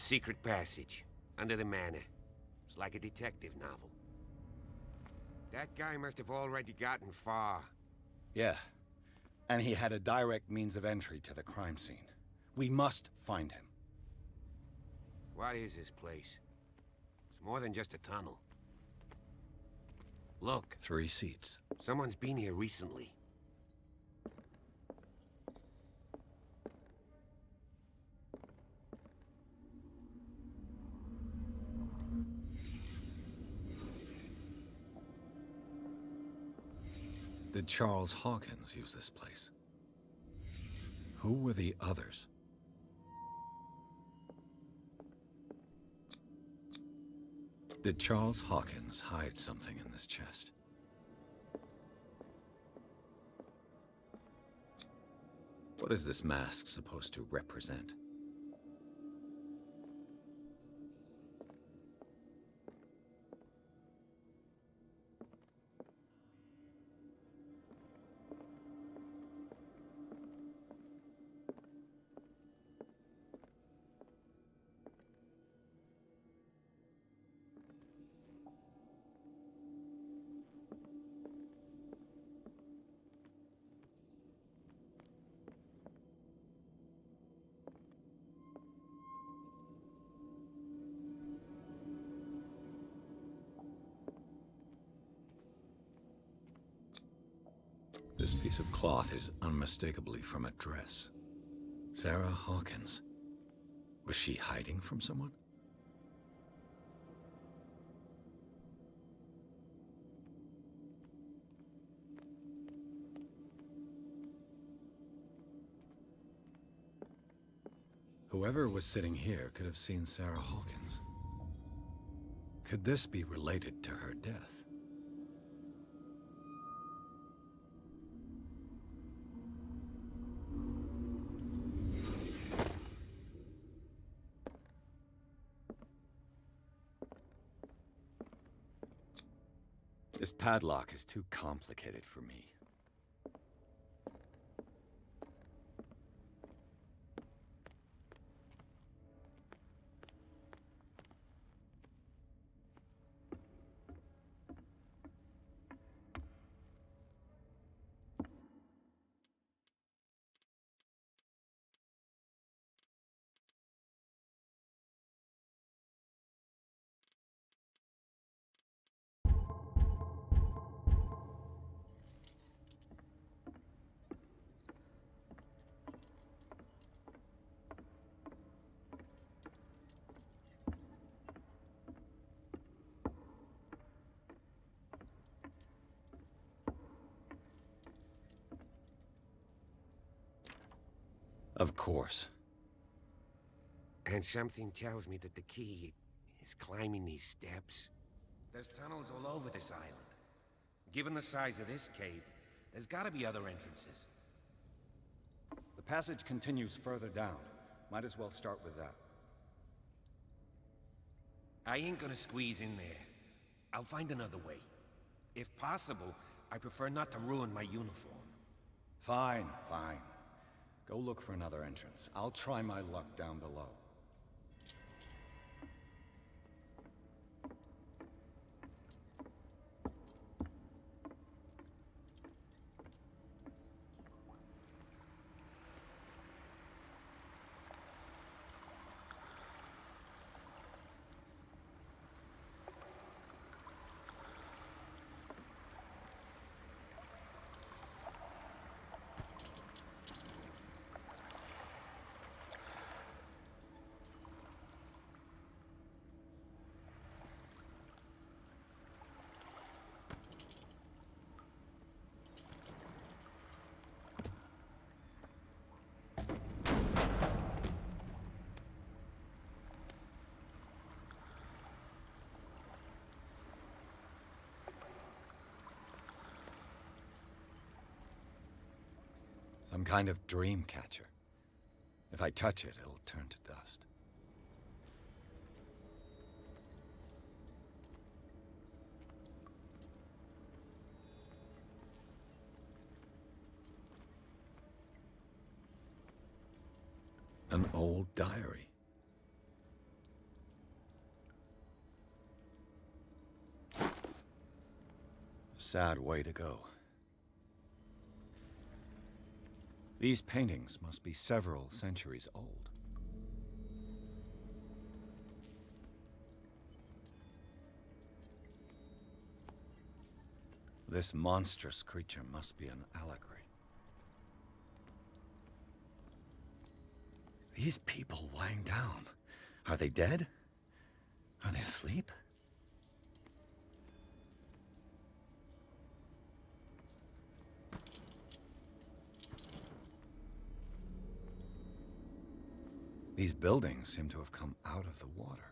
Secret passage, under the manor. It's like a detective novel. That guy must have already gotten far. Yeah. And he had a direct means of entry to the crime scene. We must find him. What is this place? It's more than just a tunnel. Look, 3 seats. someone's been here recently. Did Charles Hawkins use this place? Who were the others? Did Charles Hawkins hide something in this chest? What is this mask supposed to represent? This piece of cloth is unmistakably from a dress. Sarah Hawkins. Was she hiding from someone? Whoever was sitting here could have seen Sarah Hawkins. Could this be related to her death? This padlock is too complicated for me. Of course. And something tells me that the key is climbing these steps. There's tunnels all over this island. Given the size of this cave, there's gotta be other entrances. The passage continues further down. Might as well start with that. I ain't gonna squeeze in there. I'll find another way. If possible, I prefer not to ruin my uniform. Fine, fine. Go look for another entrance. I'll try my luck down below. Some kind of dream catcher. If I touch it, it'll turn to dust. An old diary. sad way to go. These paintings must be several centuries old. This monstrous creature must be an allegory. These people lying down, are they dead? Are they asleep? These buildings seem to have come out of the water.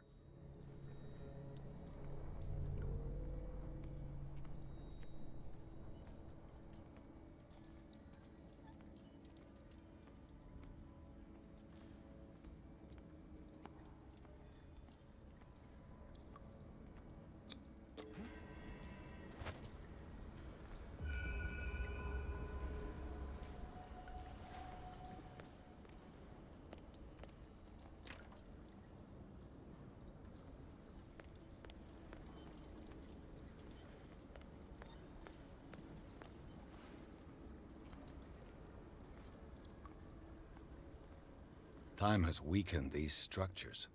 Time has weakened these structures.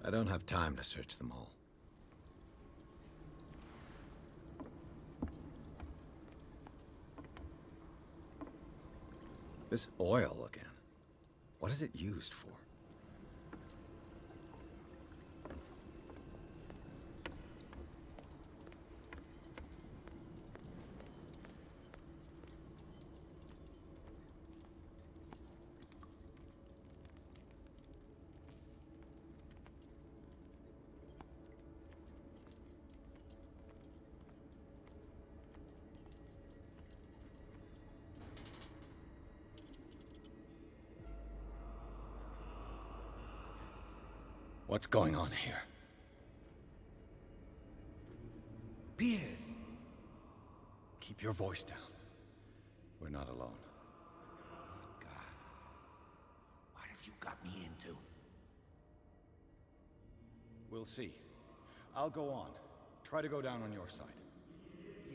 I don't have time to search them all. This oil again. What is it used for? What's going on here? Piers! Keep your voice down. We're not alone. Good God. What have you got me into? We'll see. I'll go on. Try to go down on your side.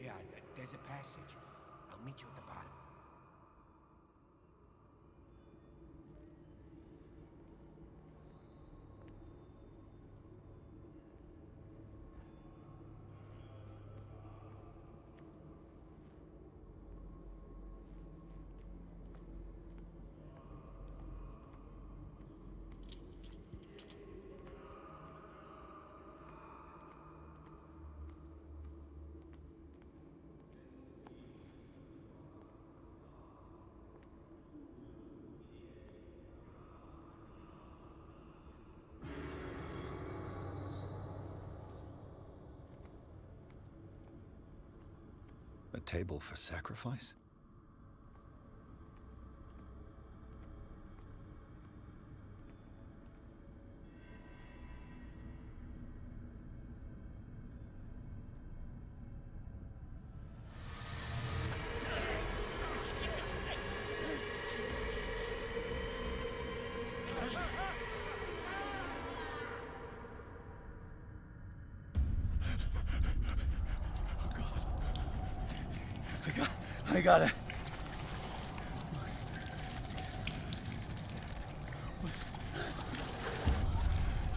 Yeah, there's a passage. I'll meet you at the bottom. A table for sacrifice? I got it.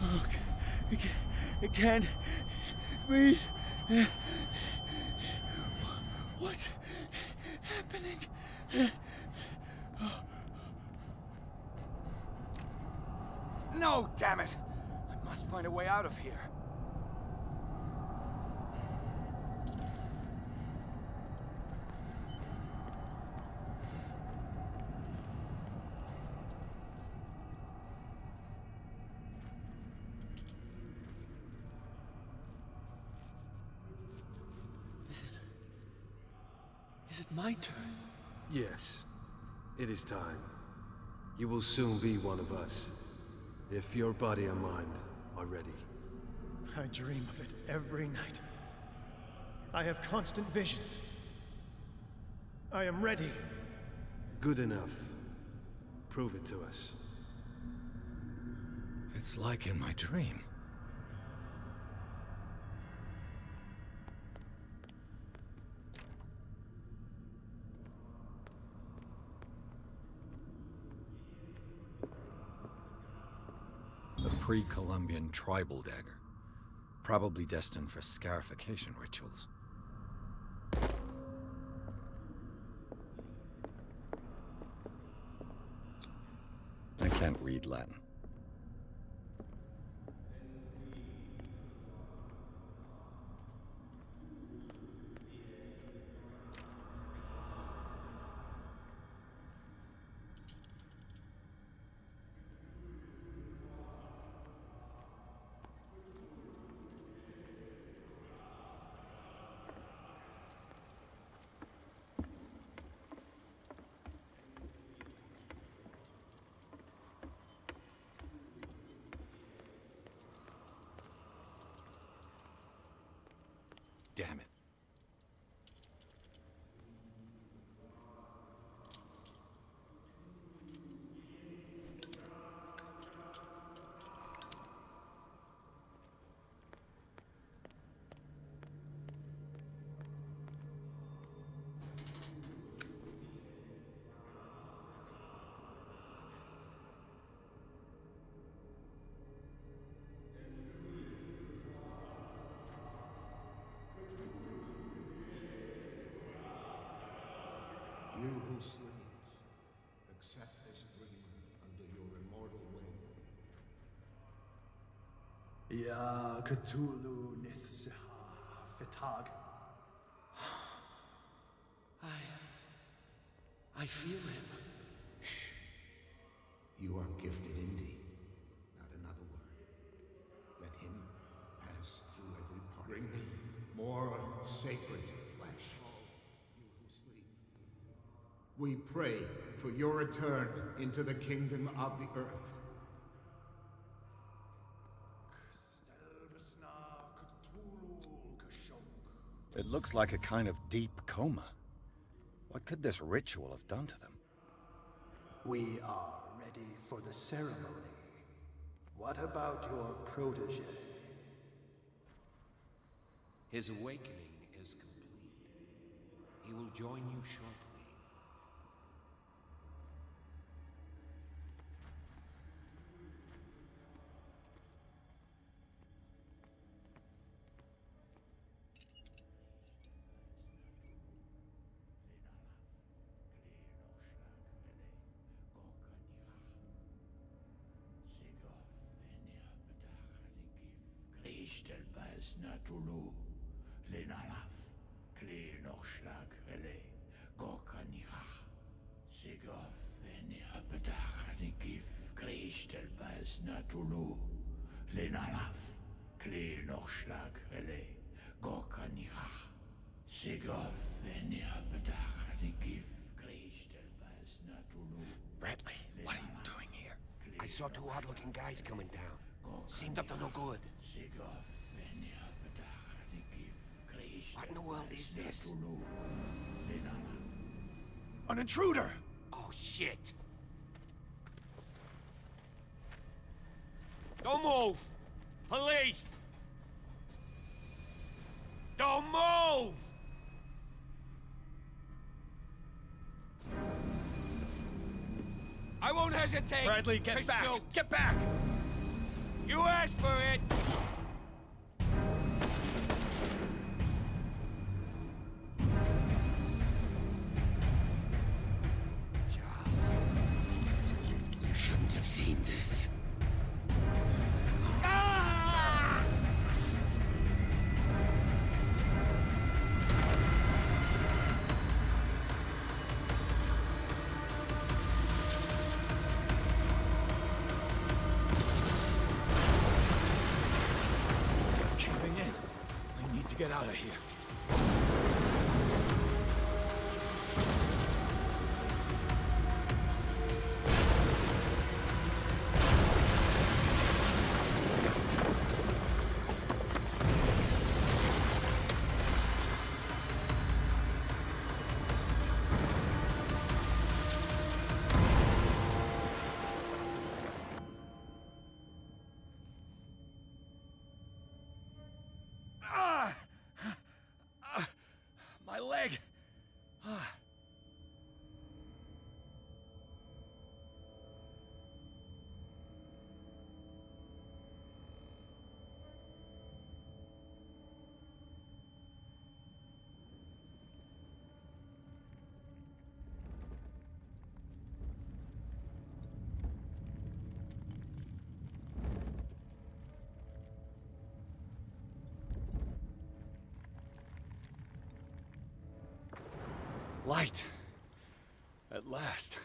Oh, I can't breathe. What's happening? No, damn it! I must find a way out of here. Is it my turn? Yes, it is time. You will soon be one of us, if your body and mind are ready. I dream of it every night. I have constant visions. I am ready. Good enough. Prove it to us. It's like in my dream. A pre-Columbian tribal dagger. Probably destined for scarification rituals. I can't read Latin. Damn it. You who sleeps, accept this dream under your immortal wing. Ya Cthulhu Nithsiha Fitag. I feel him. You are gifted indeed. Not another word. Let him pass through every part. Bring me more sacred flesh. You who sleep. We pray for your return into the kingdom of the earth. It looks like a kind of deep coma. What could this ritual have done to them? We are ready for the ceremony. What about your protege? His awakening is complete. He will join you shortly. Stelbaz Natulu, Lenalaf, Kle Nochschlag, Hele, Gorkanira, Sigof, Enirpedach, Nikif, Kristelbaz Natulu, Lenalaf, Kle Nochschlag, Hele, Gorkanira, Sigof, Enirpedach, Nikif, Kristelbaz Natulu. Bradley, what are you doing here? I saw two odd-looking guys coming down. Seemed up to no good. What in the world is this? An intruder! Oh, shit! Don't move! Police! Don't move! I won't hesitate! Bradley, get back! Shoot. Get back! You asked for it! Charles, you shouldn't have seen this. Ah! To get out of here. Light. At last.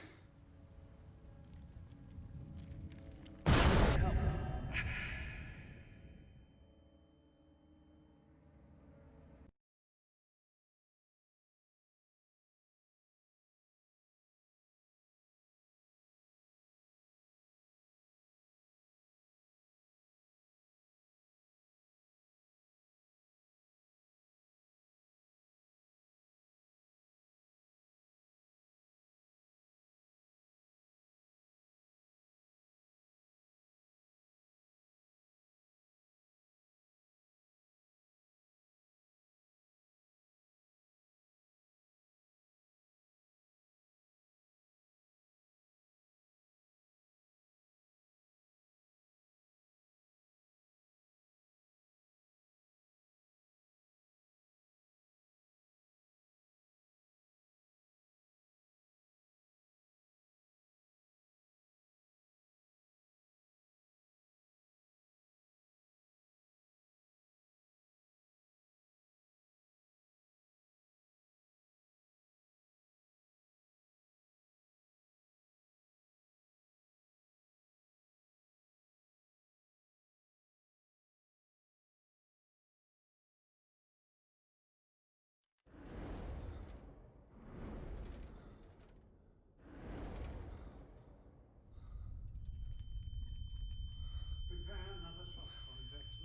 Prepare another shot for injection.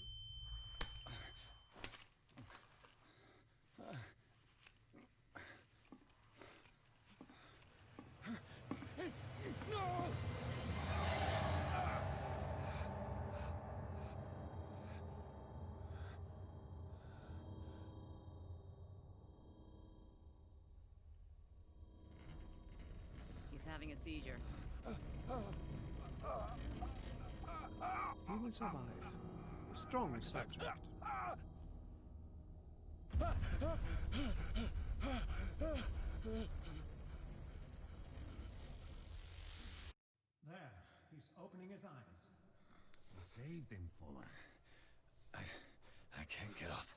He's having a seizure. He will survive. A strong subject. There, he's opening his eyes. You saved him, Fuller. I can't get up.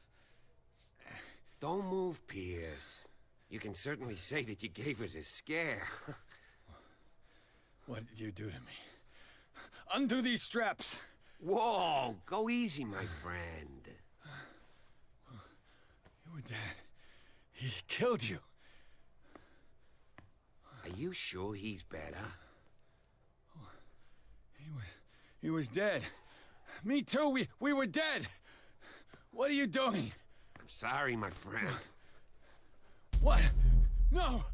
Don't move, Pierce. You can certainly say that you gave us a scare. What did you do to me? Undo these straps! Whoa, go easy, my friend. You were dead. He killed you. Are you sure he's better? He was dead. Me too, we were dead! What are you doing? I'm sorry, my friend. What? No!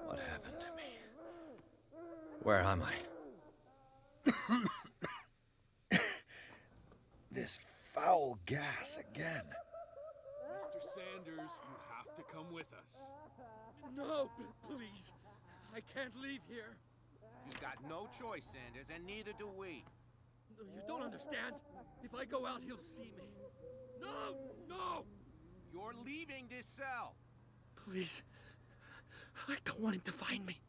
What happened to me? Where am I? This foul gas again. Mr. Sanders, you have to come with us. No, please. I can't leave here. You've got no choice, Sanders, and neither do we. No, you don't understand. If I go out, he'll see me. No! No! You're leaving this cell. Please. I don't want him to find me.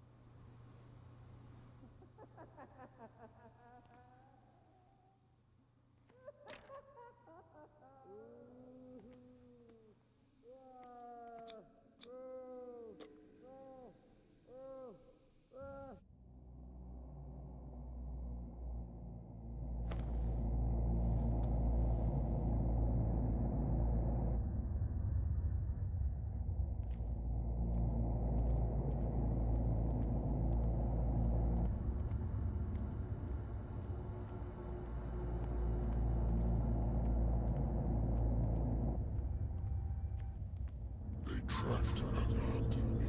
Trapped and hunting me,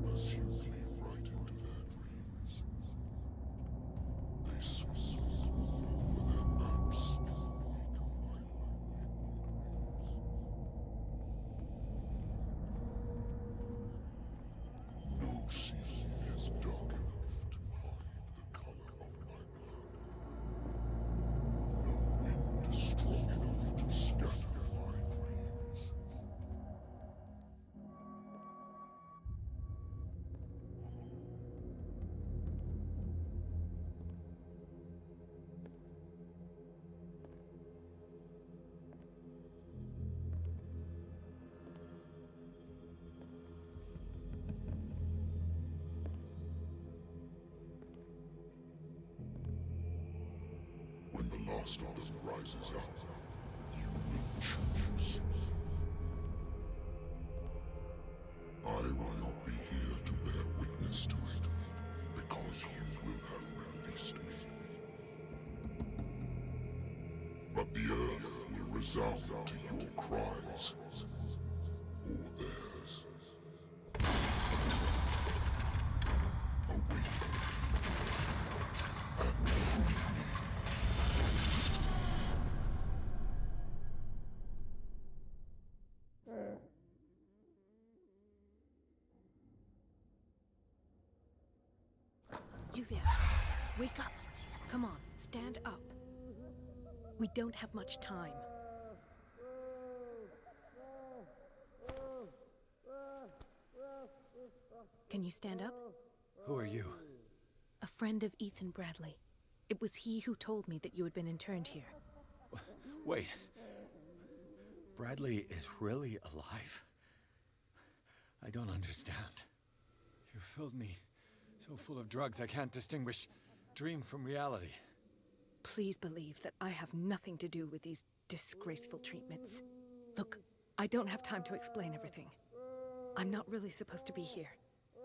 pursued me right into their dreams. They swore over their maps in the wake of my lonely wanderings. No sea is dark enough to hide the color of my blood. No wind strong enough to scatter my dreams. last of them rises up, you will choose. I will not be here to bear witness to it, because you will have released me. But the earth will resound to your cries, or theirs. Awake and free me. You there. Wake up. Come on, stand up. We don't have much time. Can you stand up? Who are you? A friend of Ethan Bradley. It was he who told me that you had been interned here. Wait. Bradley is really alive? I don't understand. You filled me so full of drugs I can't distinguish dream from reality. Please believe that I have nothing to do with these disgraceful treatments. Look, I don't have time to explain everything. I'm not really supposed to be here.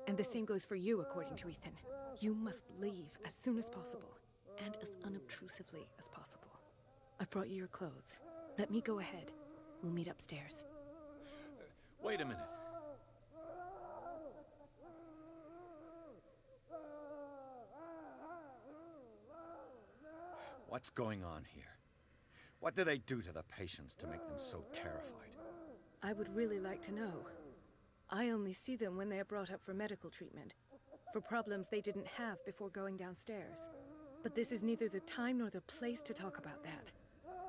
And the same goes for you, according to Ethan. You must leave as soon as possible, and as unobtrusively as possible. I've brought you your clothes. Let me go ahead. We'll meet upstairs. Wait a minute. What's going on here? What do they do to the patients to make them so terrified? I would really like to know. I only see them when they are brought up for medical treatment, for problems they didn't have before going downstairs. But this is neither the time nor the place to talk about that.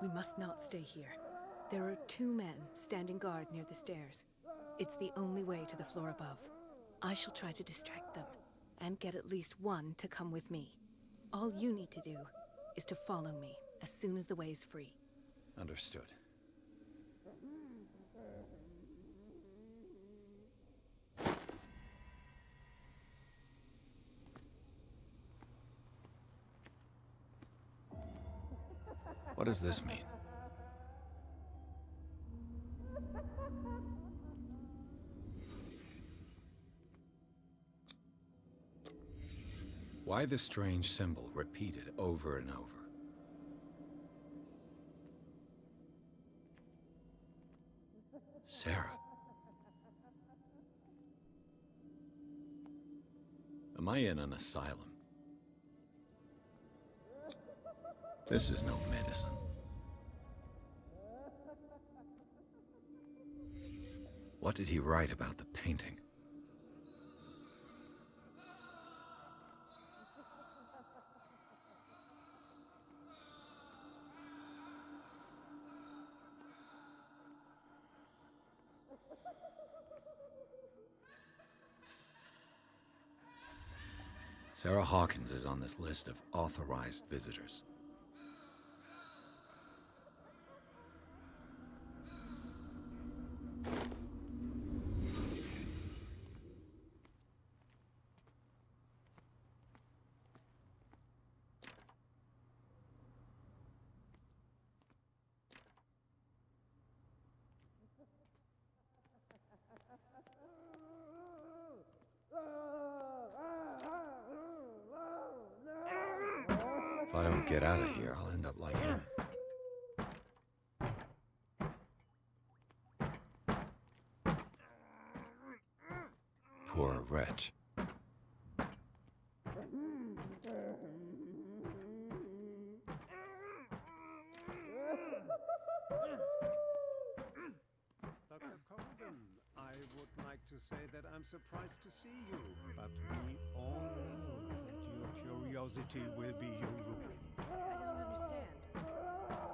We must not stay here. There are 2 men standing guard near the stairs. It's the only way to the floor above. I shall try to distract them, and get at least one to come with me. All you need to do is to follow me as soon as the way is free. Understood. What does this mean? Why the strange symbol repeated over and over? Sarah. Am I in an asylum? This is no medicine. What did he write about the painting? Sarah Hawkins is on this list of authorized visitors. If I don't get out of here, I'll end up like him. Poor wretch. Dr. Colgan, I would like to say that I'm surprised to see you, but we all know that your curiosity will be your ruin. I don't understand.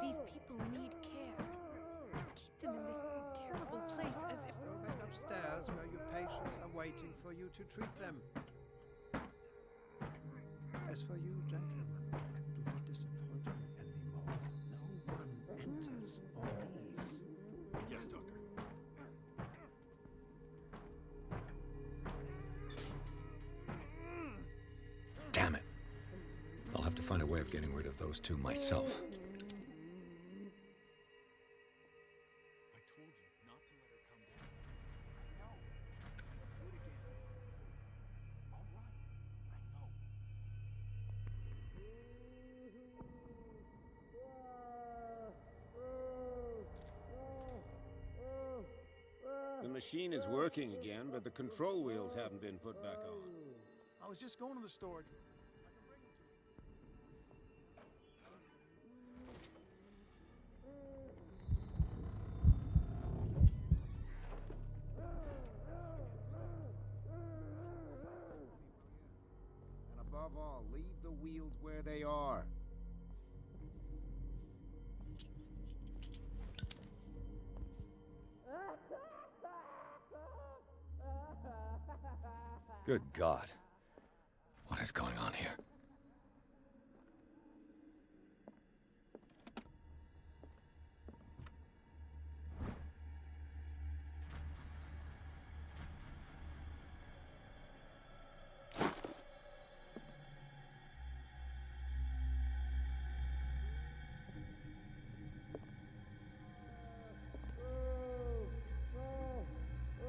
These people need care. You keep them in this terrible place as if... Go back upstairs where your patients are waiting for you to treat them. As for you, gentlemen, do not disappoint me anymore. No one enters or leaves. Yes, Doctor. Damn it. I'll have to find a way of getting rid of those 2 myself. machine is working again, but the control wheels haven't been put back on. I was just going to the storage room. And above all, leave the wheels where they are. Good God. What is going on here?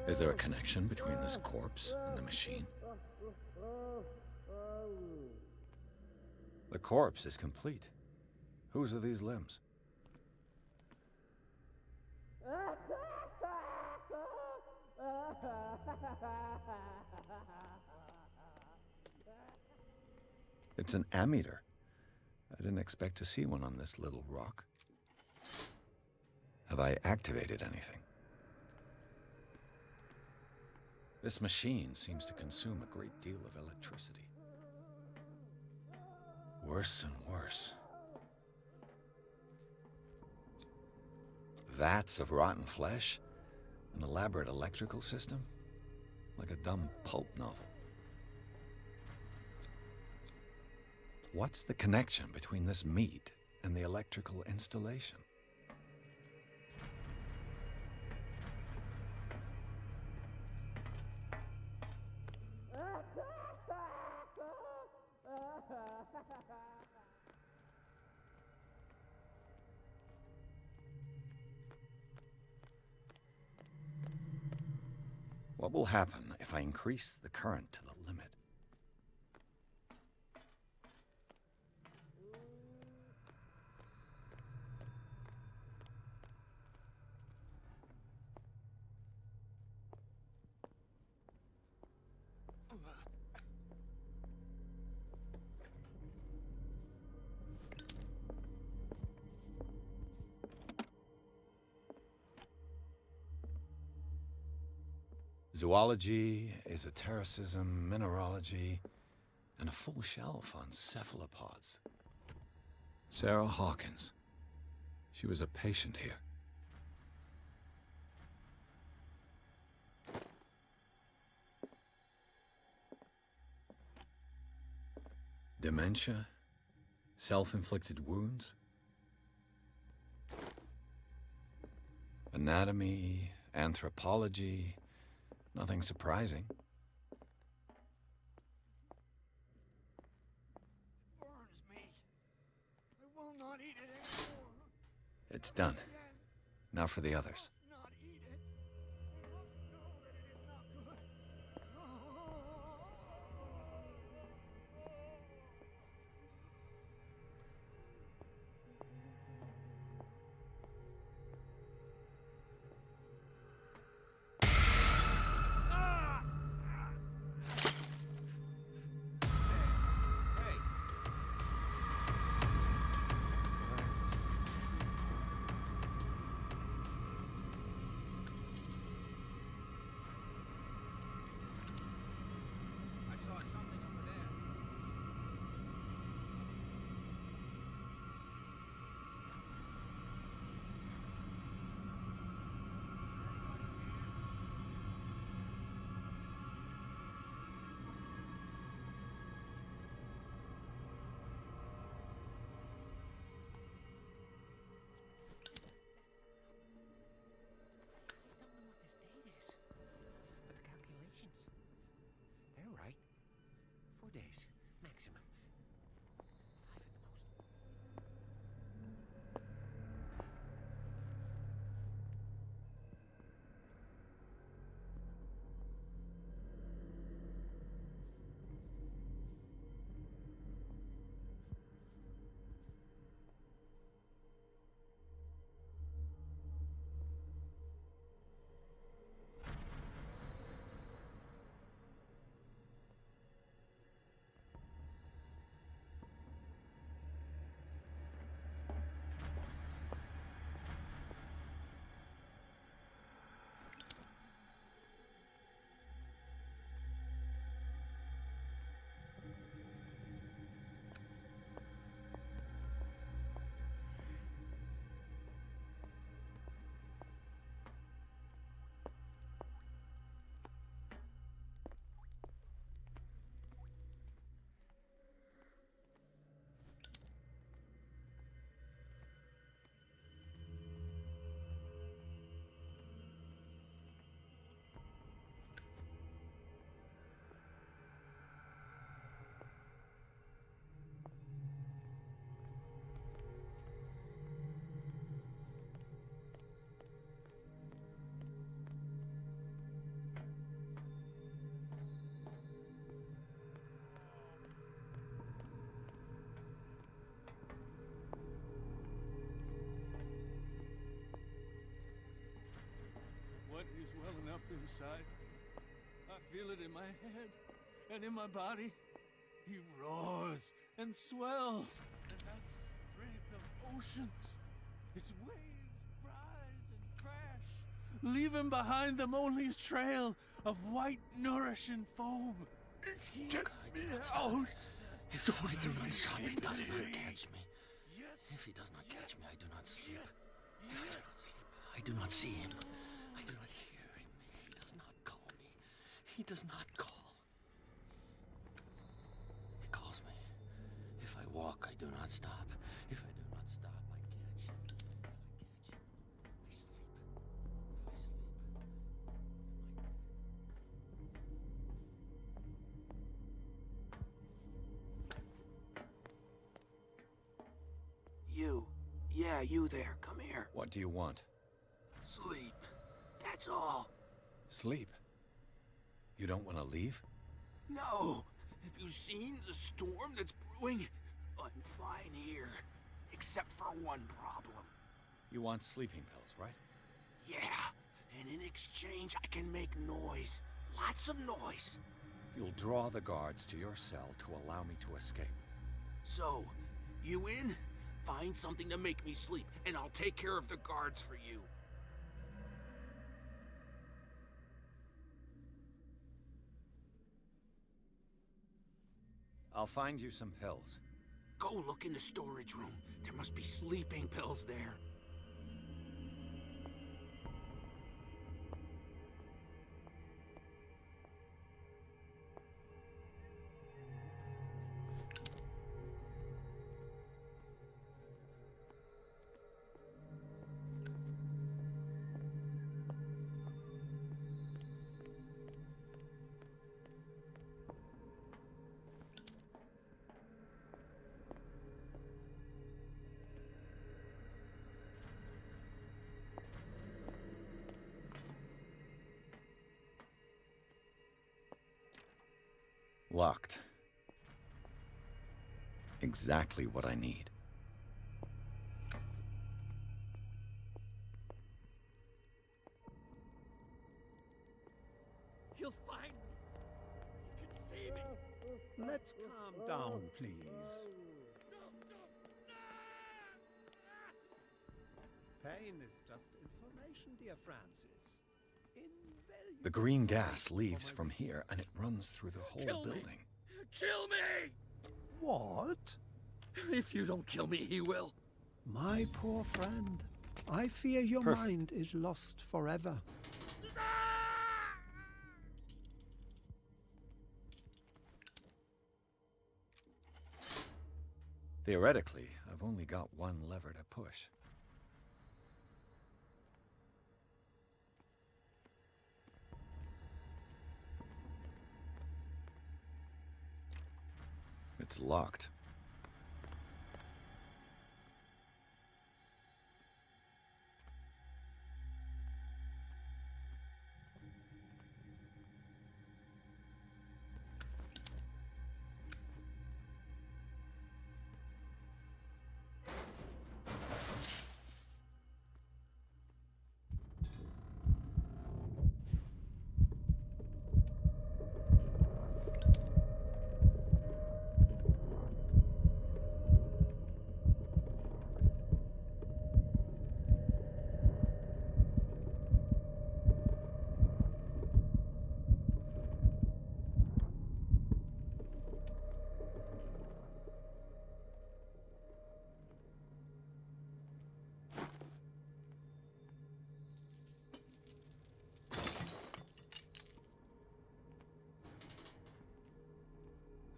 Is there a connection between this corpse and the machine? The corpse is complete. Whose are these limbs? It's an ammeter. I didn't expect to see one on this little rock. Have I activated anything? This machine seems to consume a great deal of electricity. Worse and worse. Vats of rotten flesh? An elaborate electrical system? Like a dumb pulp novel. What's the connection between this meat and the electrical installation? What will happen if I increase the current to the limit? Zoology, esotericism, mineralogy, and a full shelf on cephalopods. Sarah Hawkins. She was a patient here. Dementia? Self-inflicted wounds? Anatomy, anthropology, nothing surprising. Burns me. I will not eat it anymore. It's done. Now for the others. Not eat it. I must know that it is not good. is welling up inside. I feel it in my head and in my body. He roars and swells and has strength of oceans. His waves rise and crash, leaving behind them only a trail of white, nourishing foam. Get me out! If I do not stop, he does not catch me. If he does not catch me, I do not sleep. If I do not sleep, I do not see him. I do not hear him. He does not call me. He does not call. He calls me. If I walk, I do not stop. If I do not stop, I catch him. If I catch him, I sleep. If I sleep, You. Yeah, you there. Come here. What do you want? Sleep. That's all. Sleep? You don't want to leave? No. Have you seen the storm that's brewing? I'm fine here. Except for one problem. You want sleeping pills, right? Yeah. And in exchange, I can make noise. Lots of noise. You'll draw the guards to your cell to allow me to escape. So, you in? Find something to make me sleep, and I'll take care of the guards for you. I'll find you some pills. Go look in the storage room. There must be sleeping pills there. Locked. Exactly what I need. He'll find me. He can see me. Let's calm down, please. Pain is just information, dear Francis. The green gas leaves from here, and it runs through the whole building. Kill me! What? If you don't kill me, he will. My poor friend, I fear your mind is lost forever. Theoretically, I've only got one lever to push. It's locked.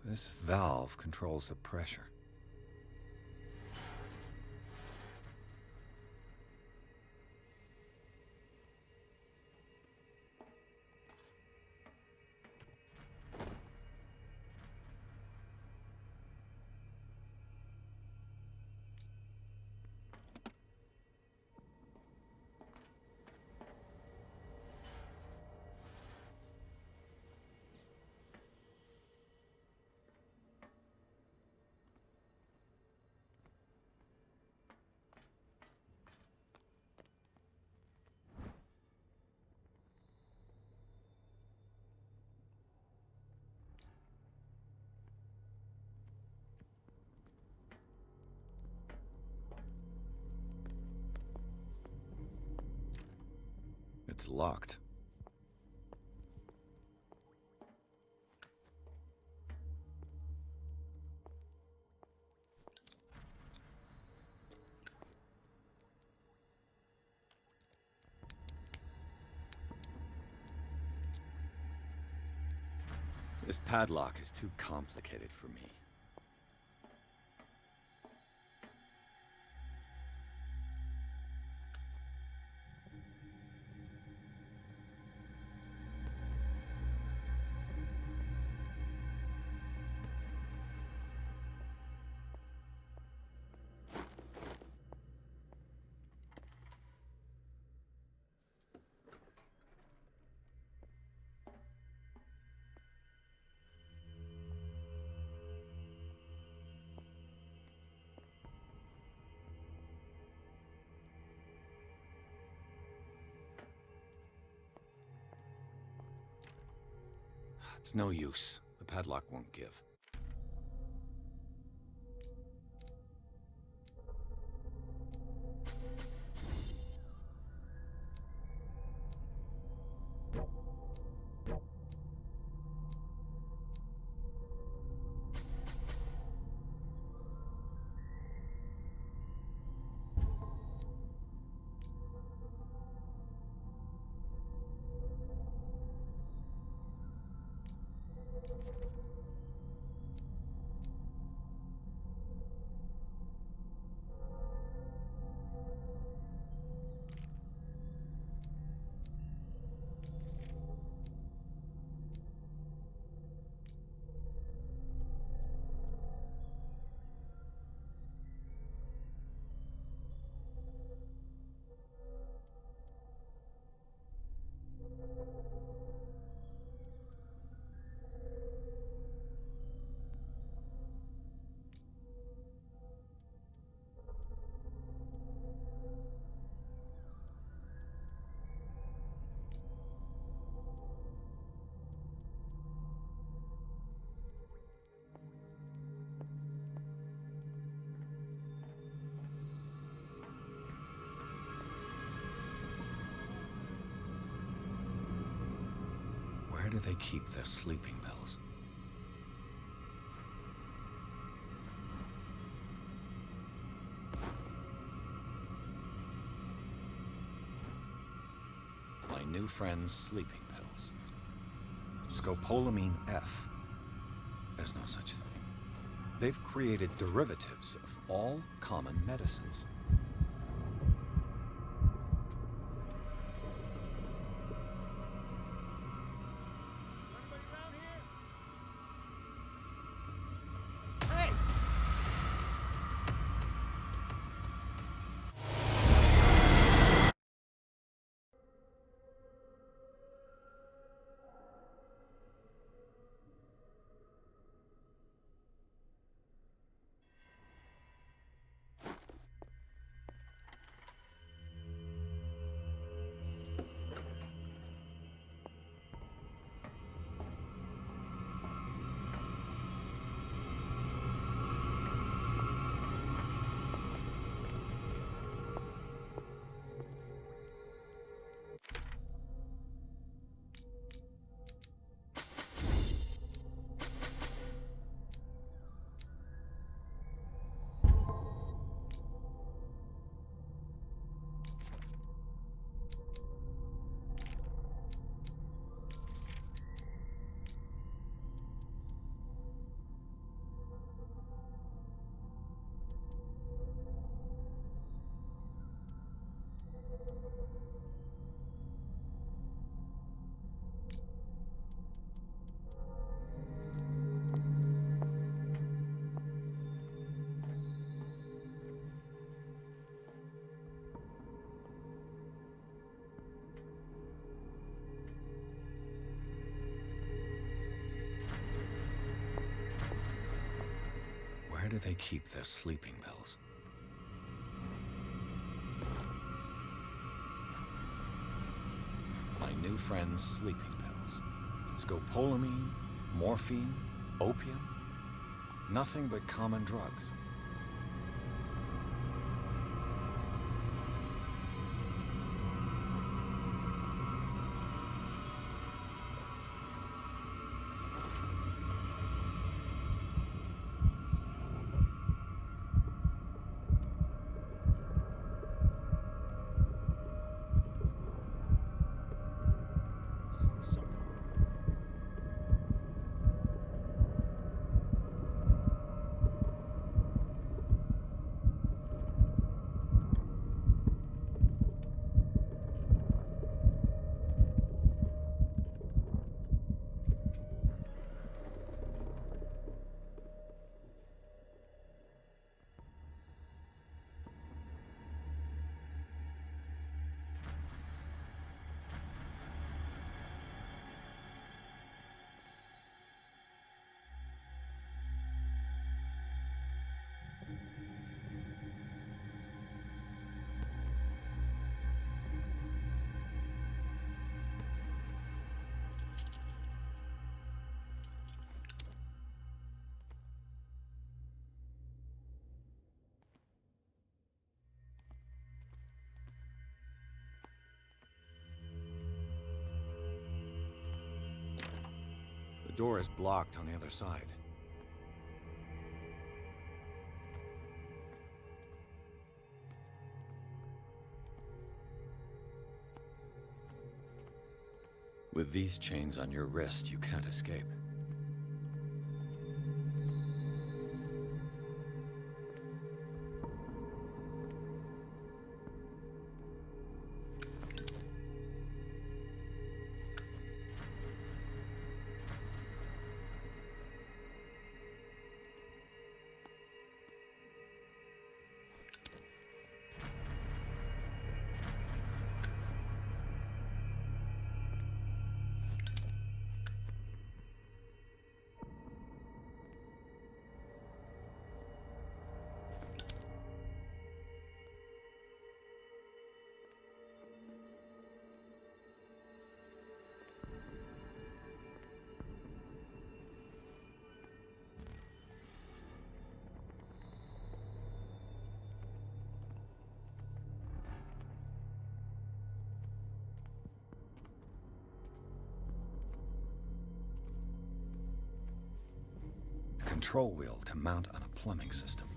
This valve controls the pressure. It's locked. This padlock is too complicated for me. It's no use. The padlock won't give. Where do they keep their sleeping pills? My new friend's sleeping pills. Scopolamine F. There's no such thing. They've created derivatives of all common medicines. Where do they keep their sleeping pills? My new friend's sleeping pills. Scopolamine, morphine, opium. Nothing but common drugs. door is blocked on the other side. With these chains on your wrist, you can't escape. Control wheel to mount on a plumbing system.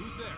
Who's there?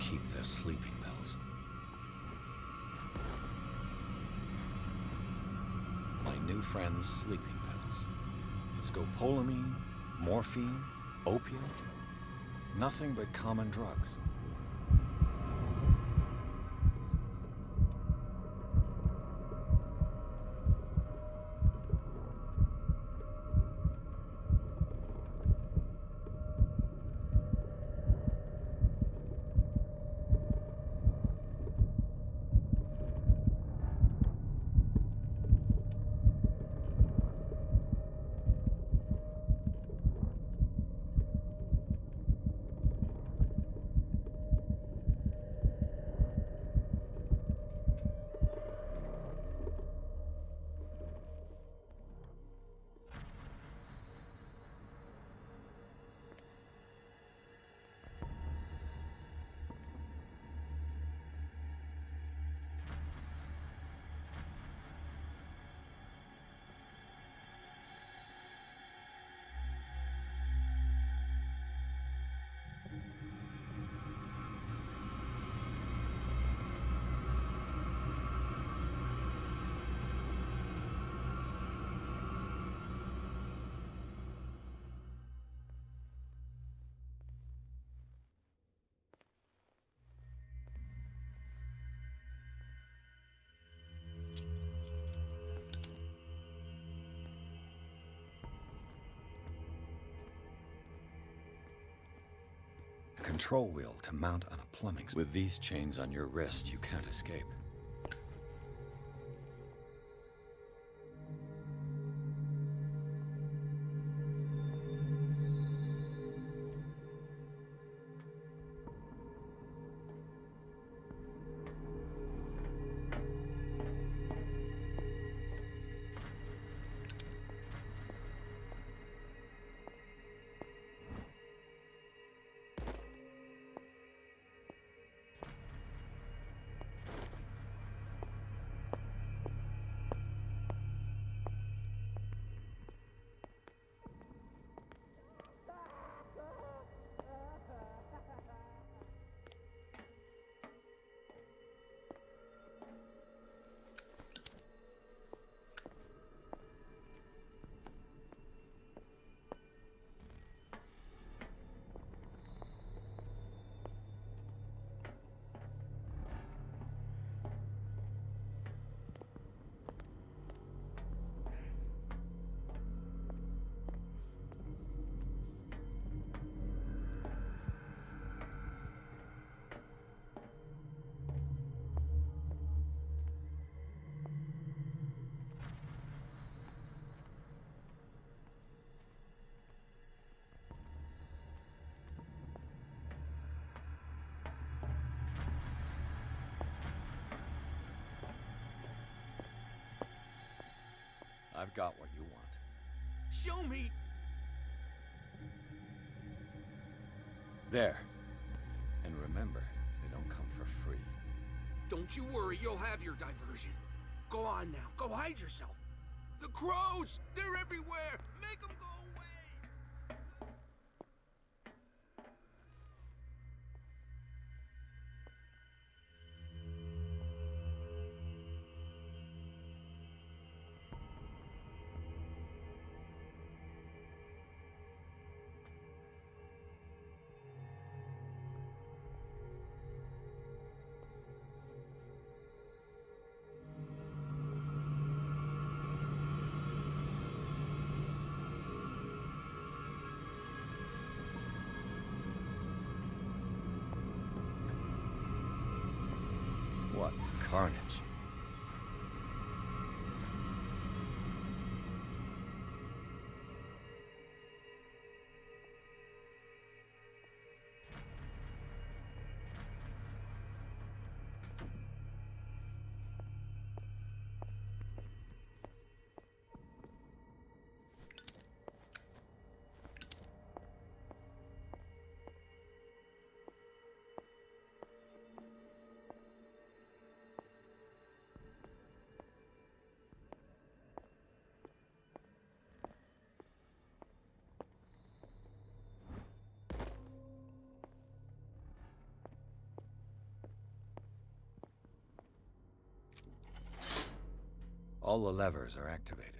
keep their sleeping pills. My new friend's sleeping pills. Scopolamine, morphine, opium. Nothing but common drugs. Control wheel to mount on a plumbing. With these chains on your wrist, you can't escape. I've got what you want. Show me! There. And remember, they don't come for free. Don't you worry, you'll have your diversion. Go on now, go hide yourself. The crows! They're everywhere! Make them go away! What carnage. All the levers are activated.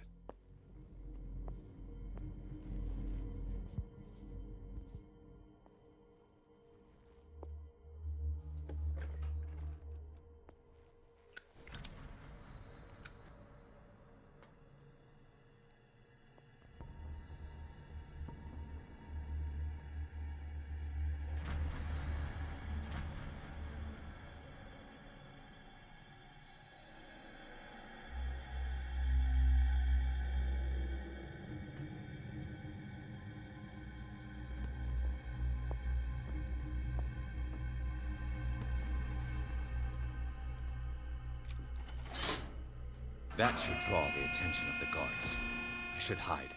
That should draw the attention of the guards. I should hide.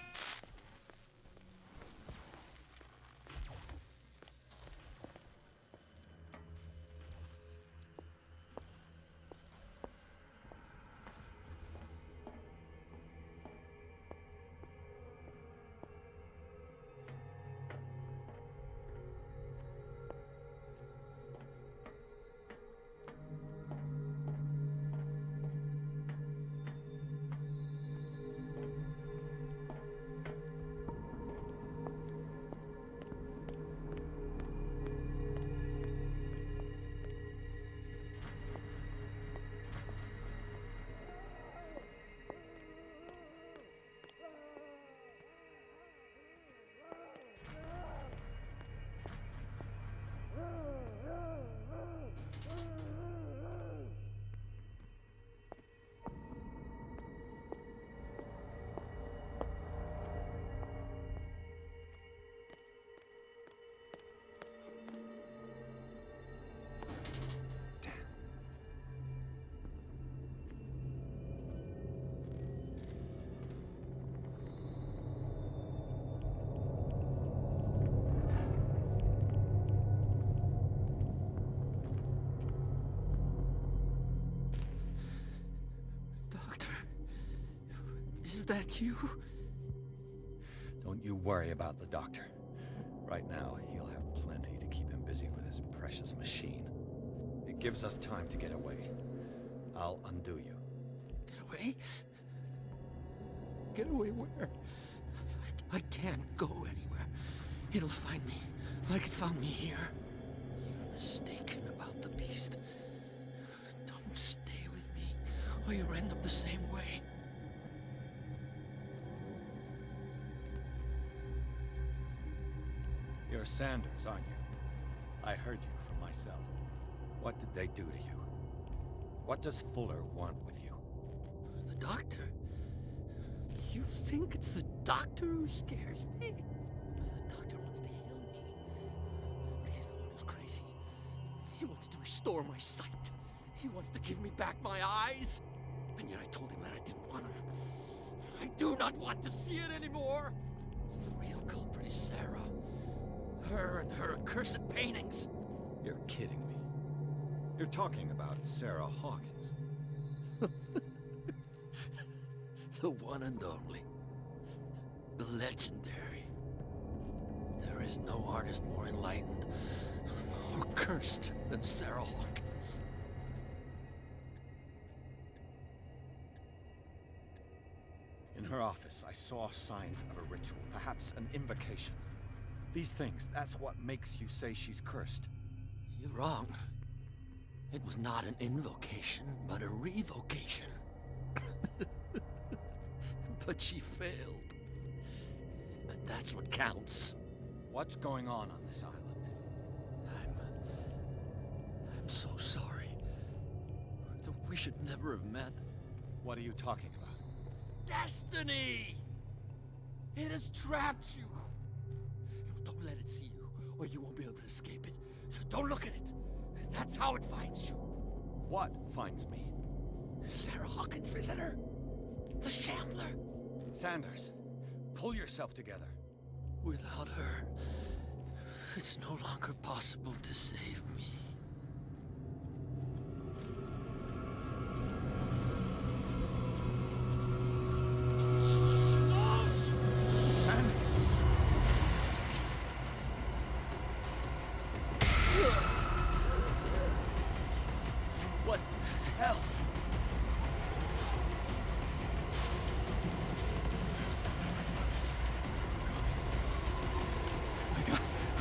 Is that you? Don't you worry about the doctor. Right now, he'll have plenty to keep him busy with his precious machine. It gives us time to get away. I'll undo you. Get away? Get away where? I can't go anywhere. It'll find me, like it found me here. You're mistaken about the beast. Don't stay with me, or you'll end up the same way. You're Sanders, aren't you? I heard you from my cell. What did they do to you? What does Fuller want with you? The doctor? You think it's the doctor who scares me? The doctor wants to heal me. But he's the one who's crazy. He wants to restore my sight. He wants to give me back my eyes. And yet I told him that I didn't want him. I do not want to see it anymore. The real culprit is Sarah. Her and her accursed paintings. You're kidding me. You're talking about Sarah Hawkins. The one and only. The legendary. There is no artist more enlightened or cursed than Sarah Hawkins. In her office, I saw signs of a ritual, perhaps an invocation. These things, that's what makes you say she's cursed. You're wrong. It was not an invocation, but a revocation. But she failed. And that's what counts. What's going on this island? I'm so sorry. We should never have met. What are you talking about? Destiny! It has trapped you. Don't let it see you, or you won't be able to escape it. Don't look at it. That's how it finds you. What finds me? Sarah Hawkins' visitor. The Shambler. Sanders, pull yourself together. Without her, it's no longer possible to save me.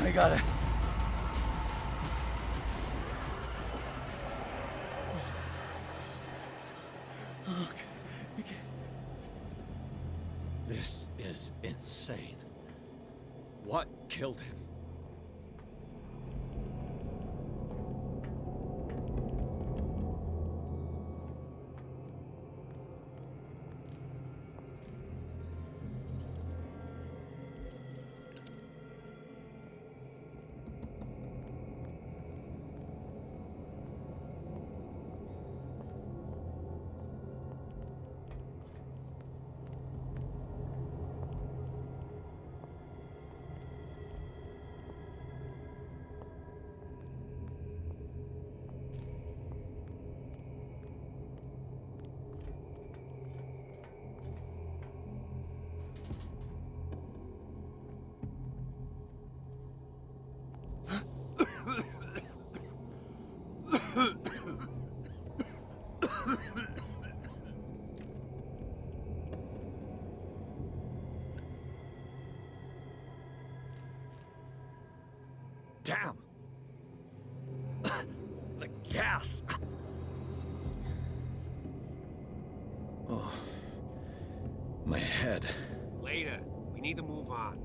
I gotta... Okay. This is insane. What killed him? Damn! The gas! Oh. My head. Later. We need to move on.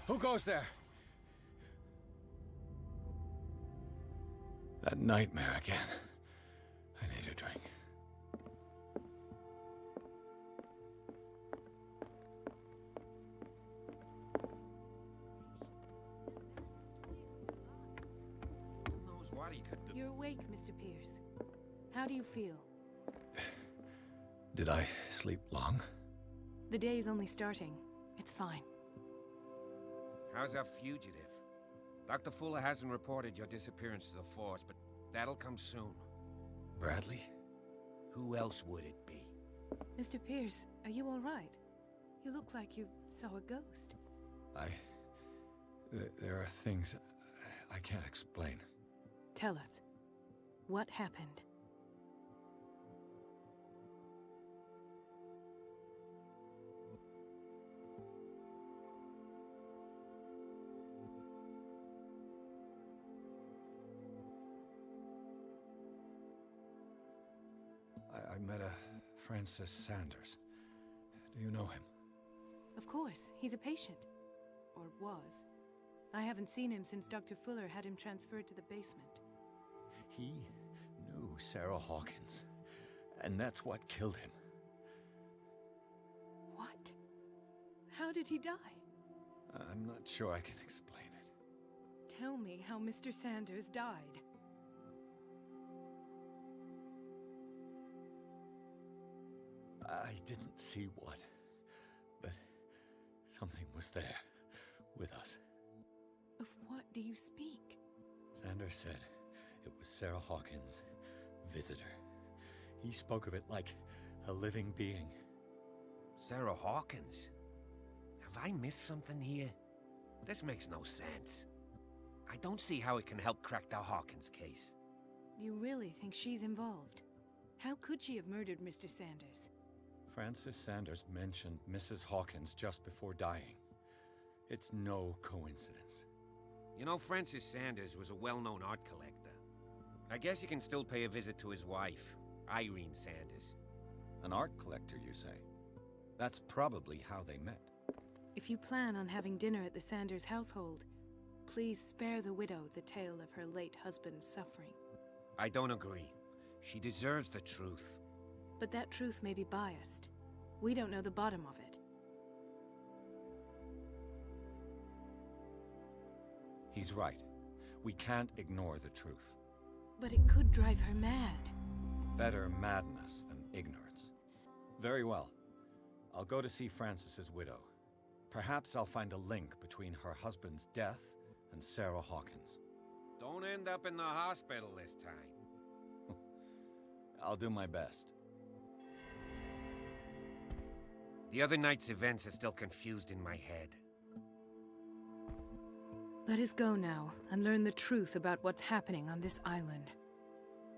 Who goes there? That nightmare again. I need a drink. Who knows what he could do? You're awake, Mr. Pierce. How do you feel? Did I sleep long? The day's only starting. It's fine. How's our fugitive? Dr. Fuller hasn't reported your disappearance to the Force, but that'll come soon. Bradley? Who else would it be? Mr. Pierce, are you all right? You look like you saw a ghost. There are things I can't explain. Tell us. What happened? I met a Francis Sanders. Do you know him? Of course, he's a patient. Or was. I haven't seen him since Dr. Fuller had him transferred to the basement. He knew Sarah Hawkins, and that's what killed him. What? How did he die? I'm not sure I can explain it. Tell me how Mr. Sanders died. I didn't see what, but something was there with us. Of what do you speak? Sanders said it was Sarah Hawkins' visitor. He spoke of it like a living being. Sarah Hawkins? Have I missed something here? This makes no sense. I don't see how it can help crack the Hawkins case. You really think she's involved? How could she have murdered Mr. Sanders? Francis Sanders mentioned Mrs. Hawkins just before dying. It's no coincidence. You know, Francis Sanders was a well-known art collector. I guess you can still pay a visit to his wife, Irene Sanders. An art collector, you say? That's probably how they met. If you plan on having dinner at the Sanders household, please spare the widow the tale of her late husband's suffering. I don't agree. She deserves the truth. But that truth may be biased. We don't know the bottom of it. He's right. We can't ignore the truth. But it could drive her mad. Better madness than ignorance. Very well. I'll go to see Francis's widow. Perhaps I'll find a link between her husband's death and Sarah Hawkins. Don't end up in the hospital this time. I'll do my best. The other night's events are still confused in my head. Let us go now and learn the truth about what's happening on this island.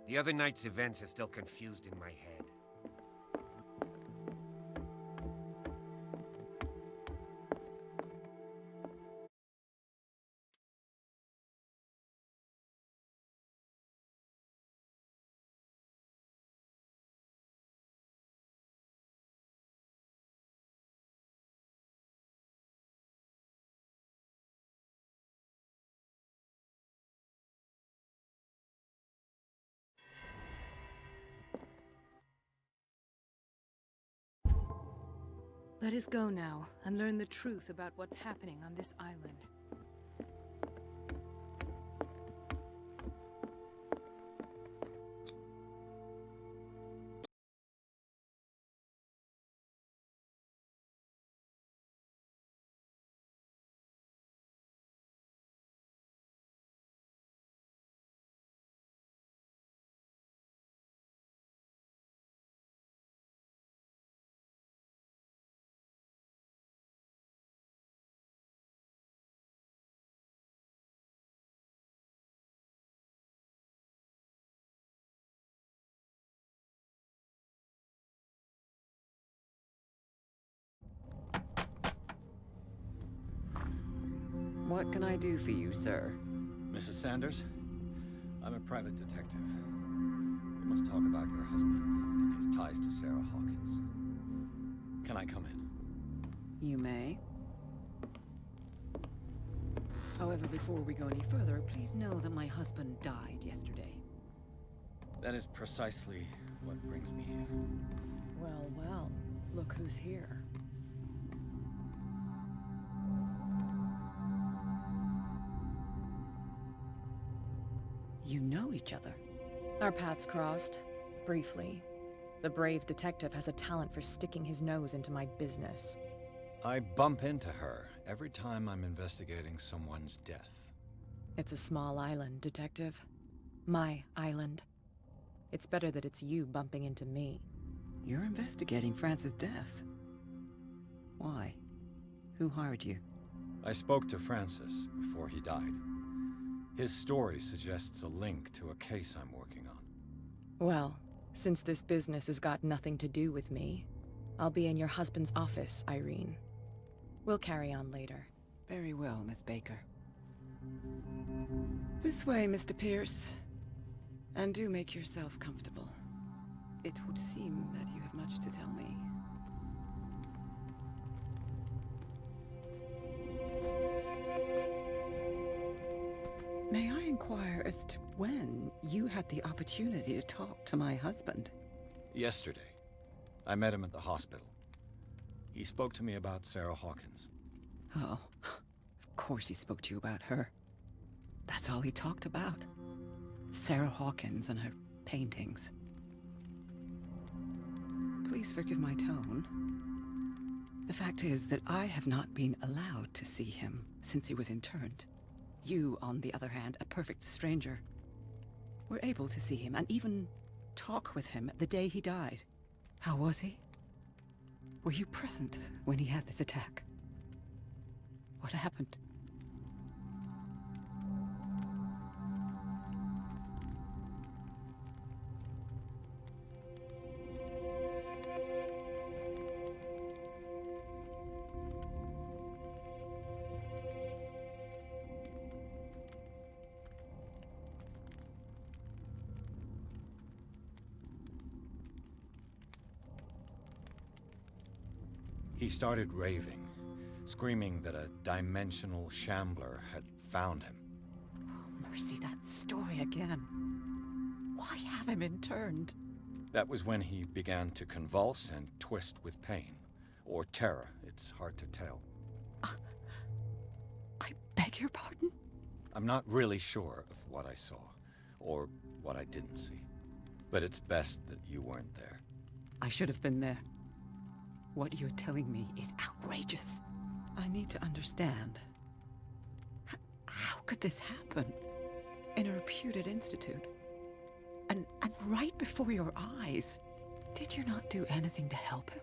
The other night's events are still confused in my head. Let us go now and learn the truth about what's happening on this island. What can I do for you, sir? Mrs. Sanders, I'm a private detective. We must talk about your husband and his ties to Sarah Hawkins. Can I come in? You may. However, before we go any further, please know that my husband died yesterday. That is precisely what brings me here. Well, well, look who's here. You know each other. Our paths crossed, briefly. The brave detective has a talent for sticking his nose into my business. I bump into her every time I'm investigating someone's death. It's a small island, Detective. My island. It's better that it's you bumping into me. You're investigating Francis' death. Why? Who hired you? I spoke to Francis before he died. His story suggests a link to a case I'm working on. Well, since this business has got nothing to do with me, I'll be in your husband's office, Irene. We'll carry on later. Very well, Miss Baker. This way, Mr. Pierce. And do make yourself comfortable. It would seem that you have much to tell me. May I inquire as to when you had the opportunity to talk to my husband? Yesterday. I met him at the hospital. He spoke to me about Sarah Hawkins. Oh, of course he spoke to you about her. That's all he talked about. Sarah Hawkins and her paintings. Please forgive my tone. The fact is that I have not been allowed to see him since he was interned. You, on the other hand, a perfect stranger, were able to see him and even talk with him the day he died. How was he? Were you present when he had this attack? What happened? He started raving, screaming that a dimensional shambler had found him. Oh, mercy, that story again. Why have him interned? That was when he began to convulse and twist with pain. Or terror, it's hard to tell. I beg your pardon? I'm not really sure of what I saw, or what I didn't see. But it's best that you weren't there. I should have been there. What you're telling me is outrageous. I need to understand. How could this happen? In a reputed institute? And right before your eyes? Did you not do anything to help him?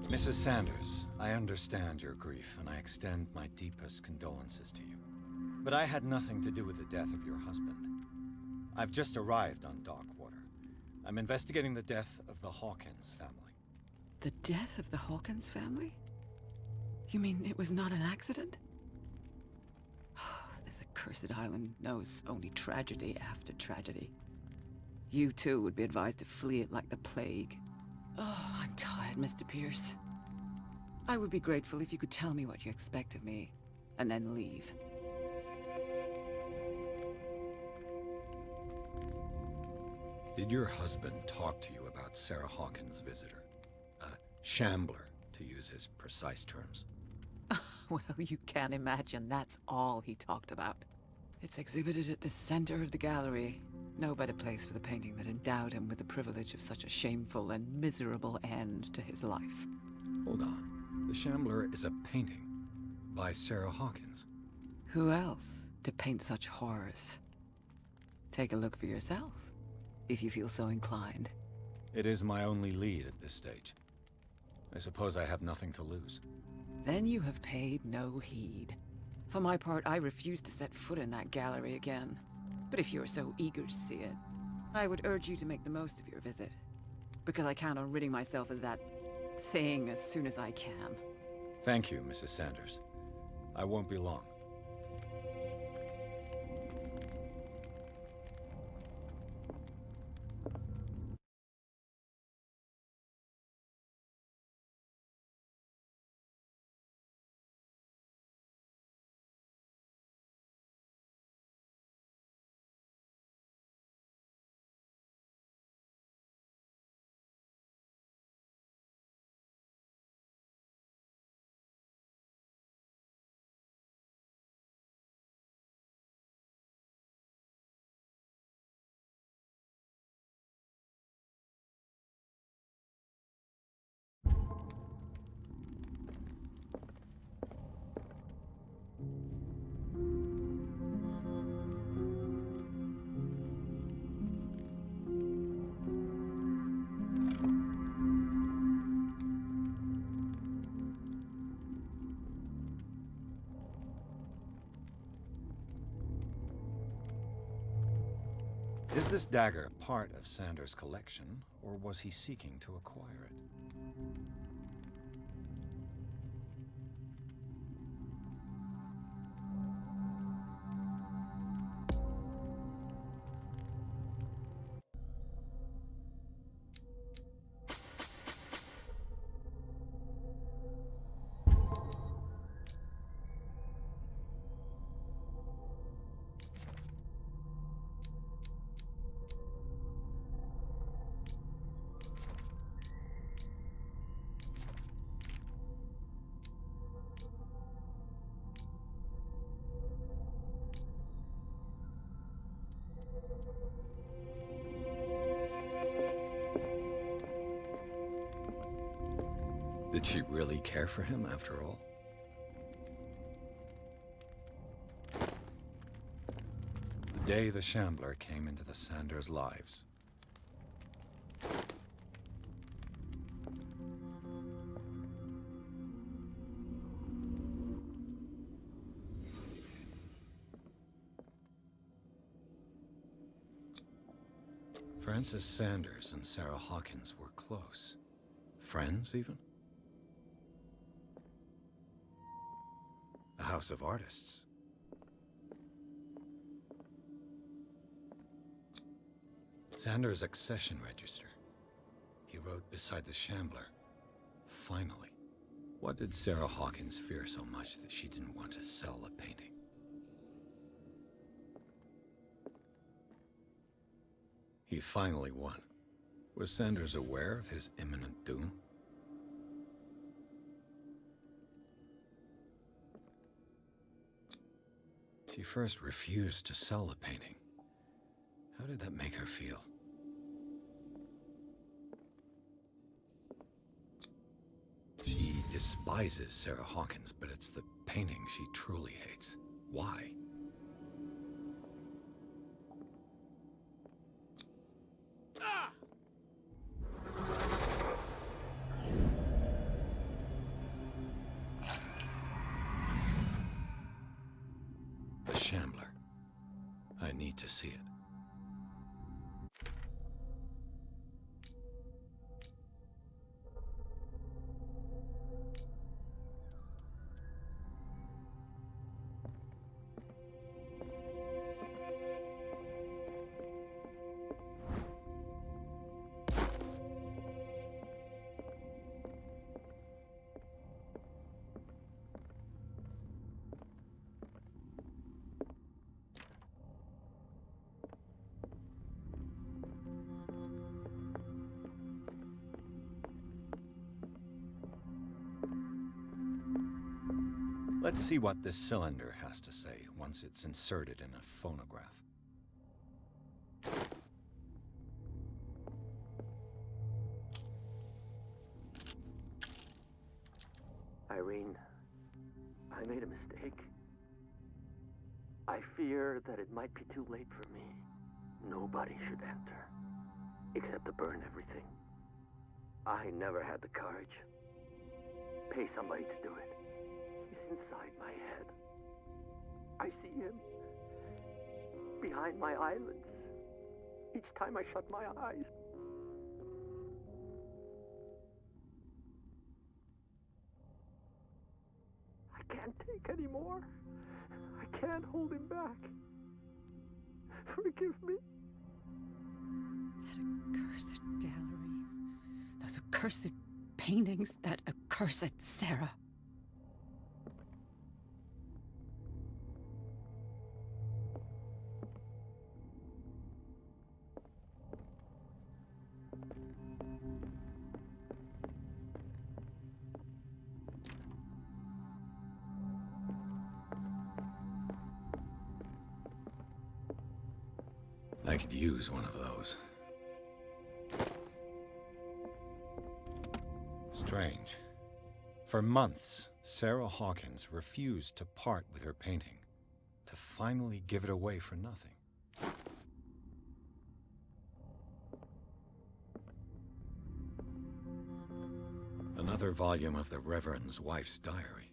Mrs. Sanders, I understand your grief, and I extend my deepest condolences to you. But I had nothing to do with the death of your husband. I've just arrived on Darkwater. I'm investigating the death of the Hawkins family. The death of the Hawkins family? You mean it was not an accident? This accursed island knows only tragedy after tragedy. You too would be advised to flee it like the plague. Oh, I'm tired, Mr. Pierce. I would be grateful if you could tell me what you expect of me, and then leave. Did your husband talk to you about Sarah Hawkins' visitor? A shambler, to use his precise terms. Well, you can't imagine that's all he talked about. It's exhibited at the center of the gallery. No better place for the painting that endowed him with the privilege of such a shameful and miserable end to his life. Hold on. The Shambler is a painting by Sarah Hawkins. Who else to paint such horrors? Take a look for yourself, if you feel so inclined. It is my only lead at this stage. I suppose I have nothing to lose. Then you have paid no heed. For my part, I refuse to set foot in that gallery again. But if you're so eager to see it, I would urge you to make the most of your visit. Because I count on ridding myself of that thing as soon as I can. Thank you, Mrs. Sanders. I won't be long. Is this dagger part of Sanders' collection, or was he seeking to acquire it? Did she really care for him after all? The day the Shambler came into the Sanders' lives. Frances Sanders and Sarah Hawkins were close. Friends, even? A house of artists. Sanders' accession register. He wrote beside the Shambler, "Finally." What did Sarah Hawkins fear so much that she didn't want to sell the painting? He finally won. Was Sanders aware of his imminent doom? She first refused to sell the painting. How did that make her feel? She despises Sarah Hawkins, but it's the painting she truly hates. Why? The Shambler. I need to see it. Let's see what this cylinder has to say once it's inserted in a phonograph. Irene, I made a mistake. I fear that it might be too late for me. Nobody should enter, except to burn everything. I never had the courage. Pay somebody to do it. He's inside my head. I see him behind my eyelids each time I shut my eyes. I can't take any more. I can't hold him back. Forgive me. That accursed gallery. Those accursed paintings. That accursed Sarah. I could use one of those. Strange. For months, Sarah Hawkins refused to part with her painting, to finally give it away for nothing. Another volume of the Reverend's wife's diary.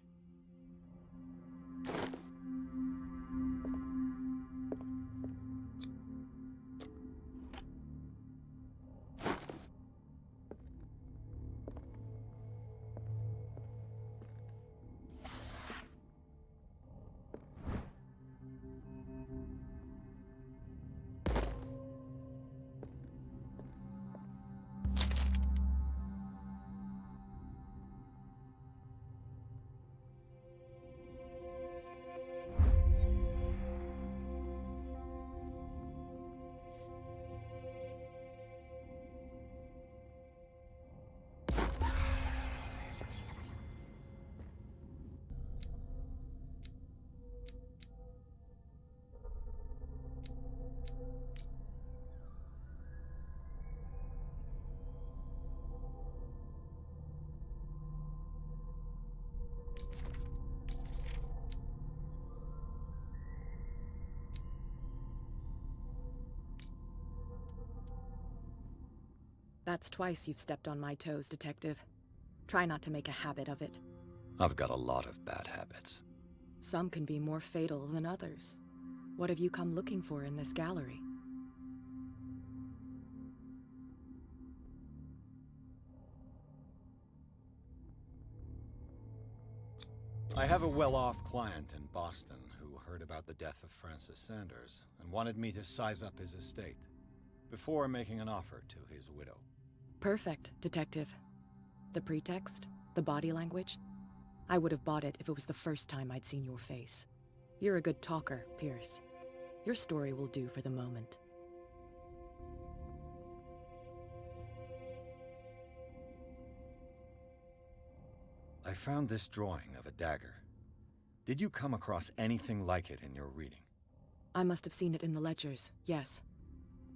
That's twice you've stepped on my toes, Detective. Try not to make a habit of it. I've got a lot of bad habits. Some can be more fatal than others. What have you come looking for in this gallery? I have a well-off client in Boston who heard about the death of Francis Sanders and wanted me to size up his estate before making an offer to his widow. Perfect, Detective. The pretext? The body language? I would have bought it if it was the first time I'd seen your face. You're a good talker, Pierce. Your story will do for the moment. I found this drawing of a dagger. Did you come across anything like it in your reading? I must have seen it in the ledgers, yes.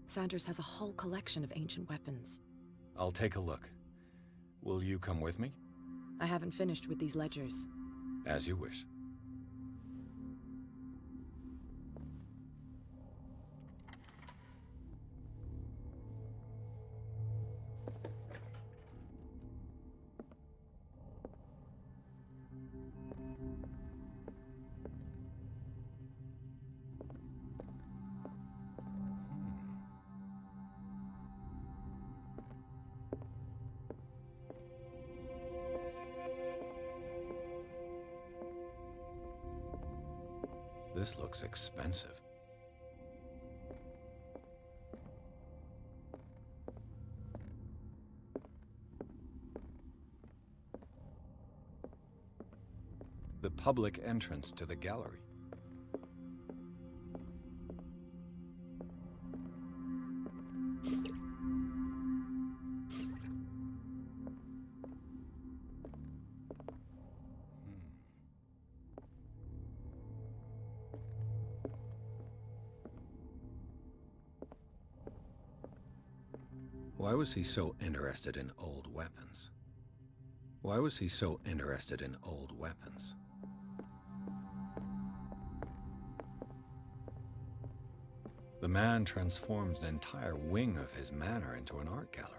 Sanders has a whole collection of ancient weapons. I'll take a look. Will you come with me? I haven't finished with these ledgers. As you wish. This looks expensive. The public entrance to the gallery. Why was he so interested in old weapons? Why was he so interested in old weapons? The man transformed an entire wing of his manor into an art gallery.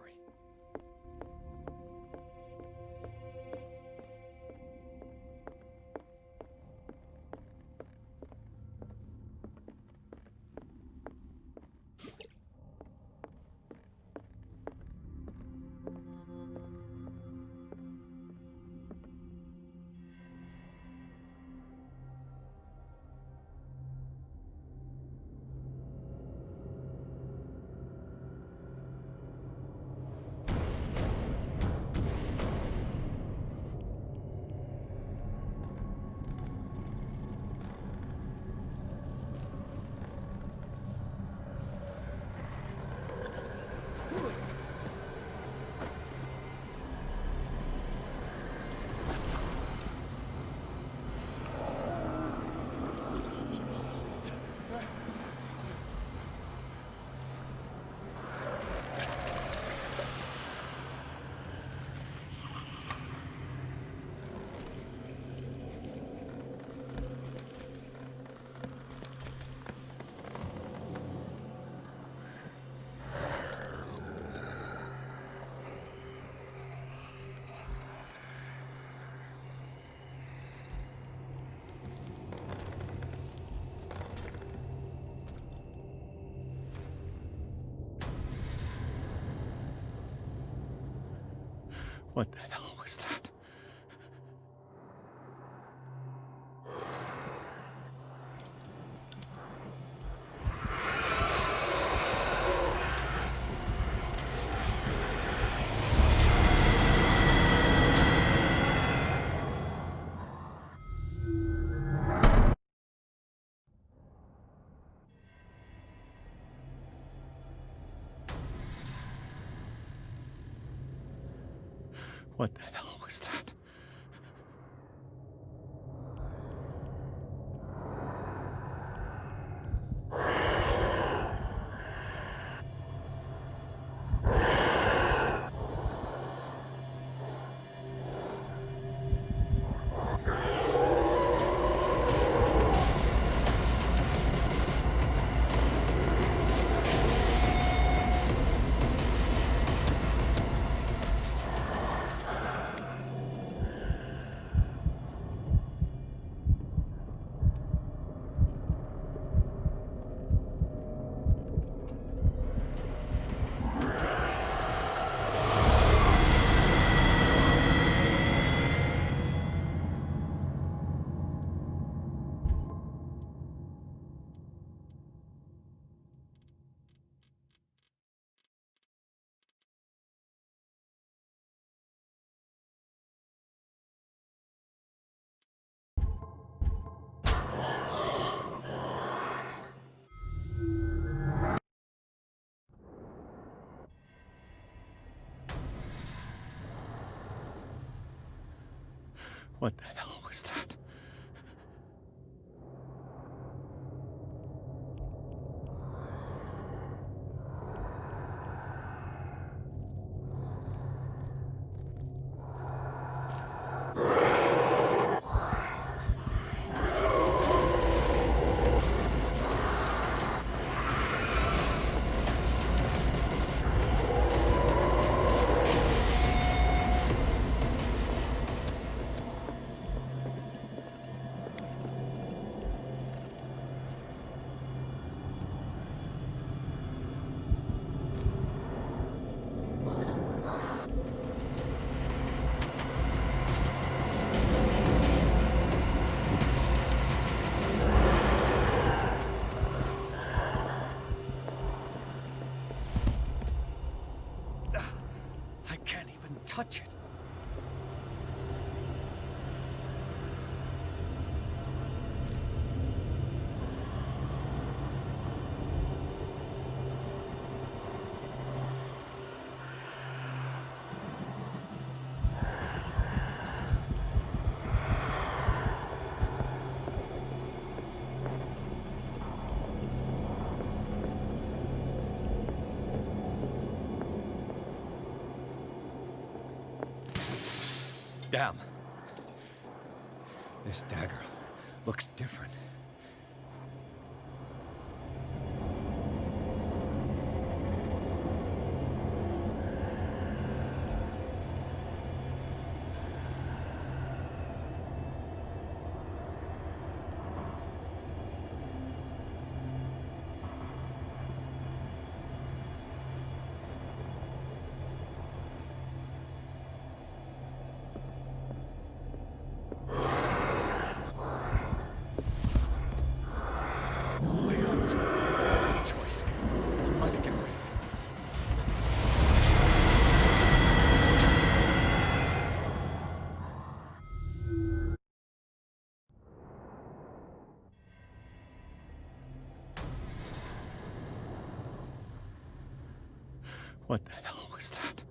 What the hell was that? What the hell was that? What the hell was that? I can't even touch it. Damn. This dagger looks different. What the hell was that?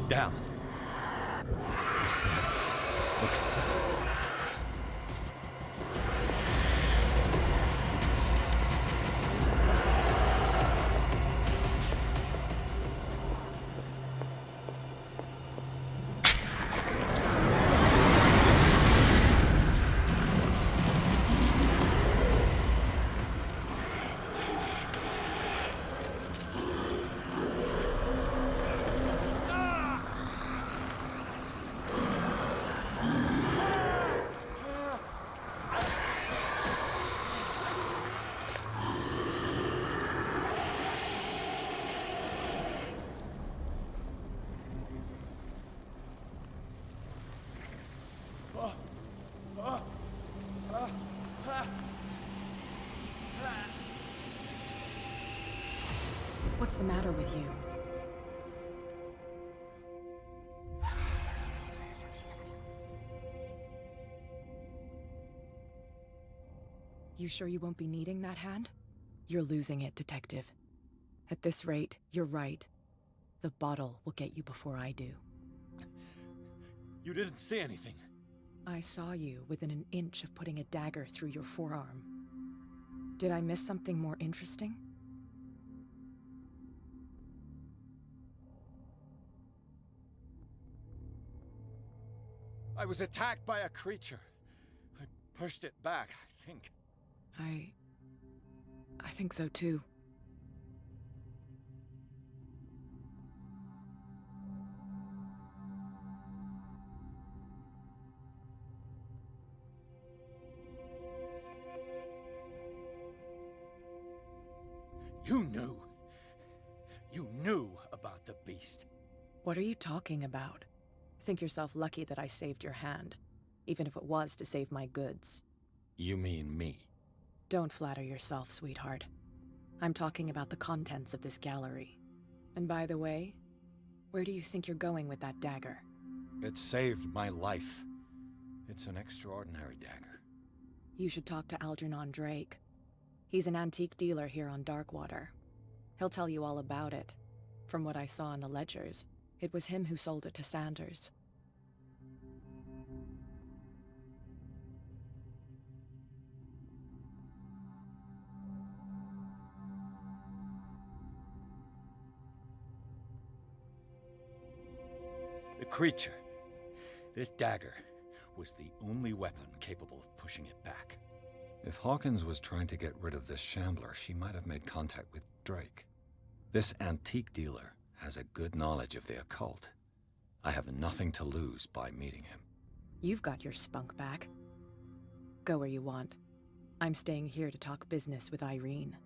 Damn. This dagger looks different. What's the matter with you? You sure you won't be needing that hand? You're losing it, Detective. At this rate, you're right. The bottle will get you before I do. You didn't see anything. I saw you within an inch of putting a dagger through your forearm. Did I miss something more interesting? I was attacked by a creature. I pushed it back, I think. I think so too. You knew. You What are you talking about? Think yourself lucky that I saved your hand, even if it was to save my goods. You mean me? Don't flatter yourself, sweetheart. I'm talking about the contents of this gallery. And by the way, where do you think you're going with that dagger? It saved my life. It's an extraordinary dagger. You should talk to Algernon Drake. He's an antique dealer here on Darkwater. He'll tell you all about it. From what I saw in the ledgers, it was him who sold it to Sanders. The creature. This dagger was the only weapon capable of pushing it back. If Hawkins was trying to get rid of this shambler, she might have made contact with Drake. This antique dealer has a good knowledge of the occult. I have nothing to lose by meeting him. You've got your spunk back. Go where you want. I'm staying here to talk business with Irene.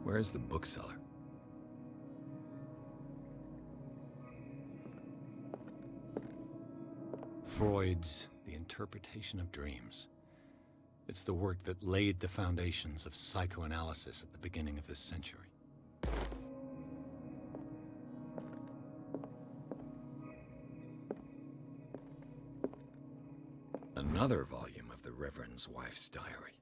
Where's the bookseller? Freud's The Interpretation of Dreams. It's the work that laid the foundations of psychoanalysis at the beginning of this century. Another volume of the Reverend's wife's diary.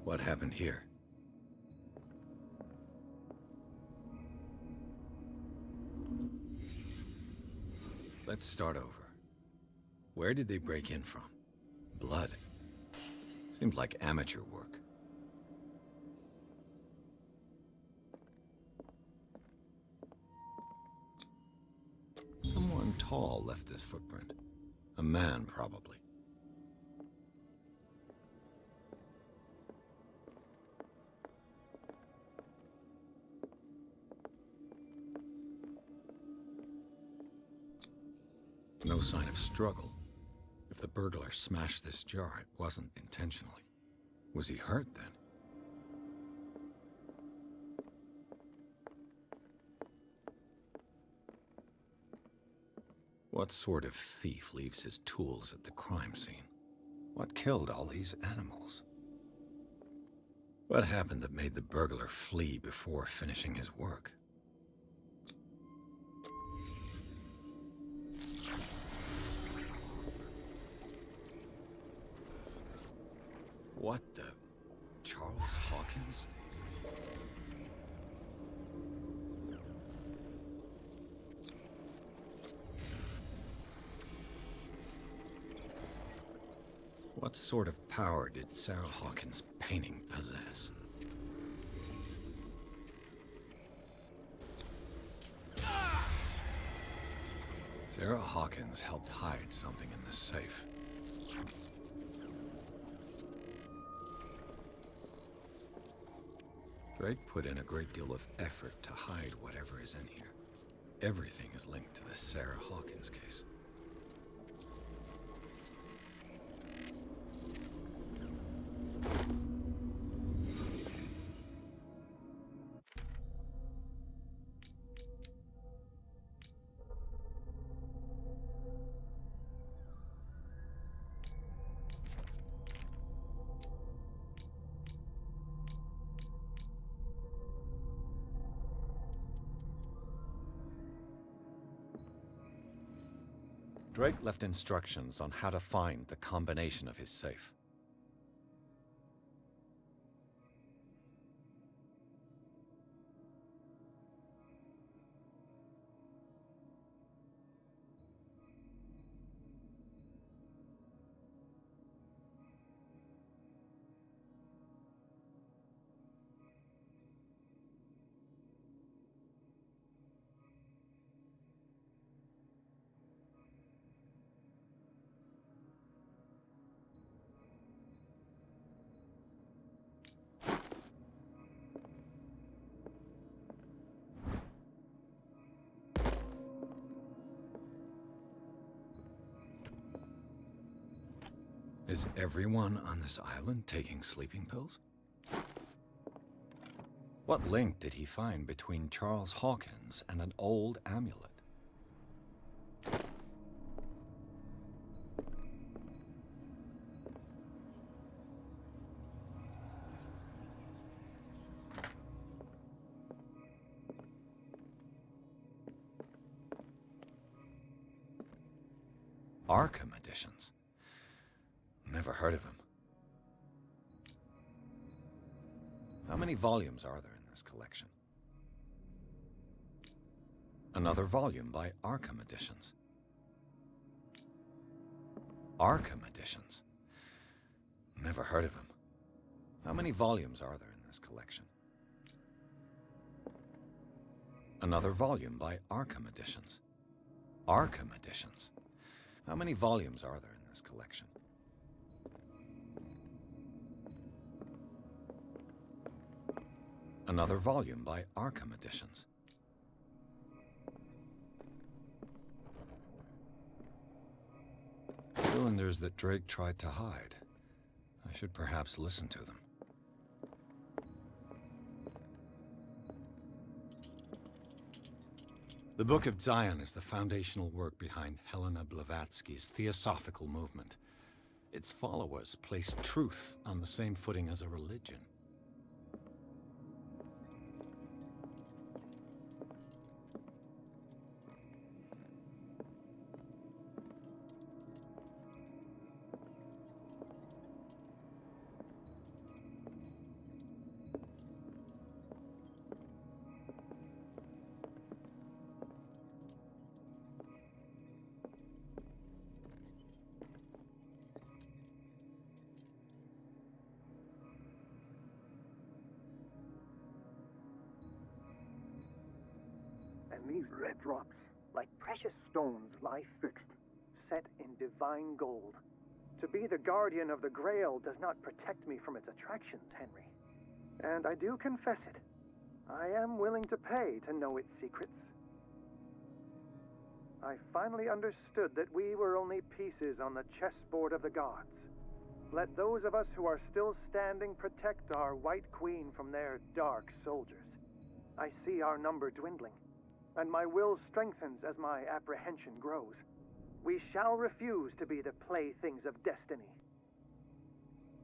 What happened here? Let's start over. Where did they break in from? Blood. Seemed like amateur work. Someone tall left this footprint. A man, probably. No sign of struggle. If the burglar smashed this jar, it wasn't intentionally. Was he hurt then? What sort of thief leaves his tools at the crime scene? What killed all these animals? What happened that made the burglar flee before finishing his work? What the... Charles Hawkins? What sort of power did Sarah Hawkins' painting possess? Sarah Hawkins helped hide something in this safe. Drake put in a great deal of effort to hide whatever is in here. Everything is linked to the Sarah Hawkins case. Drake left instructions on how to find the combination of his safe. Is everyone on this island taking sleeping pills? What link did he find between Charles Hawkins and an old amulet? Arkham editions. Never heard of him. How many volumes are there in this collection? Another volume by Arkham Editions. Arkham Editions. Never heard of him. How many volumes are there in this collection? Another volume by Arkham Editions. Arkham Editions. How many volumes are there in this collection? Another volume by Arkham Editions. Cylinders that Drake tried to hide. I should perhaps listen to them. The Book of Zion is the foundational work behind Helena Blavatsky's Theosophical movement. Its followers place truth on the same footing as a religion. And these red drops, like precious stones lie fixed, set in divine gold. To be the guardian of the Grail does not protect me from its attractions, Henry. And I do confess it. I am willing to pay to know its secrets. I finally understood that we were only pieces on the chessboard of the gods. Let those of us who are still standing protect our White Queen from their dark soldiers. I see our number dwindling, and my will strengthens as my apprehension grows. We shall refuse to be the playthings of destiny.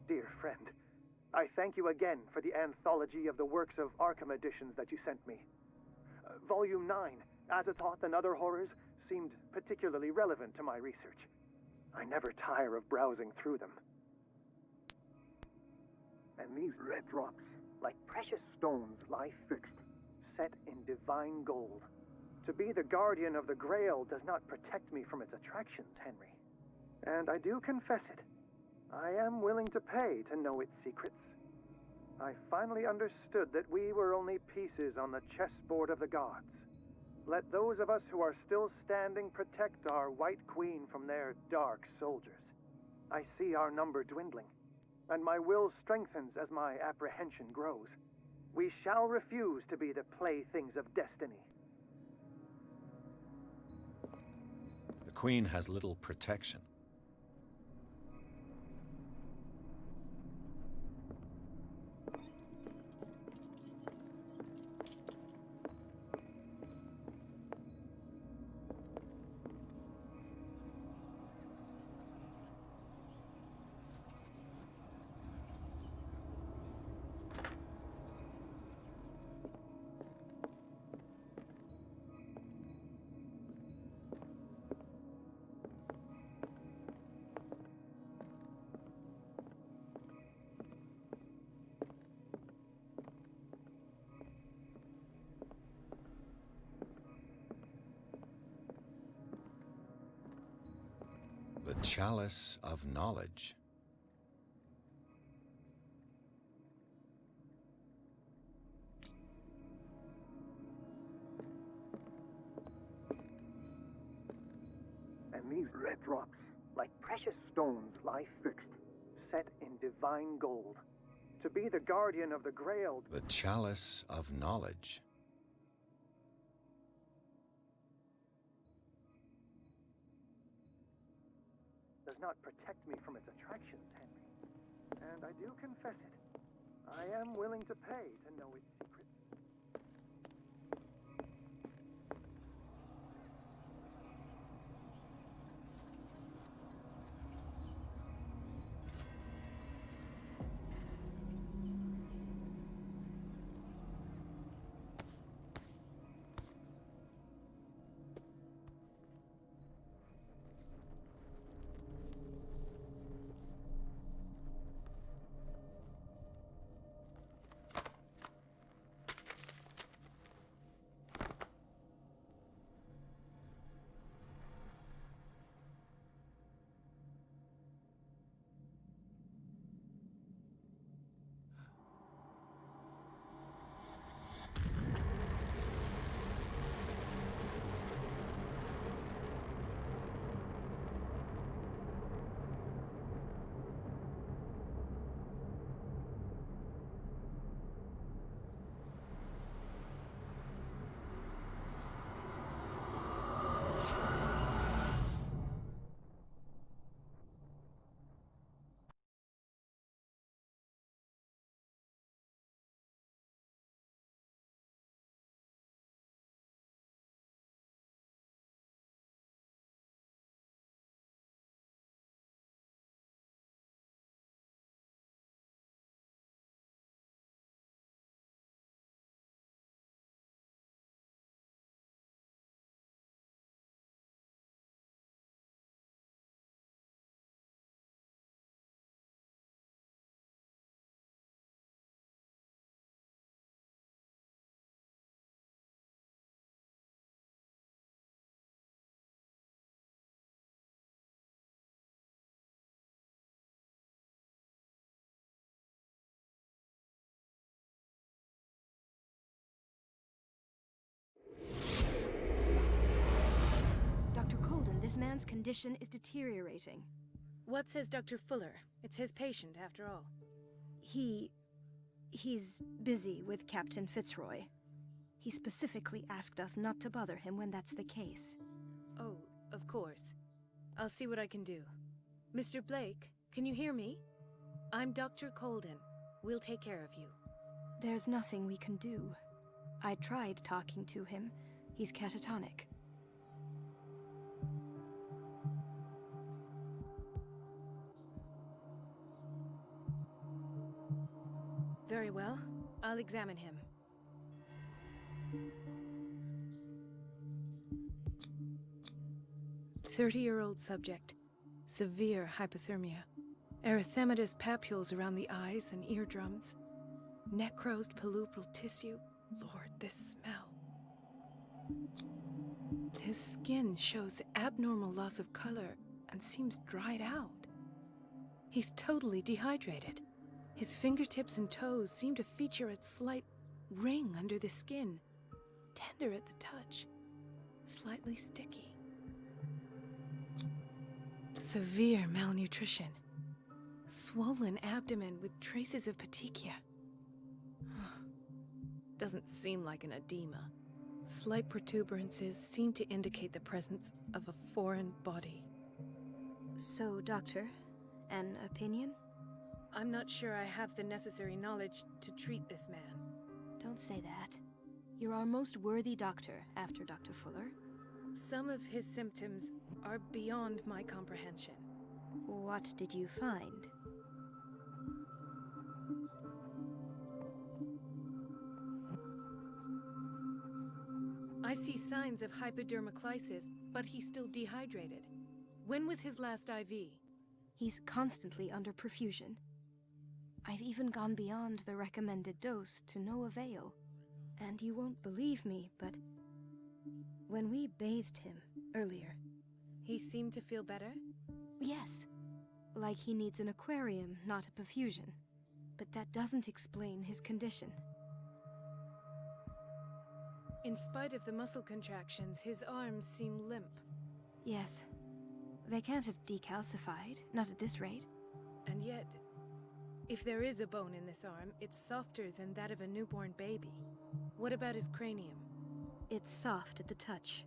Dear friend, I thank you again for the anthology of the works of Arkham editions that you sent me. Volume 9, Azathoth and Other Horrors, seemed particularly relevant to my research. I never tire of browsing through them. And these red drops, like precious stones, lie fixed, set in divine gold. To be the guardian of the Grail does not protect me from its attractions, Henry. And I do confess it. I am willing to pay to know its secrets. I finally understood that we were only pieces on the chessboard of the gods. Let those of us who are still standing protect our White Queen from their dark soldiers. I see our number dwindling, and my will strengthens as my apprehension grows. We shall refuse to be the playthings of destiny. The Queen has little protection. The Chalice of Knowledge. And these red drops, like precious stones, lie fixed, set in divine gold. To be the guardian of the Grail... The Chalice of Knowledge. does not protect me from its attractions, Henry. And I do confess it. I am willing to pay to know its secrets. This man's condition is deteriorating. What says Dr. Fuller? It's his patient, after all. He's busy with Captain Fitzroy. He specifically asked us not to bother him when that's the case. Oh, of course. I'll see what I can do. Mr. Blake, can you hear me? I'm Dr. Colden. We'll take care of you. There's nothing we can do. I tried talking to him. He's catatonic. Very well. I'll examine him. "30-year-old subject. Severe hypothermia. Erythematous papules around the eyes and eardrums. Necrosed palpebral tissue. Lord, this smell. His skin shows abnormal loss of color and seems dried out. He's totally dehydrated. His fingertips and toes seem to feature a slight ring under the skin. Tender at the touch. Slightly sticky. Severe malnutrition. Swollen abdomen with traces of petechia. Doesn't seem like an edema. Slight protuberances seem to indicate the presence of a foreign body. So, Doctor, an opinion? I'm not sure I have the necessary knowledge to treat this man. Don't say that. You're our most worthy doctor after Dr. Fuller. Some of his symptoms are beyond my comprehension. What did you find? I see signs of hypodermoclysis, but he's still dehydrated. When was his last IV? He's constantly under perfusion. I've even gone beyond the recommended dose to no avail. And you won't believe me, but when we bathed him earlier... He seemed to feel better? Yes. Like he needs an aquarium, not a perfusion. But that doesn't explain his condition. In spite of the muscle contractions, his arms seem limp. Yes. They can't have decalcified, not at this rate. And yet, if there is a bone in this arm, it's softer than that of a newborn baby. What about his cranium? It's soft at the touch.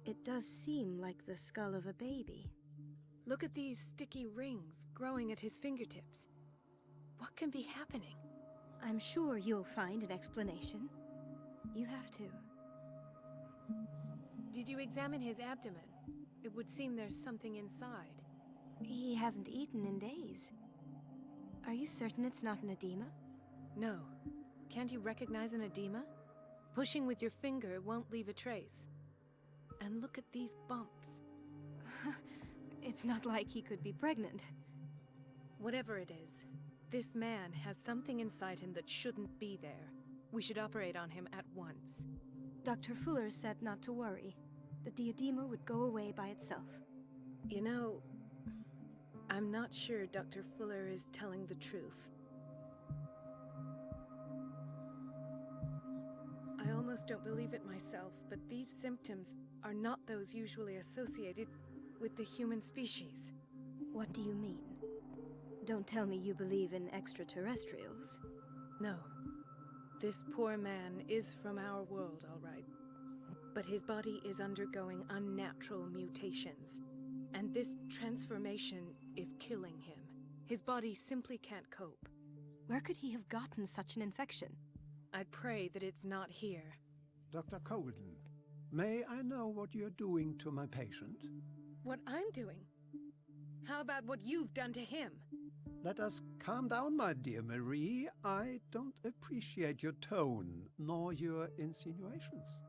It does seem like the skull of a baby. Look at these sticky rings growing at his fingertips. What can be happening? I'm sure you'll find an explanation. You have to. Did you examine his abdomen? It would seem there's something inside. He hasn't eaten in days. Are you certain it's not an edema? No. Can't you recognize an edema? Pushing with your finger won't leave a trace. And look at these bumps. It's not like he could be pregnant. Whatever it is, this man has something inside him that shouldn't be there. We should operate on him at once. Dr. Fuller said not to worry, that the edema would go away by itself. You know, I'm not sure Dr. Fuller is telling the truth. I almost don't believe it myself, but these symptoms are not those usually associated with the human species. What do you mean? Don't tell me you believe in extraterrestrials. No. This poor man is from our world, all right. But his body is undergoing unnatural mutations. And this transformation is killing him. His body simply can't cope. Where could he have gotten such an infection? I pray that it's not here. Dr. Colden, may I know what you're doing to my patient? What I'm doing? How about what you've done to him? Let us calm down, my dear Marie. I don't appreciate your tone, nor your insinuations.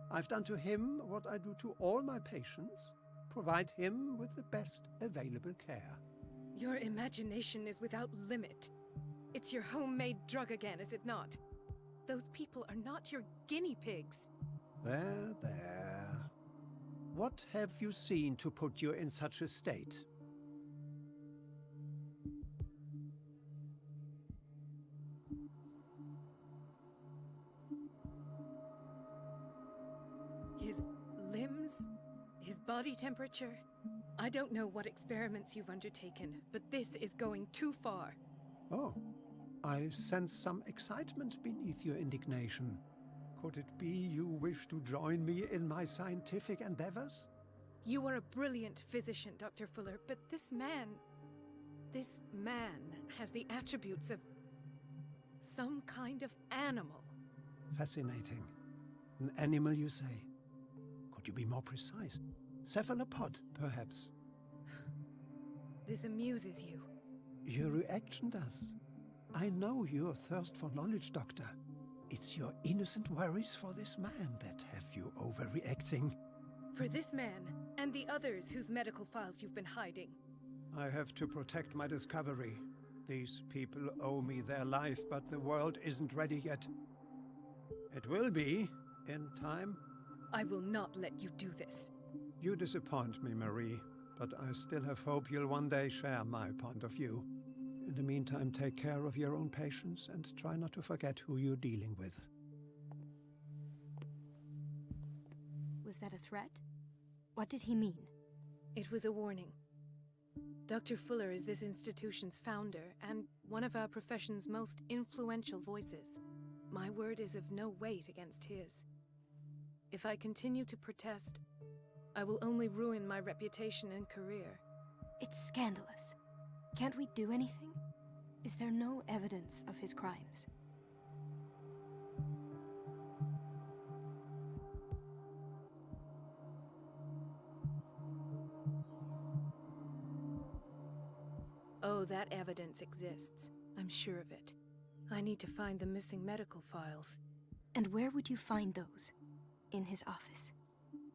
I've done to him what I do to all my patients. Provide him with the best available care. Your imagination is without limit. It's your homemade drug again, is it not? Those people are not your guinea pigs. There, there. What have you seen to put you in such a state? His limbs, his body body temperature. I don't know what experiments you've undertaken, but this is going too far. Oh, I sense some excitement beneath your indignation. Could it be you wish to join me in my scientific endeavors? You are a brilliant physician, Dr. Fuller, but this man has the attributes of some kind of animal. Fascinating. An animal, you say? Could you be more precise? Cephalopod, perhaps? This amuses you. Your reaction does. I know your thirst for knowledge, Doctor. It's your innocent worries for this man that have you overreacting. For this man, and the others whose medical files you've been hiding. I have to protect my discovery. These people owe me their life, but the world isn't ready yet. It will be, in time. I will not let you do this. You disappoint me, Marie, but I still have hope you'll one day share my point of view. In the meantime, take care of your own patients and try not to forget who you're dealing with. Was that a threat? What did he mean? It was a warning. Dr. Fuller is this institution's founder and one of our profession's most influential voices. My word is of no weight against his. If I continue to protest, I will only ruin my reputation and career. It's scandalous. Can't we do anything? Is there no evidence of his crimes? Oh, that evidence exists. I'm sure of it. I need to find the missing medical files. And where would you find those? In his office?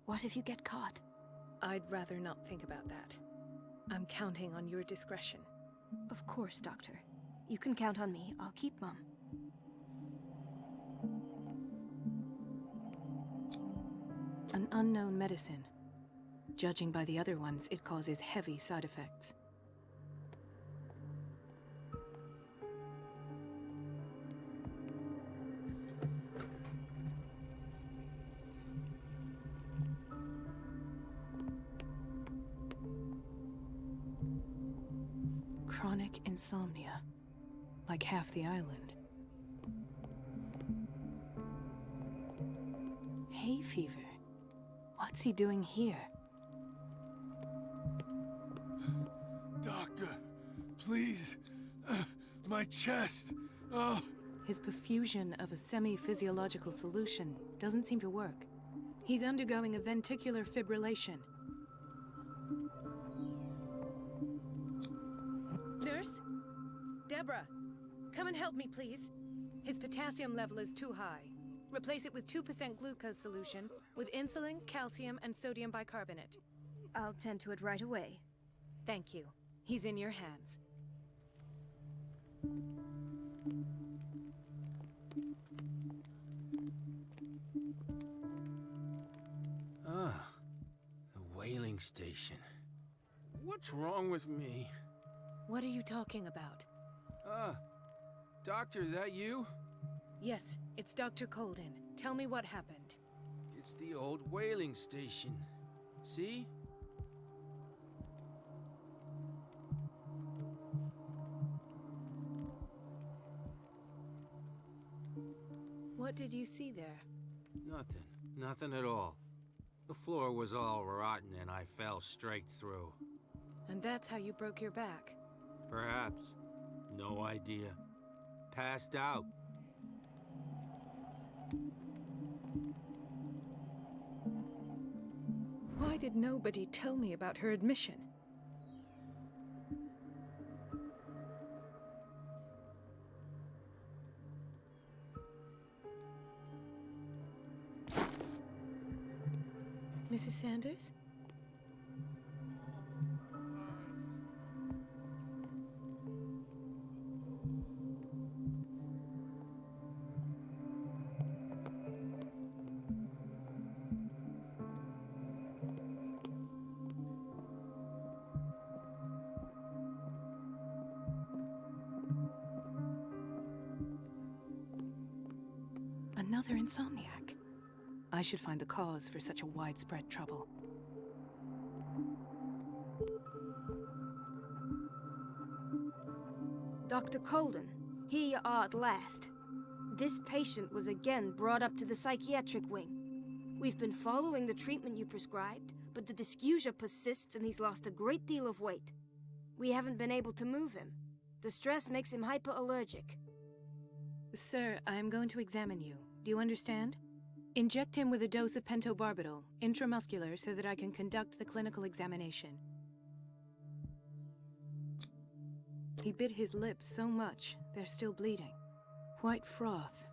What if you get caught? I'd rather not think about that. I'm counting on your discretion. Of course, Doctor. You can count on me. I'll keep Mum. An unknown medicine. Judging by the other ones, it causes heavy side effects. Chronic insomnia. Like half the island. Hay fever. What's he doing here? Doctor, please. My chest. Oh. His perfusion of a semi-physiological solution doesn't seem to work. He's undergoing a ventricular fibrillation. Nurse? Deborah, come and help me, please. His potassium level is too high. Replace it with 2% glucose solution with insulin, calcium, and sodium bicarbonate. I'll tend to it right away. Thank you. He's in your hands. Ah, the whaling station. What's wrong with me? What are you talking about? Doctor, that you? Yes, it's Dr. Colden. Tell me what happened. It's the old whaling station. See? What did you see there? Nothing. Nothing at all. The floor was all rotten and I fell straight through. And that's how you broke your back? Perhaps. No idea. Passed out. Why did nobody tell me about her admission? Mrs. Sanders? Another insomniac. I should find the cause for such a widespread trouble. Dr. Colden, here you are at last. This patient was again brought up to the psychiatric wing. We've been following the treatment you prescribed, but the dysgeusia persists and he's lost a great deal of weight. We haven't been able to move him. The stress makes him hyperallergic. Sir, I am going to examine you. Do you understand? Inject him with a dose of pentobarbital, intramuscular, so that I can conduct the clinical examination. He bit his lips so much, they're still bleeding. White froth,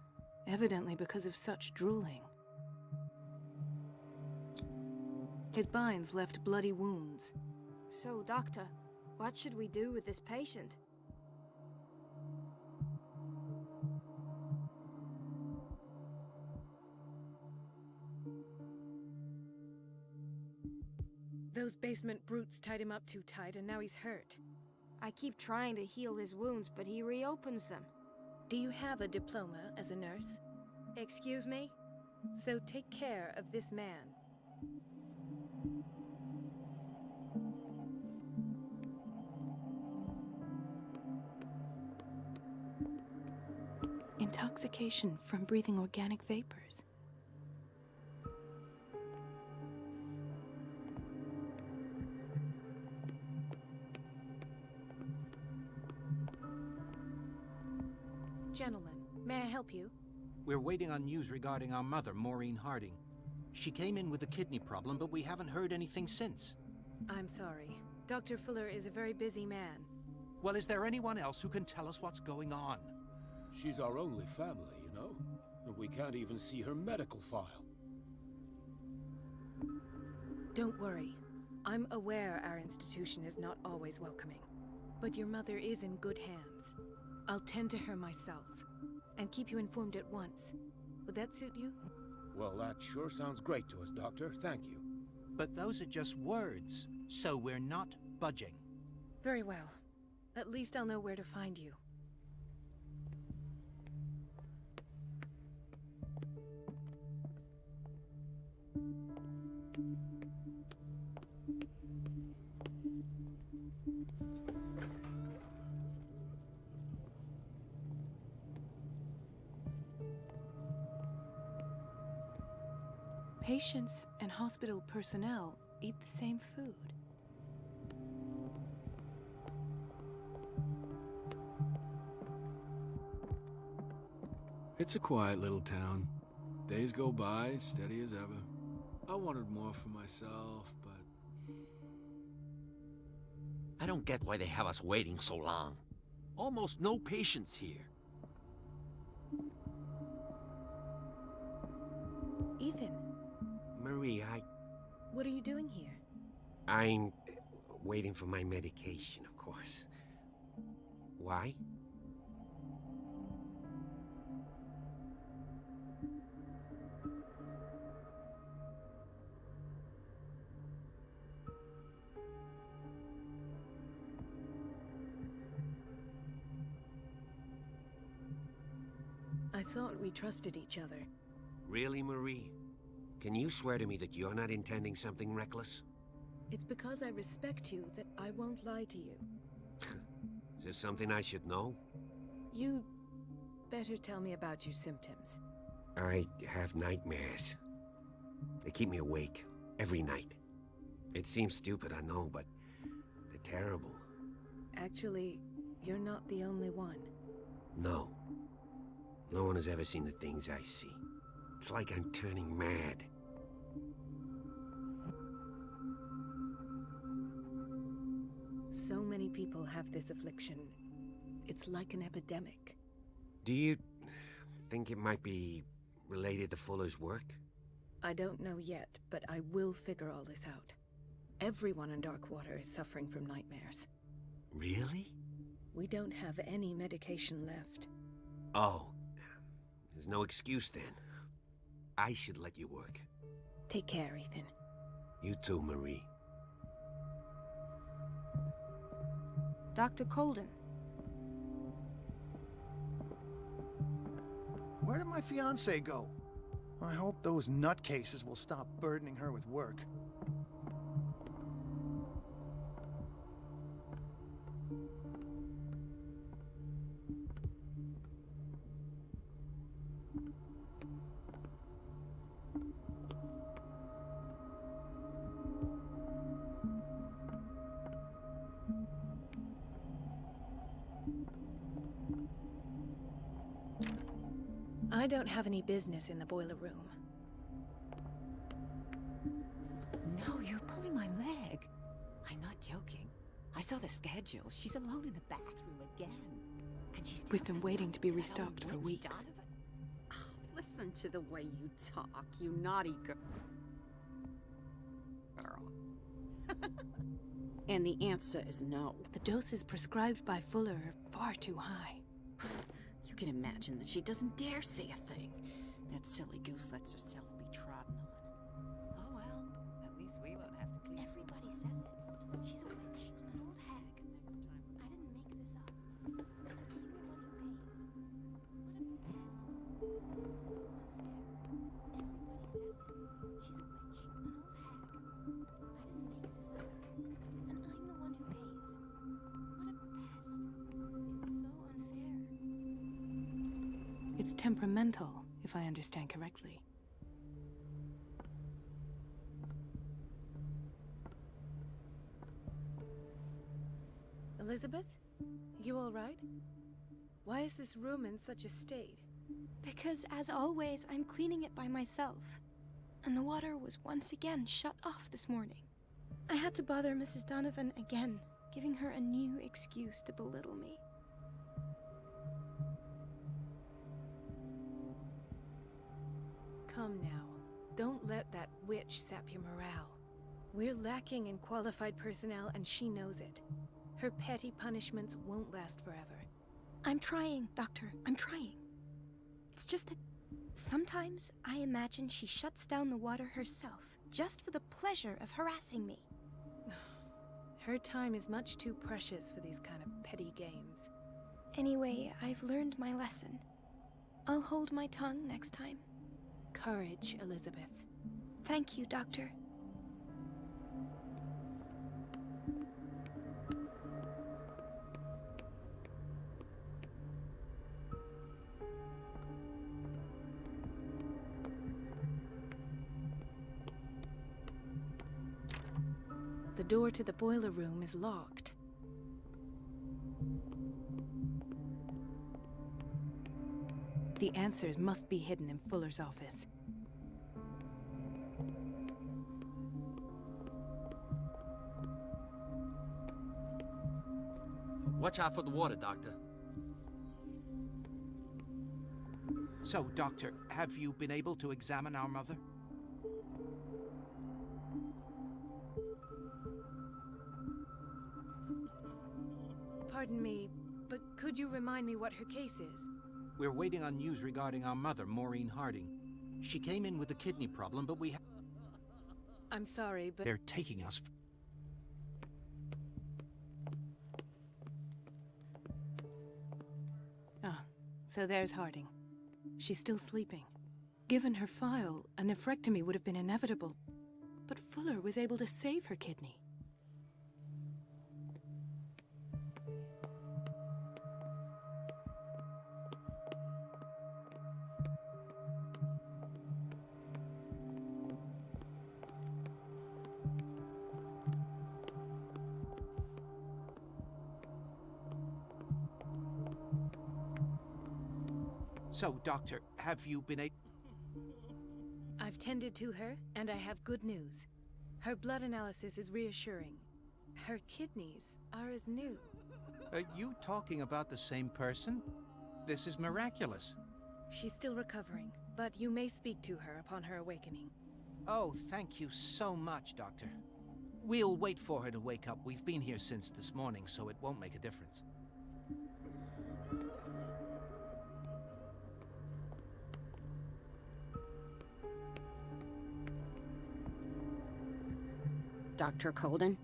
evidently because of such drooling. His binds left bloody wounds. So, Doctor, what should we do with this patient? Those basement brutes tied him up too tight, and now he's hurt. I keep trying to heal his wounds, but he reopens them. Do you have a diploma as a nurse? Excuse me? So take care of this man. Intoxication from breathing organic vapors. Gentlemen, may I help you? We're waiting on news regarding our mother, Maureen Harding. She came in with a kidney problem, but we haven't heard anything since. I'm sorry. Dr. Fuller is a very busy man. Well, is there anyone else who can tell us what's going on? She's our only family, you know? And we can't even see her medical file. Don't worry. I'm aware our institution is not always welcoming. But your mother is in good hands. I'll tend to her myself, and keep you informed at once. Would that suit you? Well, that sure sounds great to us, Doctor. Thank you. But those are just words, so we're not budging. Very well. At least I'll know where to find you. Patients and hospital personnel eat the same food. It's a quiet little town. Days go by, steady as ever. I wanted more for myself, but... I don't get why they have us waiting so long. Almost no patients here. Ethan. Marie, What are you doing here? I'm waiting for my medication, of course. Why? I thought we trusted each other. Really, Marie? Can you swear to me that you're not intending something reckless? It's because I respect you that I won't lie to you. Is there something I should know? You'd better tell me about your symptoms. I have nightmares. They keep me awake every night. It seems stupid, I know, but they're terrible. Actually, you're not the only one. No. No one has ever seen the things I see. It's like I'm turning mad. So many people have this affliction. It's like an epidemic. Do you think it might be related to Fuller's work? I don't know yet, but I will figure all this out. Everyone in Darkwater is suffering from nightmares. Really? We don't have any medication left. Oh. There's no excuse then. I should let you work. Take care, Ethan. You too, Marie. Dr. Colden. Where did my fiancée go? I hope those nutcases will stop burdening her with work. I don't have any business in the boiler room. No, you're pulling my leg. I'm not joking. I saw the schedule. She's alone in the bathroom again. And she's We've been waiting to be restocked for weeks. Oh, listen to the way you talk, you naughty girl. And the answer is no. The doses prescribed by Fuller are far too high. You can imagine that she doesn't dare say a thing. That silly goose lets herself be trodden on. Oh well, at least we won't have to clean. Everybody says it. She's a witch, an old hag. I didn't make this up. And I'm the one who pays. What a pest. It's so unfair. Everybody says it. She's a witch, an old hag. I didn't make this up. And I'm the one who pays. What a pest. It's so unfair. It's temperamental, if I understand correctly. Elizabeth? You all right? Why is this room in such a state? Because, as always, I'm cleaning it by myself. And the water was once again shut off this morning. I had to bother Mrs. Donovan again, giving her a new excuse to belittle me. Come now. Don't let that witch sap your morale. We're lacking in qualified personnel, and she knows it. Her petty punishments won't last forever. I'm trying, Doctor. I'm trying. It's just that sometimes I imagine she shuts down the water herself, just for the pleasure of harassing me. Her time is much too precious for these kind of petty games. Anyway, I've learned my lesson. I'll hold my tongue next time. Courage, Elizabeth. Thank you, Doctor. The door to the boiler room is locked. The answers must be hidden in Fuller's office. Watch out for the water, Doctor. So, Doctor, have you been able to examine our mother? Pardon me, but could you remind me what her case is? We're waiting on news regarding our mother, Maureen Harding. She came in with a kidney problem, but I'm sorry, but... They're taking us... Ah, so there's Harding. She's still sleeping. Given her file, a nephrectomy would have been inevitable. But Fuller was able to save her kidney. So, Doctor, have you been able... I've tended to her, and I have good news. Her blood analysis is reassuring. Her kidneys are as new. Are you talking about the same person? This is miraculous. She's still recovering, but you may speak to her upon her awakening. Oh, thank you so much, Doctor. We'll wait for her to wake up. We've been here since this morning, so it won't make a difference. Dr. Colden?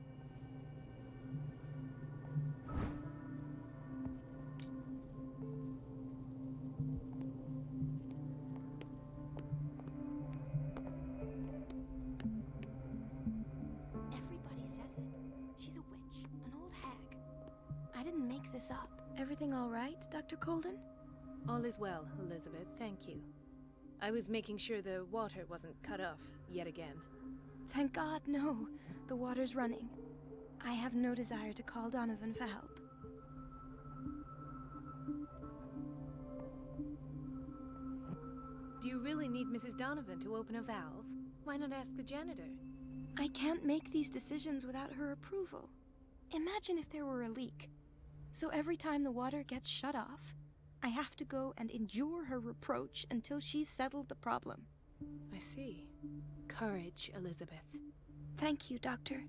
Everybody says it. She's a witch, an old hag. I didn't make this up. Everything all right, Dr. Colden? All is well, Elizabeth, thank you. I was making sure the water wasn't cut off yet again. Thank God, no. The water's running. I have no desire to call Donovan for help. you really need Mrs. Donovan to open a valve, why not ask the janitor? I can't make these decisions without her approval. Imagine if there were a leak. So every time the water gets shut off, I have to go and endure her reproach until she's settled the problem. I see. Courage, Elizabeth. Thank you, Doctor.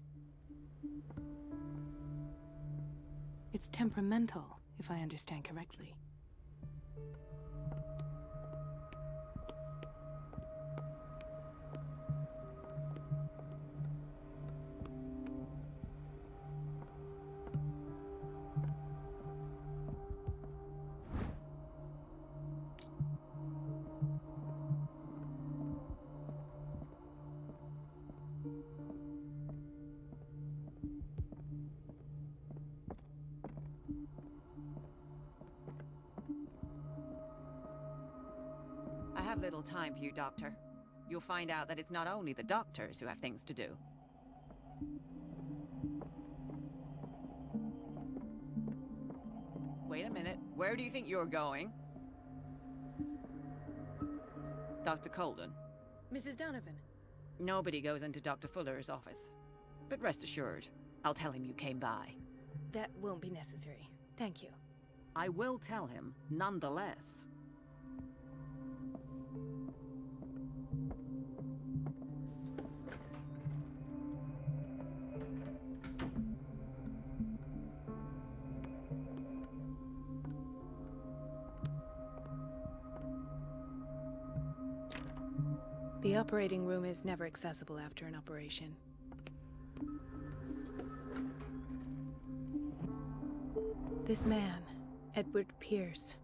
It's temperamental, if I understand correctly. I have little time for you, Doctor. You'll find out that it's not only the doctors who have things to do. Wait a minute. Where do you think you're going? Dr. Colden. Mrs. Donovan. Nobody goes into Dr. Fuller's office. But rest assured, I'll tell him you came by. That won't be necessary. Thank you. I will tell him, nonetheless. The operating room is never accessible after an operation. This man, Edward Pierce,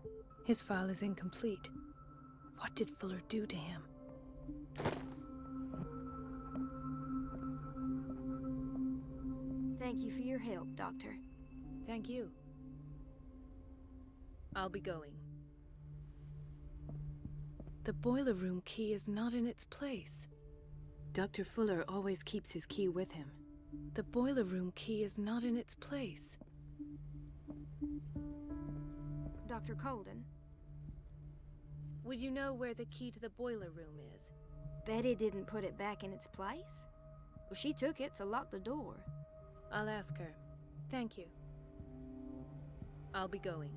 his file is incomplete. What did Fuller do to him? Thank you for your help, Doctor. Thank you. I'll be going. The boiler room key is not in its place. Dr. Fuller always keeps his key with him. The boiler room key is not in its place. Dr. Colden? Would you know where the key to the boiler room is? Betty didn't put it back in its place? Well, she took it to lock the door. I'll ask her. Thank you. I'll be going.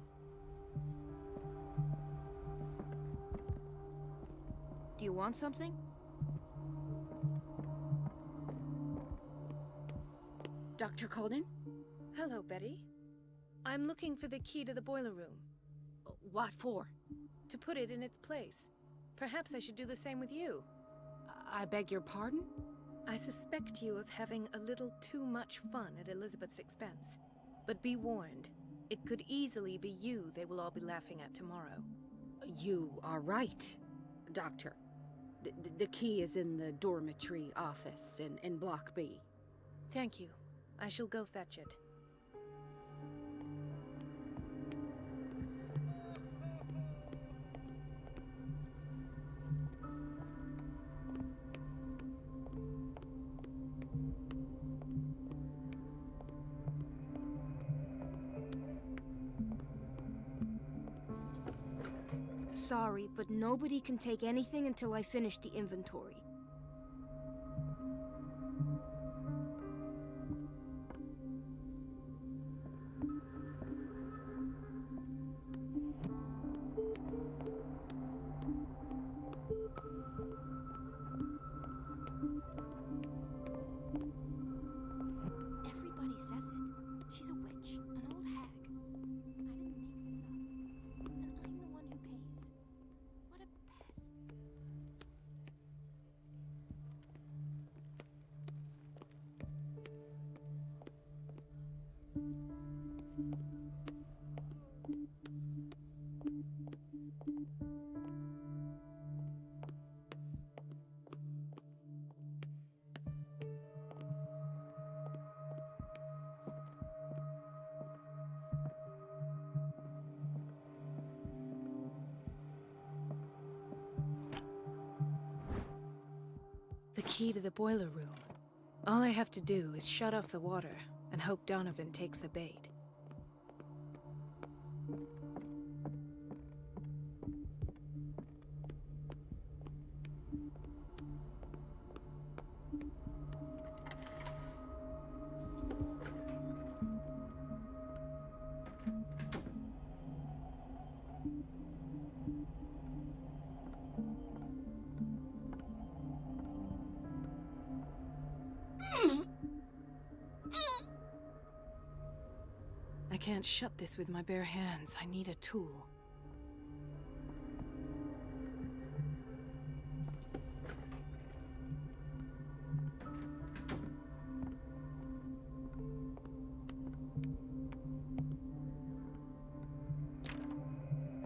Do you want something? Dr. Colden? Hello, Betty. I'm looking for the key to the boiler room. What for? To put it in its place. Perhaps I should do the same with you. I beg your pardon? I suspect you of having a little too much fun at Elizabeth's expense. But be warned, it could easily be you they will all be laughing at tomorrow. You are right, Doctor. The key is in the dormitory office in Block B. Thank you. I shall go fetch it. Sorry, but nobody can take anything until I finish the inventory. Everybody says it. She's a witch, an old hag. I didn't make this up. And I'm the one who pays. What a pest. The key to the boiler room. All I have to do is shut off the water and hope Donovan takes the bait. can't shut this with my bare hands. I need a tool.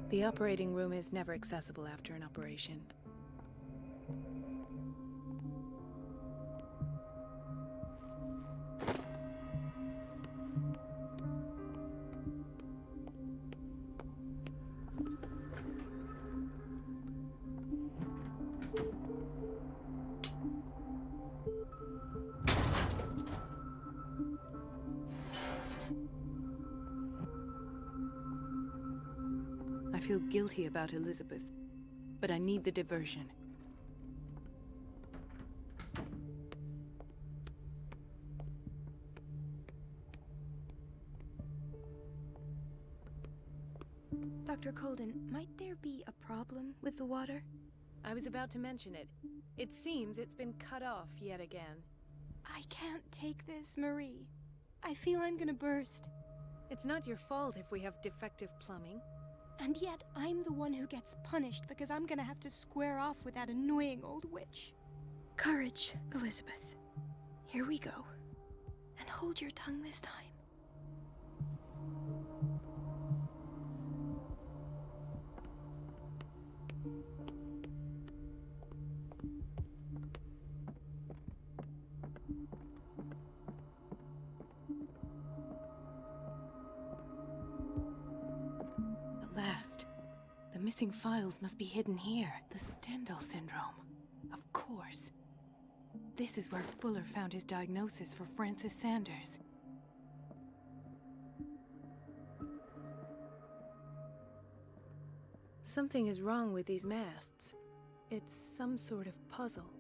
The operating room is never accessible after an operation. I feel guilty about Elizabeth, but I need the diversion. Dr. Colden, might there be a problem with the water? I was about to mention it. It seems it's been cut off yet again. I can't take this, Marie. I feel I'm gonna burst. It's not your fault if we have defective plumbing. And yet, I'm the one who gets punished because I'm gonna have to square off with that annoying old witch. Courage, Elizabeth. Here we go. And hold your tongue this time. The missing files must be hidden here. The Stendhal syndrome. Of course. This is where Fuller found his diagnosis for Francis Sanders. Something is wrong with these masts. It's some sort of puzzle.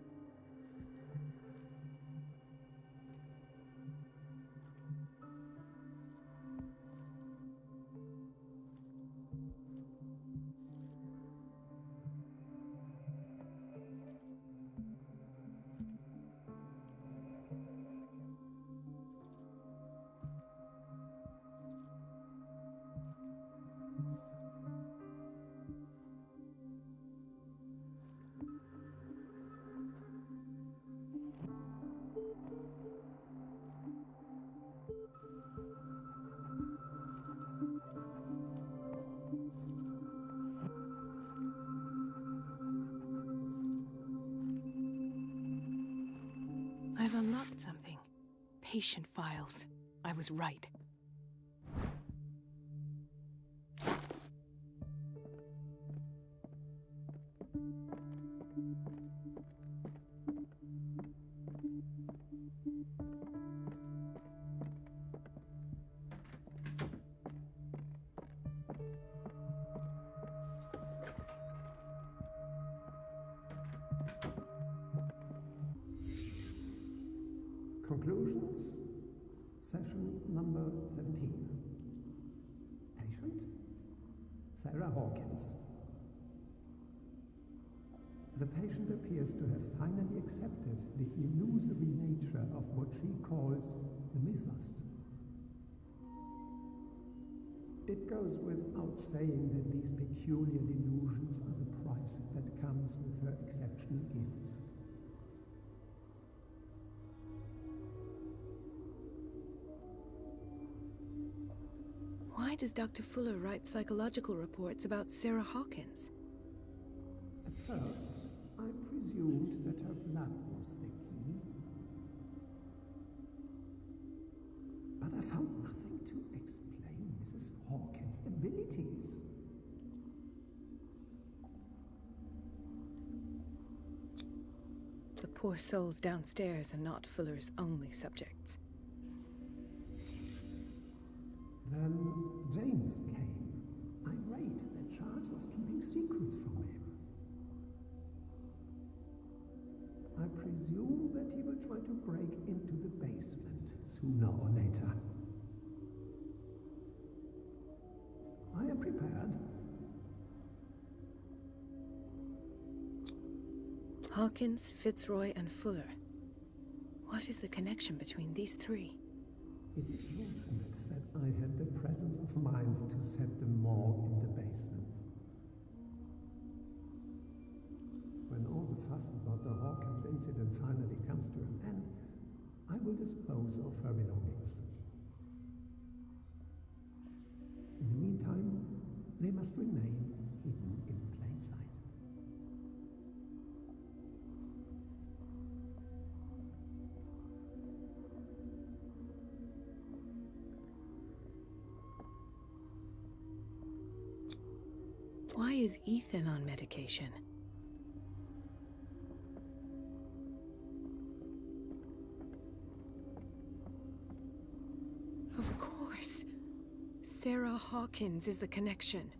I've unlocked something. Patient files. I was right. Conclusions, session number 17. Patient, Sarah Hawkins. The patient appears to have finally accepted the illusory nature of what she calls the mythos. It goes without saying that these peculiar delusions are the price that comes with her exceptional gifts. Why does Dr. Fuller write psychological reports about Sarah Hawkins? At first, I presumed that her blood was the key. But I found nothing to explain Mrs. Hawkins' abilities. The poor souls downstairs are not Fuller's only subjects. Then James came, irate that Charles was keeping secrets from him. I presume that he will try to break into the basement sooner or later. I am prepared. Hawkins, Fitzroy, and Fuller. What is the connection between these three? It is fortunate that I had the presence of mind to set the morgue in the basement. When all the fuss about the Hawkins incident finally comes to an end, I will dispose of her belongings. In the meantime, they must remain hidden in plain sight. Why is Ethan on medication? Of course. Sarah Hawkins is the connection.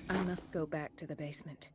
I must go back to the basement.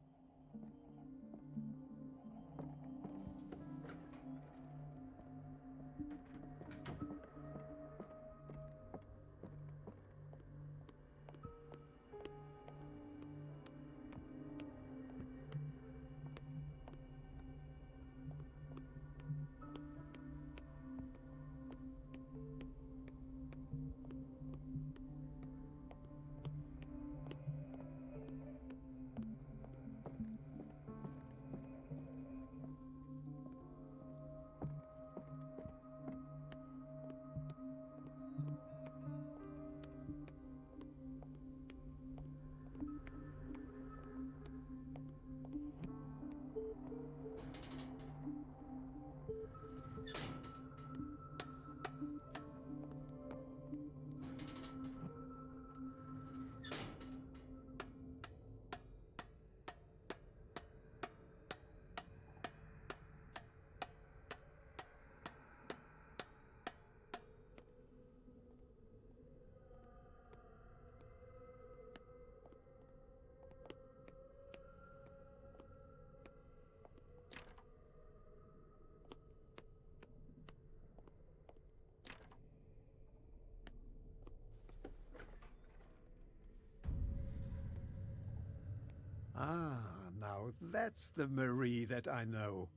Ah, now that's the Marie that I know.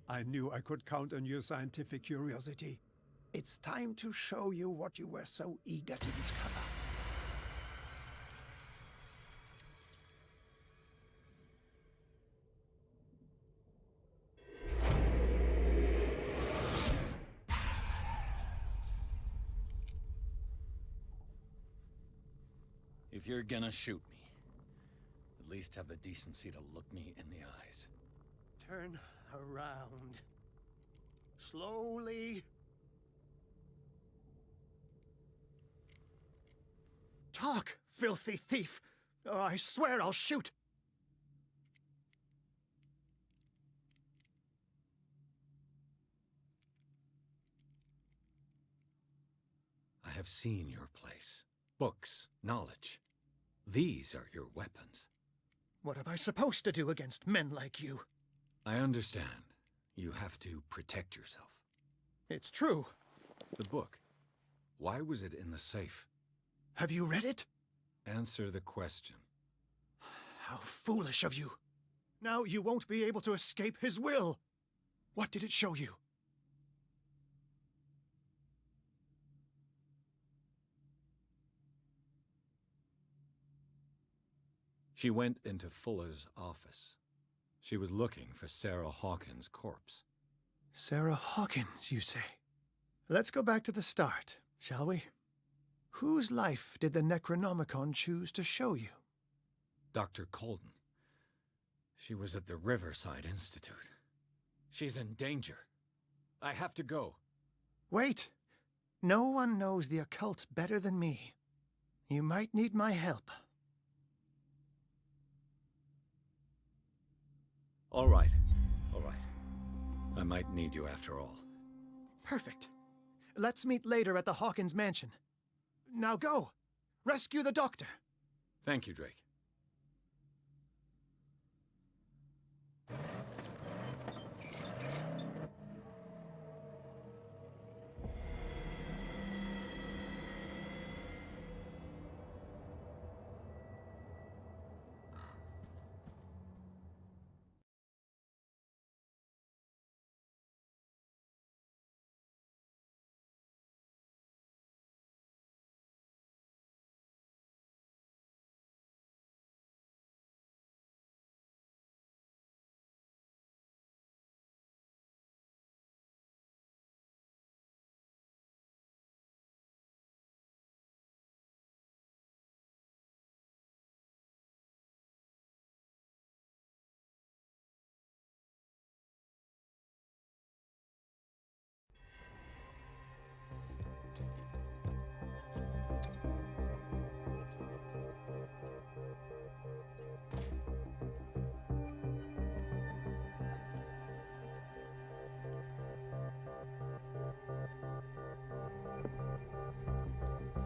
I knew I could count on your scientific curiosity. It's time to show you what you were so eager to discover. If you're gonna shoot me, at least have the decency to look me in the eyes. Turn around. Slowly. Talk, filthy thief! Or I swear I'll shoot! I have seen your place. Books, knowledge. These are your weapons. What am I supposed to do against men like you? I understand. You have to protect yourself. It's true. The book. Why was it in the safe? Have you read it? Answer the question. How foolish of you. Now you won't be able to escape his will. What did it show you? She went into Fuller's office. She was looking for Sarah Hawkins' corpse. Sarah Hawkins, you say? Let's go back to the start, shall we? Whose life did the Necronomicon choose to show you? Dr. Colden. She was at the Riverside Institute. She's in danger. I have to go. Wait. No one knows the occult better than me. You might need my help. All right. All right. I might need you after all. Perfect. Let's meet later at the Hawkins mansion. Now go! Rescue the doctor! Thank you, Drake.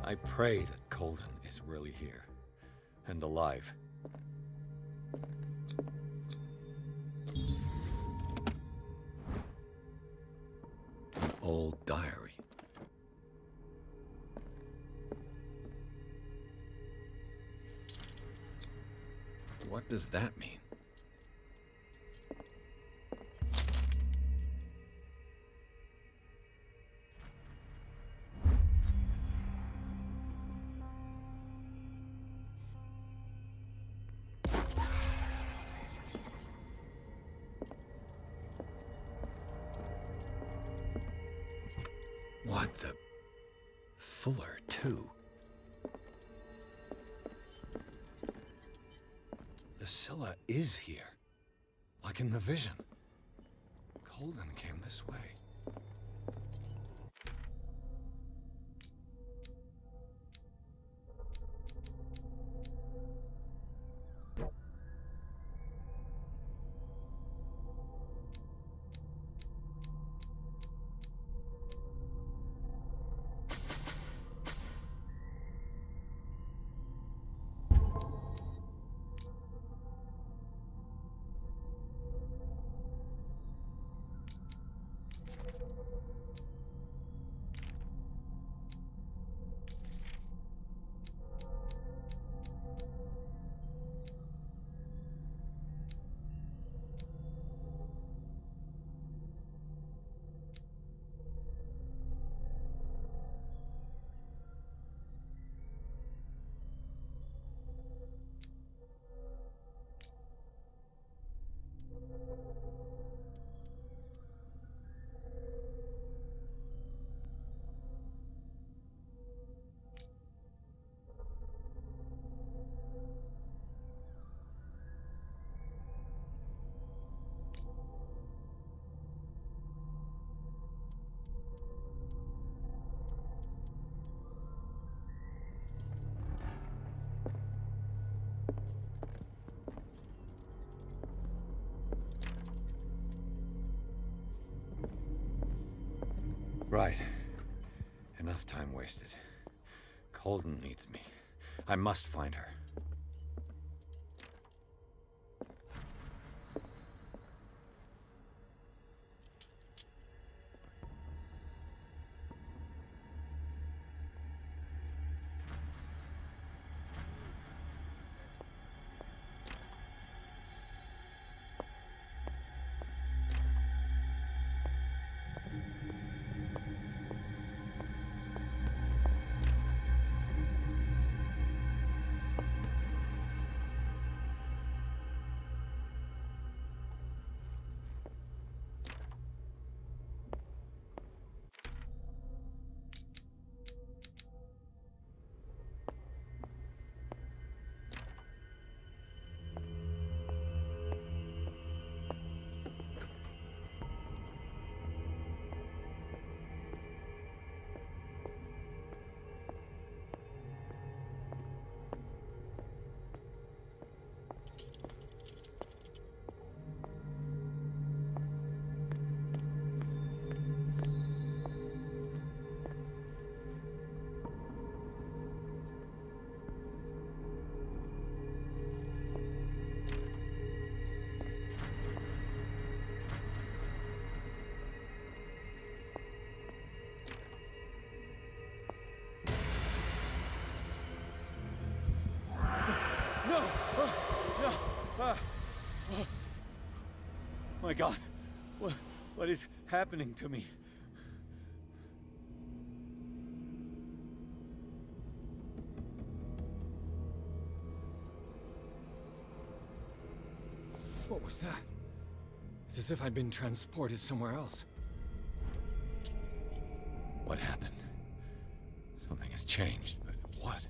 I pray that Colden is really here. And alive. An old diary. What does that mean? What the... Fuller, too. The Scylla is here. Like in the vision. Colden came this way. Right. Enough time wasted. Colden needs me. I must find her. No! No! My God! What is happening to me? What was that? It's as if I'd been transported somewhere else. What happened? Something has changed, but what?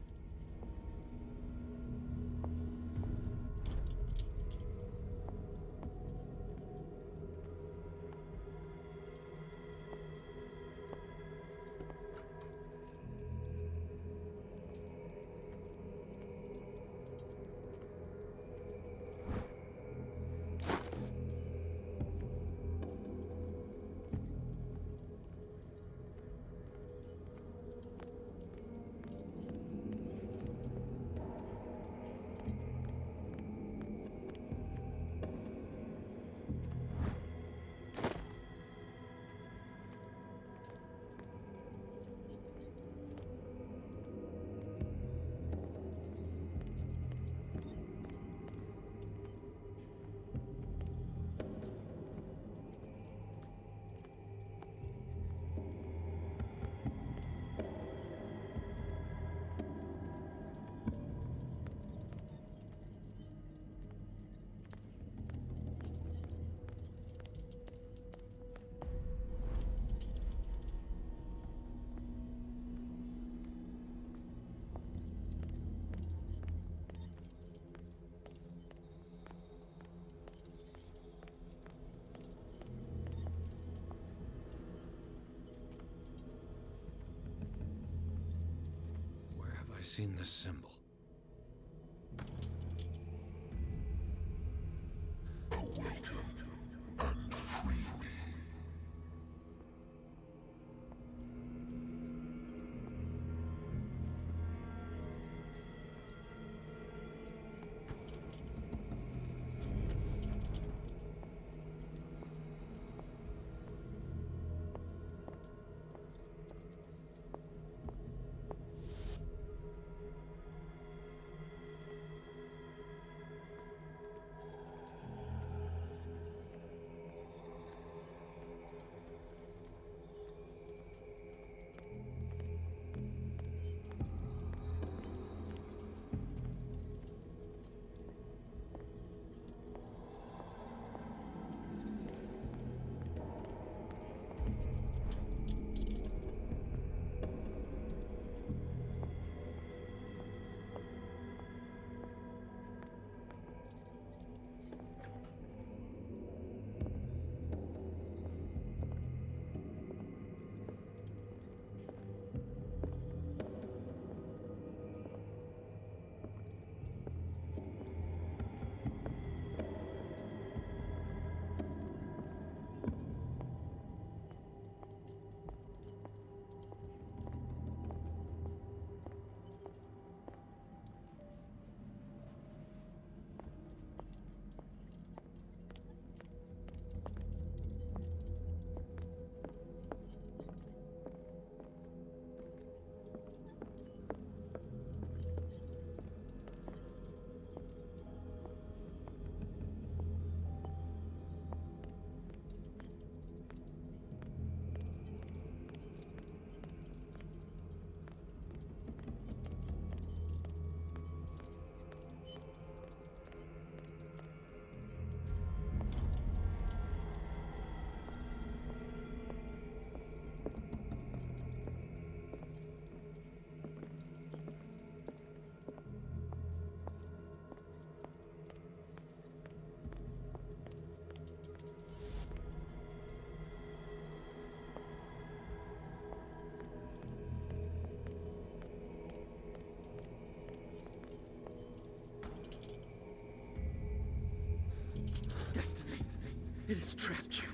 I've seen this symbol. Awaken and free me. Destiny, it has trapped you.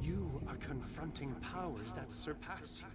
You are confronting powers that surpass you.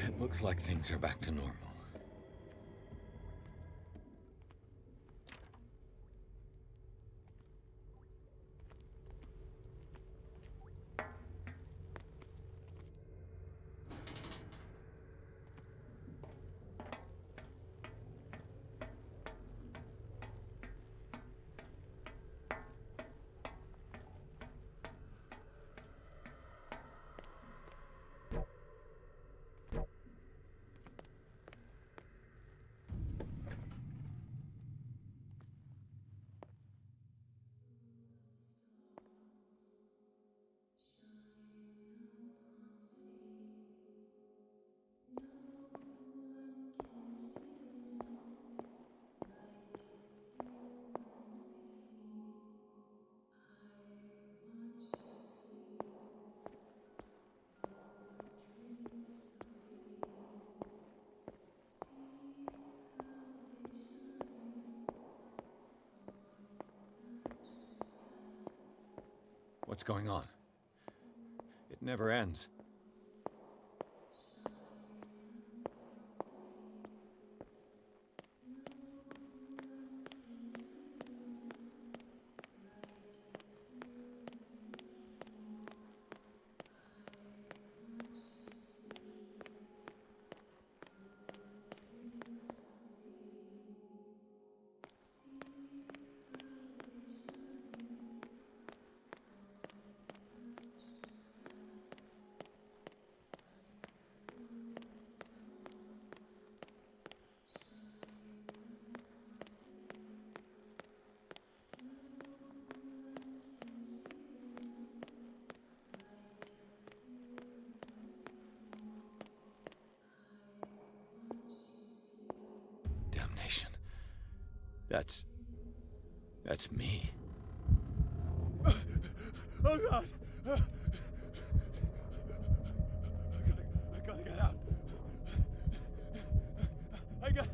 It looks like things are back to normal. What's going on? It never ends. Damnation. That's me. Oh God! I gotta get out. I got.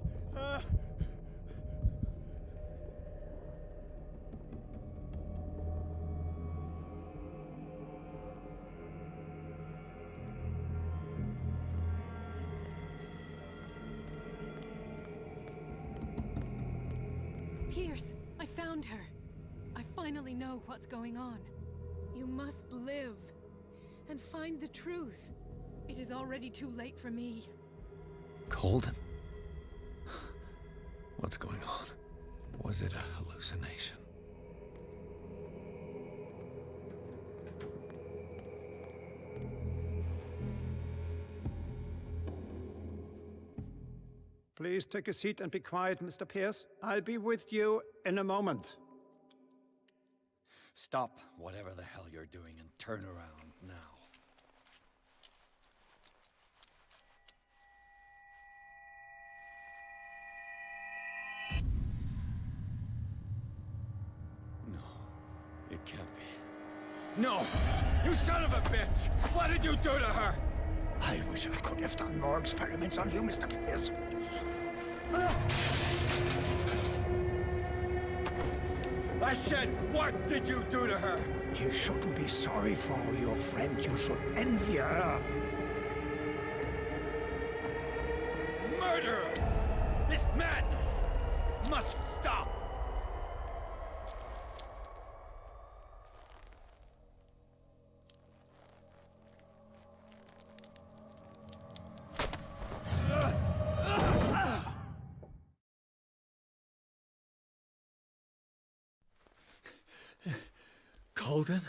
Pierce, I found her. I finally know what's going on. You must live and find the truth. It is already too late for me. Colden? What's going on? Was it a hallucination? Please take a seat and be quiet, Mr. Pierce. I'll be with you in a moment. Stop whatever the hell you're doing and turn around now. No, it can't be. No! You son of a bitch! What did you do to her? I wish I could have done more experiments on you, Mr. Pierce. I said, what did you do to her? You shouldn't be sorry for your friend. You should envy her. Murderer! This madness must stop! Colden?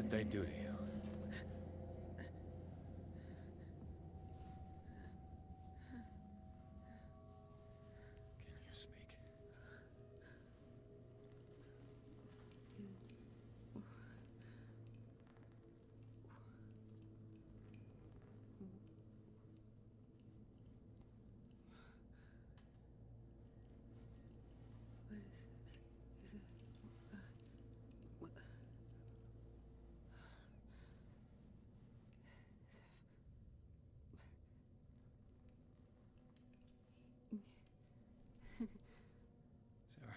did they do to you? Can you speak? Sarah.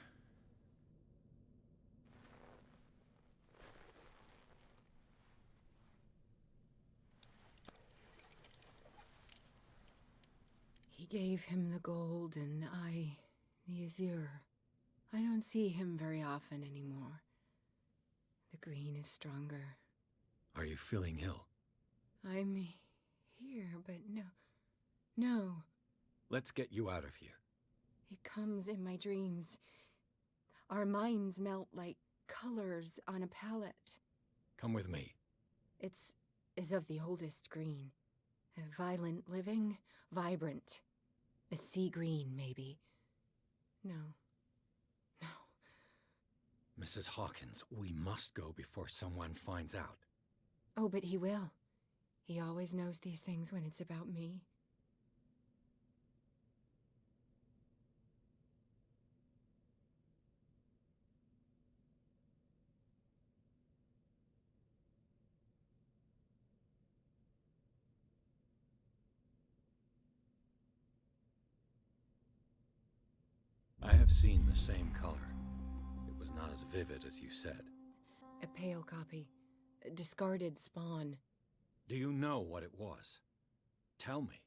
He gave him the gold and I the azure. I don't see him very often anymore. The green is stronger. Are you feeling ill? I'm here, but no. Let's get you out of here. It comes in my dreams. Our minds melt like colors on a palette. Come with me. It's of the oldest green. Violent living, vibrant. A sea green, maybe. No. Mrs. Hawkins, we must go before someone finds out. Oh, but he will. He always knows these things when it's about me. I have seen the same color. It was not as vivid as you said. A pale copy. A discarded spawn. Do you know what it was? Tell me.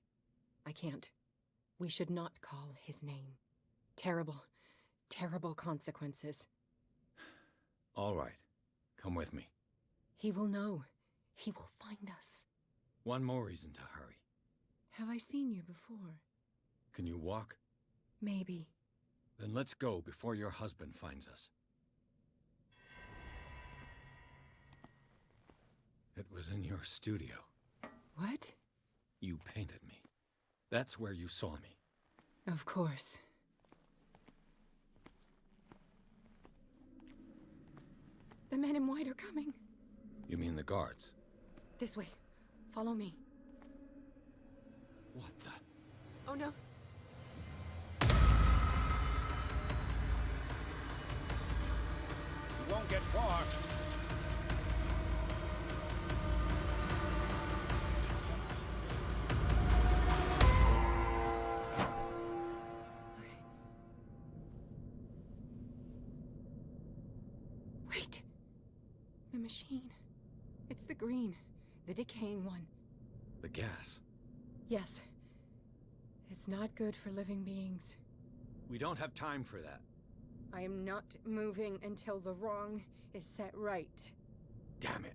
I can't. We should not call his name. Terrible, terrible consequences. All right. Come with me. He will know. He will find us. One more reason to hurry. Have I seen you before? Can you walk? Maybe. Then let's go before your husband finds us. It was in your studio. What? You painted me. That's where you saw me. Of course. The men in white are coming. You mean the guards? This way. Follow me. What the? Oh no. You won't get far. Wait. The machine. It's the green. The decaying one. The gas. Yes. It's not good for living beings. We don't have time for that. I am not moving until the wrong is set right. Damn it.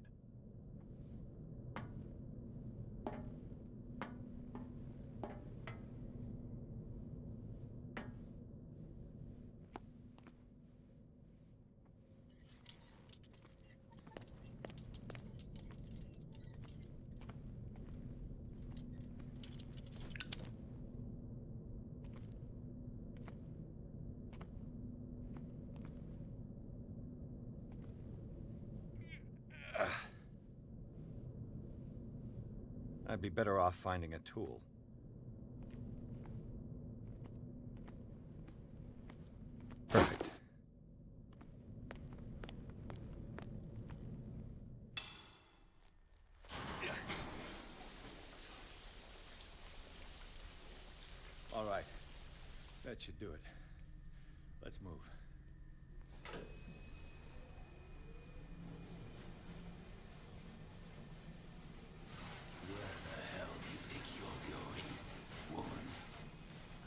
I'd be better off finding a tool. Perfect. All right. That should do it. Let's move.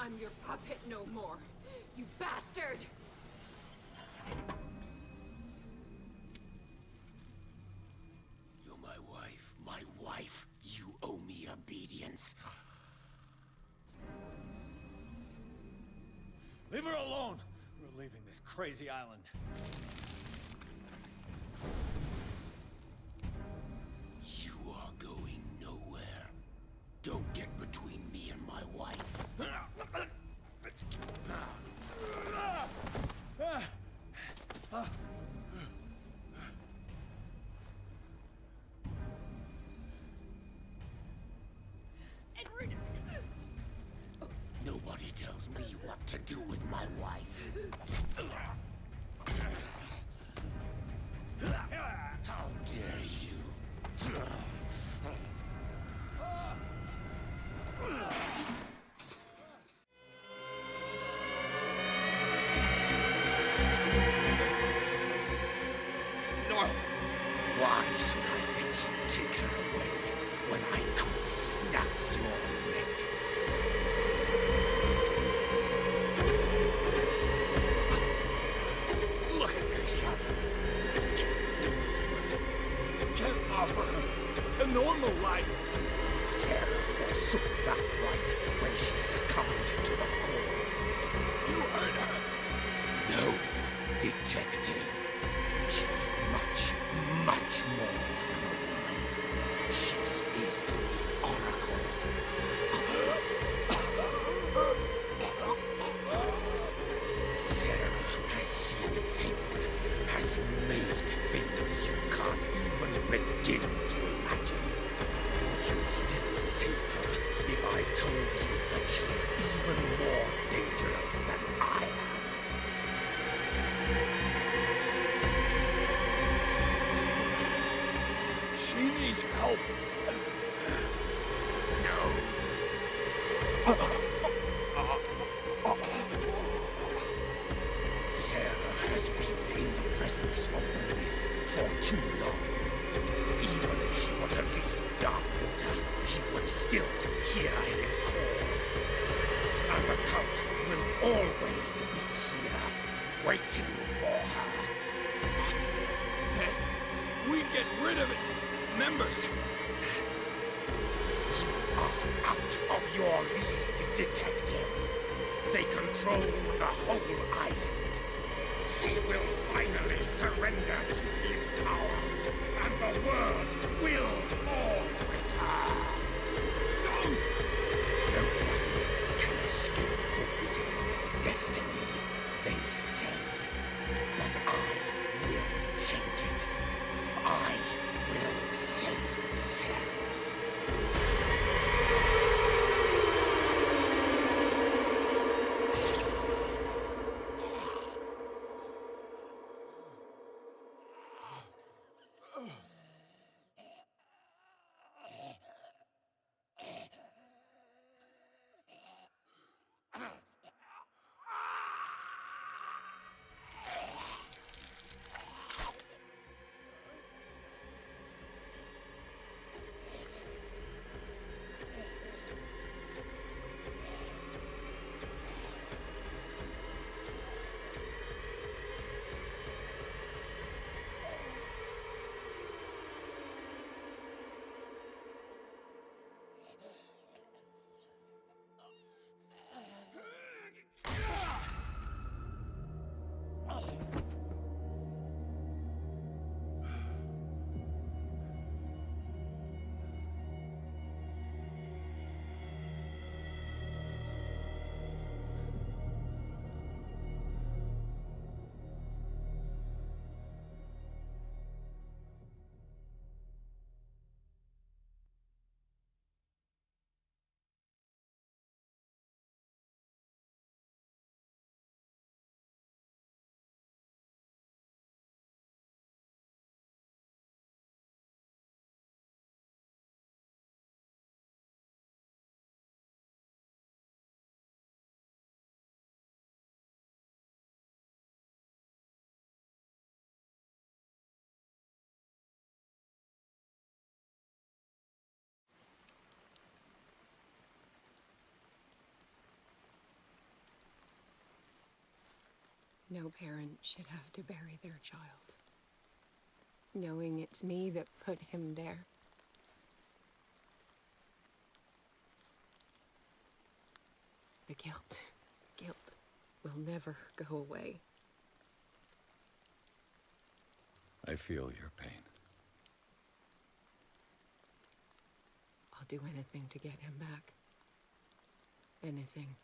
I'm your puppet no more, you bastard! You're my wife. My wife. You owe me obedience. Leave her alone! We're leaving this crazy island. Don't get between me and my wife. Edward! Nobody tells me what to do with my wife. How dare you? No! Why should I let you take her away when I could snap your neck? Look at yourself. Can't offer her a normal life. Sarah forsook that right when she succumbed to the cold. You heard her? No, detective. She is much, much more than a woman. She is the Oracle. Sarah has seen things, has made things you can't even begin to imagine. Would you still save her if I told you that she is even more dangerous than I am? She needs help. Sarah has been in the presence of the myth for too long. Even if she were to leave Darkwater, she would still hear his call. And the cult will always be here, waiting for her. Then we get rid of it, members. You are out of your league, detective. They control the whole island. She will finally surrender to his power, and the world will fall with her. Don't! No one can escape the wheel of destiny, they say. But I will change it. I will save Sarah. No parent should have to bury their child, knowing it's me that put him there. The guilt will never go away. I feel your pain. I'll do anything to get him back. Anything.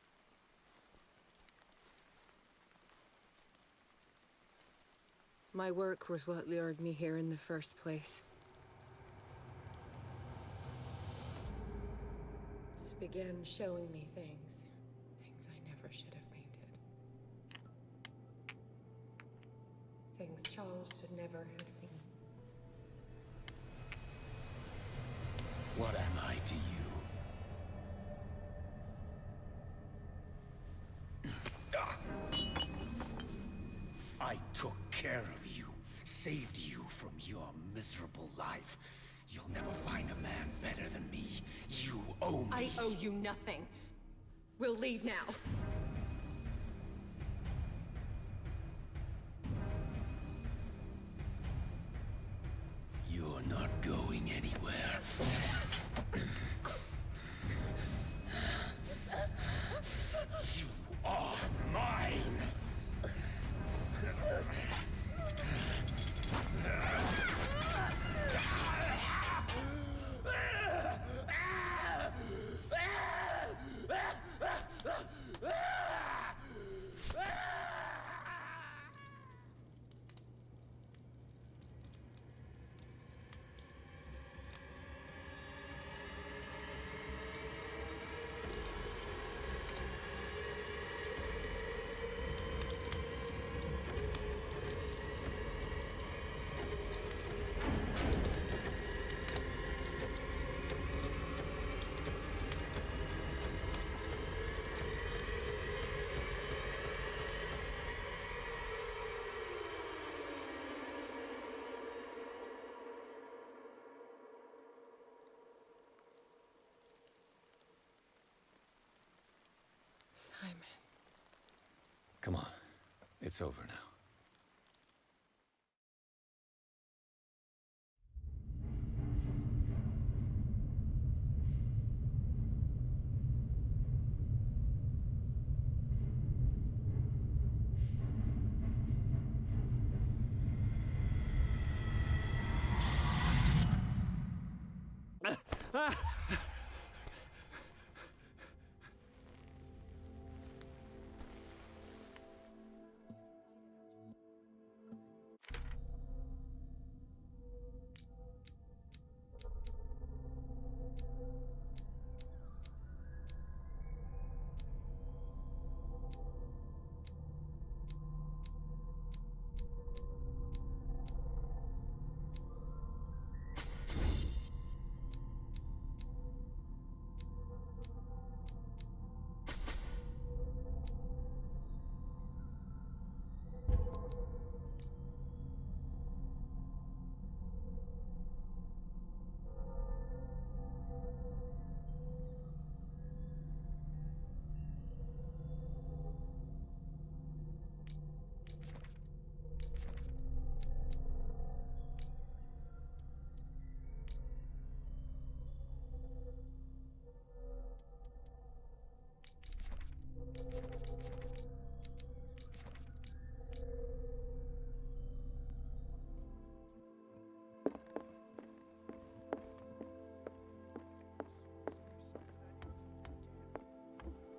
My work was what lured me here in the first place. It began showing me things I never should have painted. Things Charles should never have seen. What am I to you? I took care of you, saved you from your miserable life. You'll never find a man better than me. You owe me. I owe you nothing. We'll leave now. You're not going anywhere. You are mine! Simon. Come on. It's over now.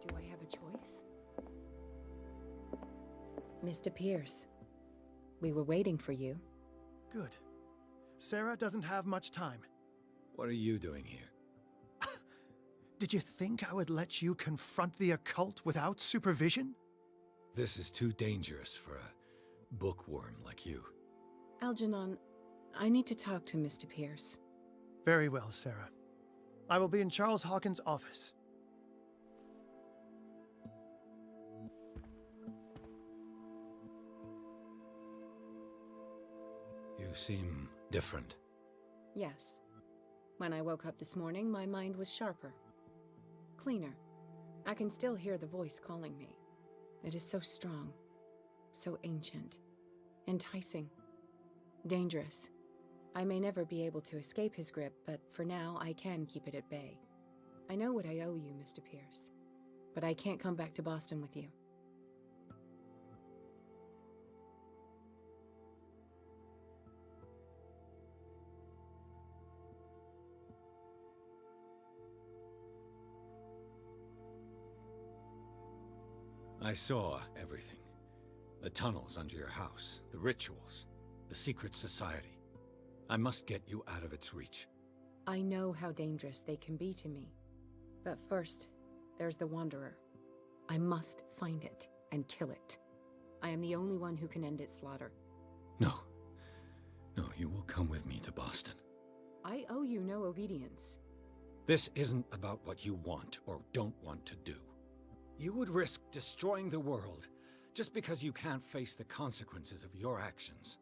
Do I have a choice? Mr. Pierce, we were waiting for you. Good. Sarah doesn't have much time. What are you doing here? Did you think I would let you confront the occult without supervision? This is too dangerous for a bookworm like you. Algernon, I need to talk to Mr. Pierce. Very well, Sarah. I will be in Charles Hawkins' office. You seem different. Yes. When I woke up this morning, my mind was sharper. Cleaner. I can still hear the voice calling me. It is so strong. So ancient. Enticing. Dangerous. I may never be able to escape his grip, but for now, I can keep it at bay. I know what I owe you, Mr. Pierce. But I can't come back to Boston with you. I saw everything. The tunnels under your house, the rituals, the secret society. I must get you out of its reach. I know how dangerous they can be to me. But first, there's the Wanderer. I must find it and kill it. I am the only one who can end its slaughter. No. No, you will come with me to Boston. I owe you no obedience. This isn't about what you want or don't want to do. You would risk destroying the world just because you can't face the consequences of your actions.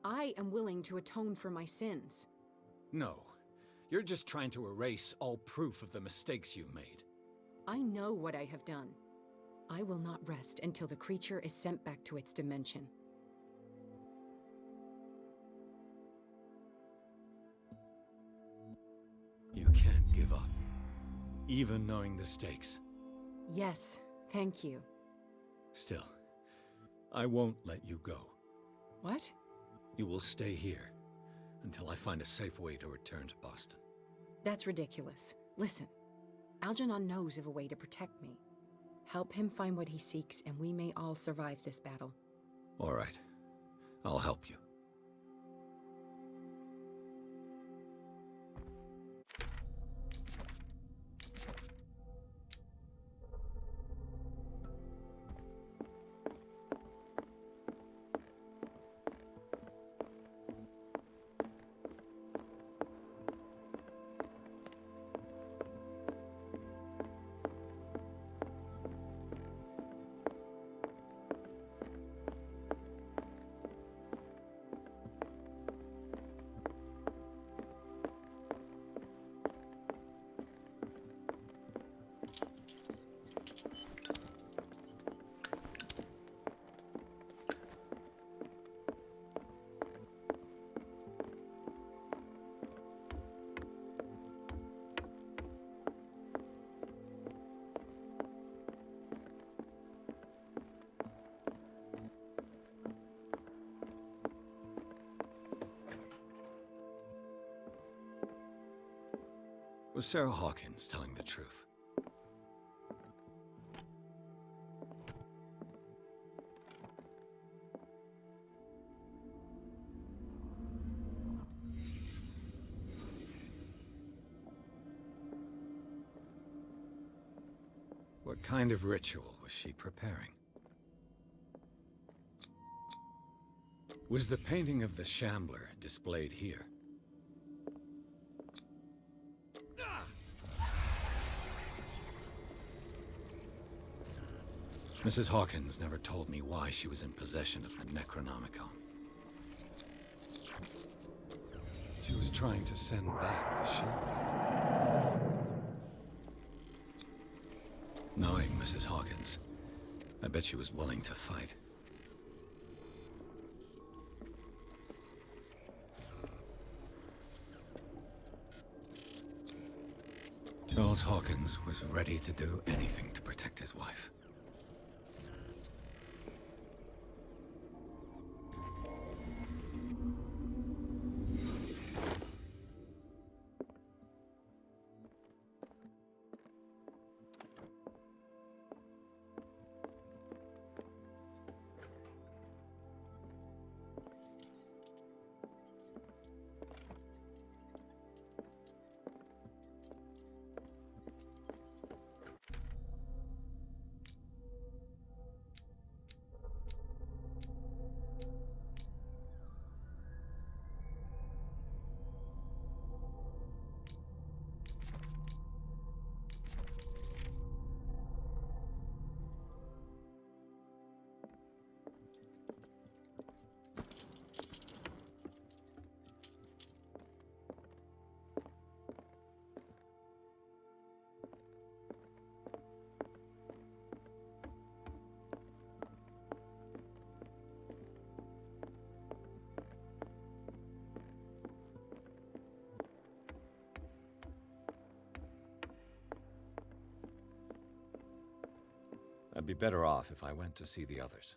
I am willing to atone for my sins. No. You're just trying to erase all proof of the mistakes you've made. I know what I have done. I will not rest until the creature is sent back to its dimension. You can't give up, even knowing the stakes. Yes, thank you. Still, I won't let you go. What? You will stay here until I find a safe way to return to Boston. That's ridiculous. Listen, Algernon knows of a way to protect me. Help him find what he seeks, and we may all survive this battle. All right. I'll help you. Was Sarah Hawkins telling the truth? What kind of ritual was she preparing? Was the painting of the Shambler displayed here? Mrs. Hawkins never told me why she was in possession of the Necronomicon. She was trying to send back the Shambler. Knowing Mrs. Hawkins, I bet she was willing to fight. Charles Hawkins was ready to do anything to protect his wife. I'd be better off if I went to see the others.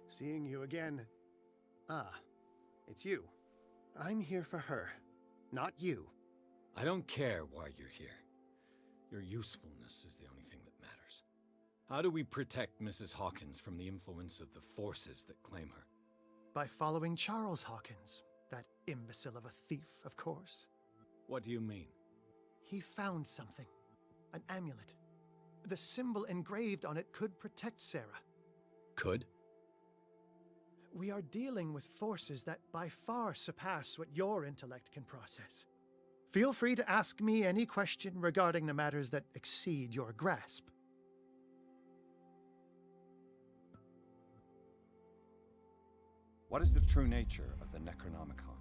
Seeing you again. Ah, it's you. I'm here for her, not you. I don't care why you're here. Your usefulness is the only thing that matters. How do we protect Mrs. Hawkins from the influence of the forces that claim her? By following Charles Hawkins, that imbecile of a thief, of course. What do you mean? He found something. An amulet. The symbol engraved on it could protect Sarah. Could? We are dealing with forces that by far surpass what your intellect can process. Feel free to ask me any question regarding the matters that exceed your grasp. What is the true nature of the Necronomicon?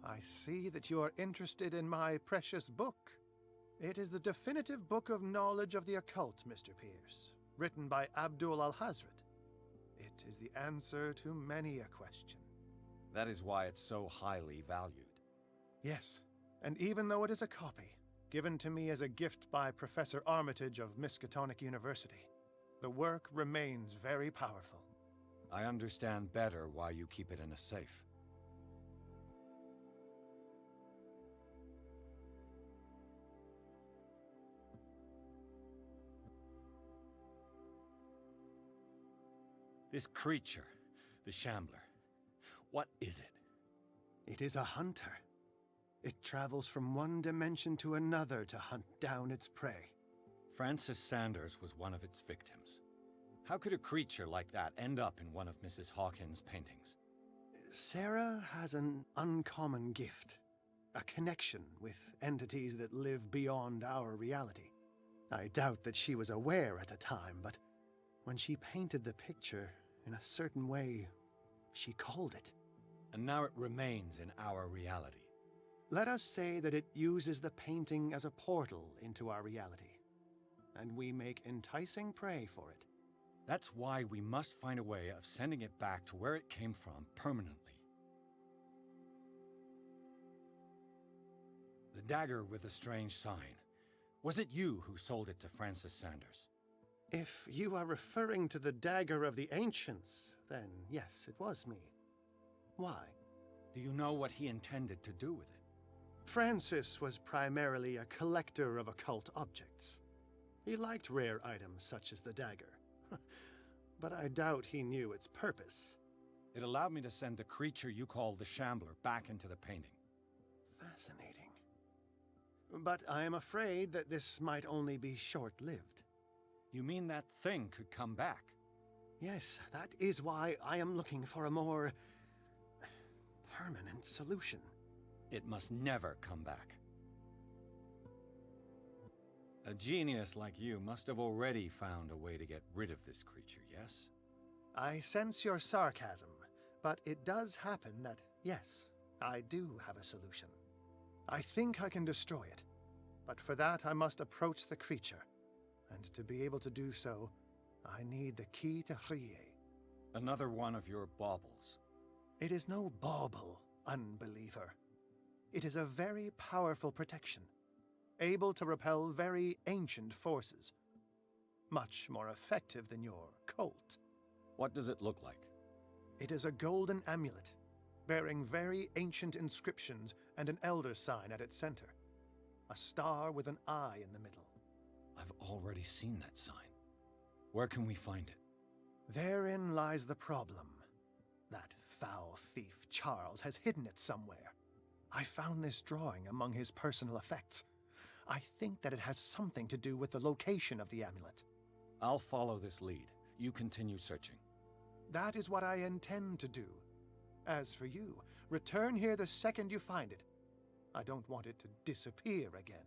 I see that you are interested in my precious book. It is the definitive book of knowledge of the occult, Mr. Pierce, written by Abdul al-Hazred. It is the answer to many a question. That is why it's so highly valued. Yes, and even though it is a copy, given to me as a gift by Professor Armitage of Miskatonic University, the work remains very powerful. I understand better why you keep it in a safe. This creature, the Shambler, what is it? It is a hunter. It travels from one dimension to another to hunt down its prey. Francis Sanders was one of its victims. How could a creature like that end up in one of Mrs. Hawkins' paintings? Sarah has an uncommon gift. A connection with entities that live beyond our reality. I doubt that she was aware at the time, but when she painted the picture in a certain way, she called it. And now it remains in our reality. Let us say that it uses the painting as a portal into our reality, and we make enticing prey for it. That's why we must find a way of sending it back to where it came from permanently. The dagger with the strange sign. Was it you who sold it to Francis Sanders? If you are referring to the dagger of the ancients, then yes, it was me. Why? Do you know what he intended to do with it? Francis was primarily a collector of occult objects. He liked rare items such as the dagger. But I doubt he knew its purpose. It allowed me to send the creature you call the Shambler back into the painting. Fascinating. But I am afraid that this might only be short-lived. You mean that thing could come back? Yes, that is why I am looking for a more permanent solution. It must never come back. A genius like you must have already found a way to get rid of this creature, yes? I sense your sarcasm, but it does happen that, yes, I do have a solution. I think I can destroy it, but for that I must approach the creature, and to be able to do so, I need the key to Rie. Another one of your baubles. It is no bauble, unbeliever. It is a very powerful protection, able to repel very ancient forces. Much more effective than your cult. What does it look like? It is a golden amulet, bearing very ancient inscriptions and an elder sign at its center. A star with an eye in the middle. I've already seen that sign. Where can we find it? Therein lies the problem. That foul thief, Charles, has hidden it somewhere. I found this drawing among his personal effects. I think that it has something to do with the location of the amulet. I'll follow this lead. You continue searching. That is what I intend to do. As for you, return here the second you find it. I don't want it to disappear again.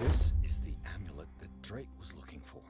This is the amulet that Drake was looking for.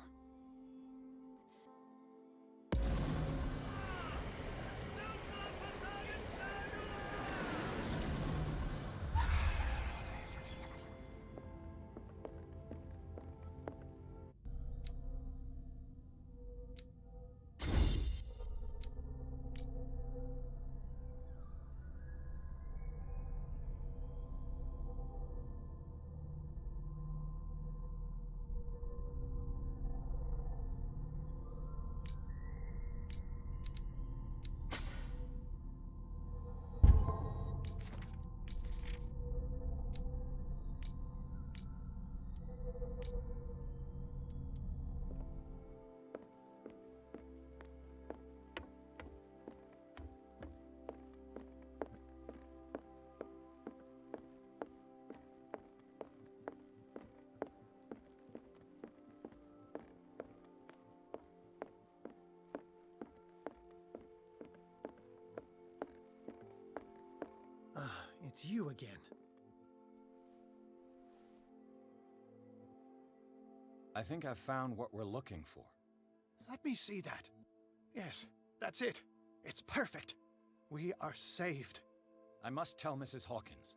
It's you again. I think I've found what we're looking for. Let me see that. Yes, that's it. It's perfect. We are saved. I must tell Mrs. Hawkins.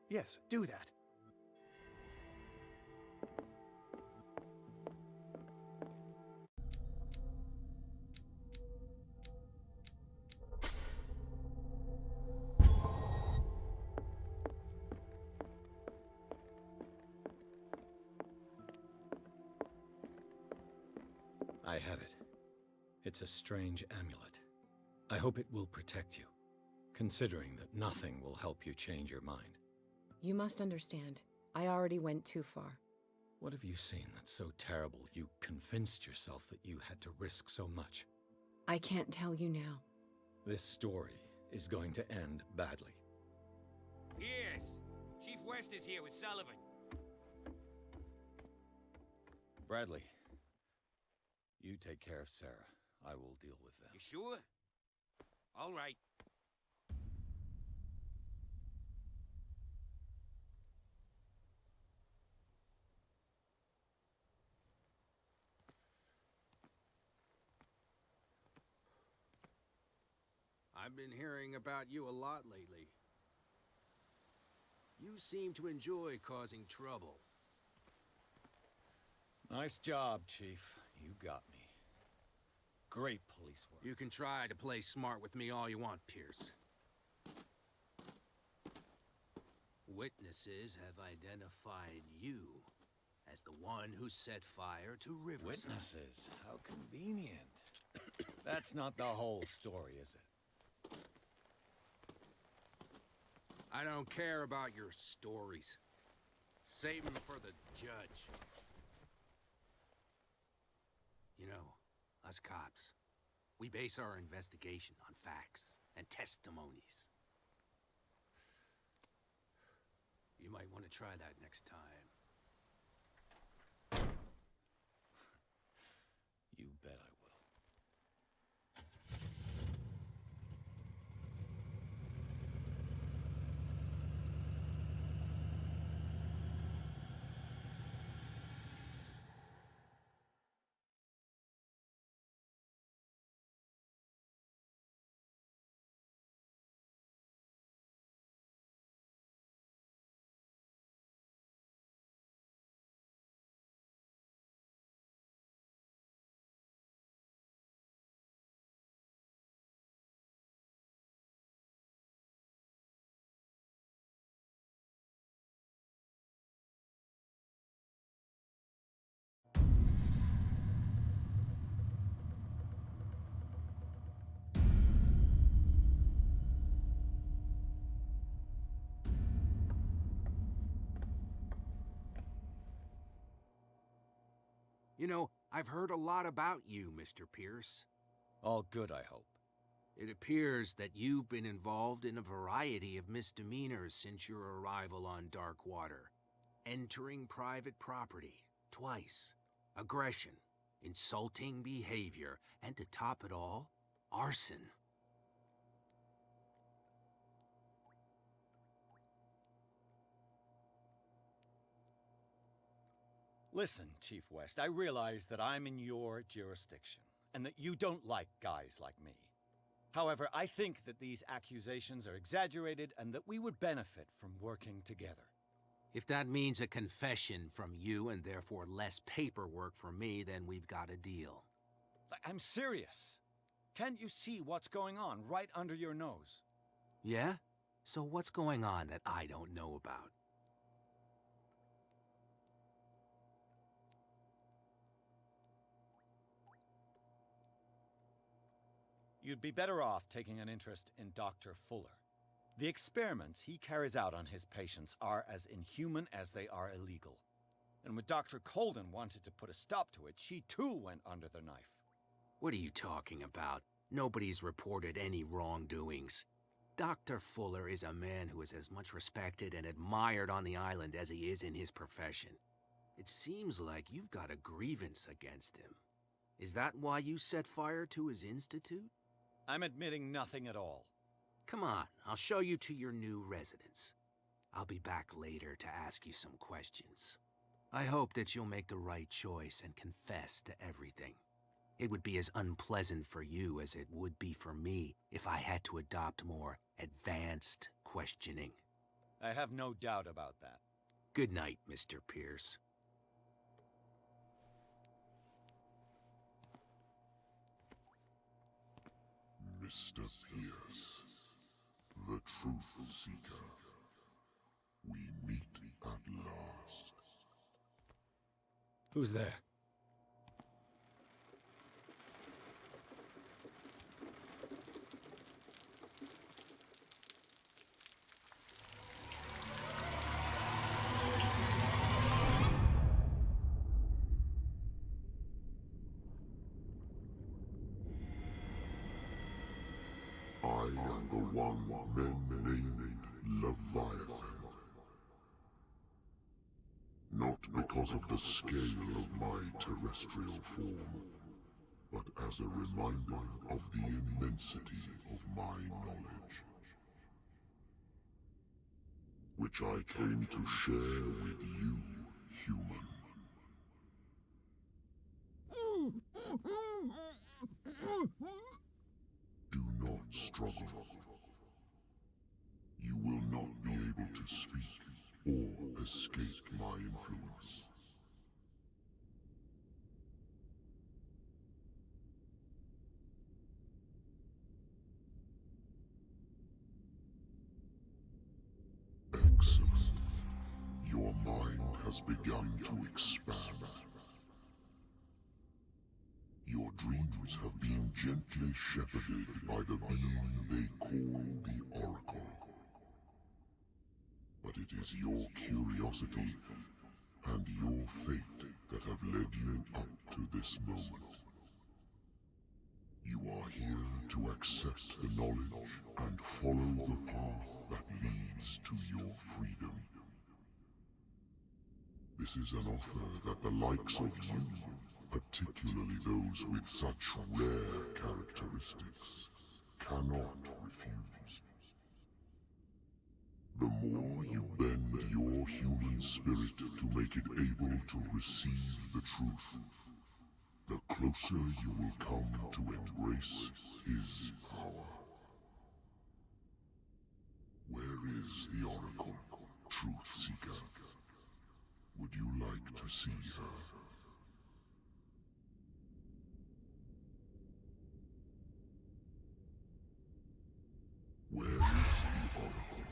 Yes, do that. I have it. It's a strange amulet. I hope it will protect you, considering that nothing will help you change your mind. You must understand, I already went too far. What have you seen that's so terrible you convinced yourself that you had to risk so much? I can't tell you now. This story is going to end badly. Yes! Chief West is here with Sullivan. Bradley, you take care of Sarah. I will deal with them. You sure? All right. I've been hearing about you a lot lately. You seem to enjoy causing trouble. Nice job, Chief. You got me. Great police work. You can try to play smart with me all you want, Pierce. Witnesses have identified you as the one who set fire to Riverside. Witnesses? How convenient. That's not the whole story, is it? I don't care about your stories. Save them for the judge. You know, us cops, we base our investigation on facts and testimonies. You might want to try that next time. You bet I will. You know, I've heard a lot about you, Mr. Pierce. All good, I hope. It appears that you've been involved in a variety of misdemeanors since your arrival on Darkwater. Entering private property, twice. Aggression, insulting behavior, and to top it all, arson. Listen, Chief West, I realize that I'm in your jurisdiction, and that you don't like guys like me. However, I think that these accusations are exaggerated and that we would benefit from working together. If that means a confession from you and therefore less paperwork for me, then we've got a deal. I'm serious. Can't you see what's going on right under your nose? Yeah? So what's going on that I don't know about? You'd be better off taking an interest in Dr. Fuller. The experiments he carries out on his patients are as inhuman as they are illegal. And when Dr. Colden wanted to put a stop to it, she too went under the knife. What are you talking about? Nobody's reported any wrongdoings. Dr. Fuller is a man who is as much respected and admired on the island as he is in his profession. It seems like you've got a grievance against him. Is that why you set fire to his institute? I'm admitting nothing at all. Come on, I'll show you to your new residence. I'll be back later to ask you some questions. I hope that you'll make the right choice and confess to everything. It would be as unpleasant for you as it would be for me if I had to adopt more advanced questioning. I have no doubt about that. Good night, Mr. Pierce. Mr. Pierce, the Truth Seeker. We meet at last. Who's there? I am the one men named Leviathan. Not because of the scale of my terrestrial form, but as a reminder of the immensity of my knowledge, which I came to share with you, human. Do not struggle. You will not be able to speak or escape my influence. Excellent. Your mind has begun to expand. Your dreams have been gently shepherded by the being they call the Oracle. But it is your curiosity and your fate that have led you up to this moment. You are here to accept the knowledge and follow the path that leads to your freedom. This is an offer that the likes of you, particularly those with such rare characteristics, cannot refuse. The more you bend your human spirit to make it able to receive the truth, the closer you will come to embrace his power. Where is the Oracle, Truth Seeker? Would you like to see her? Where is the Oracle?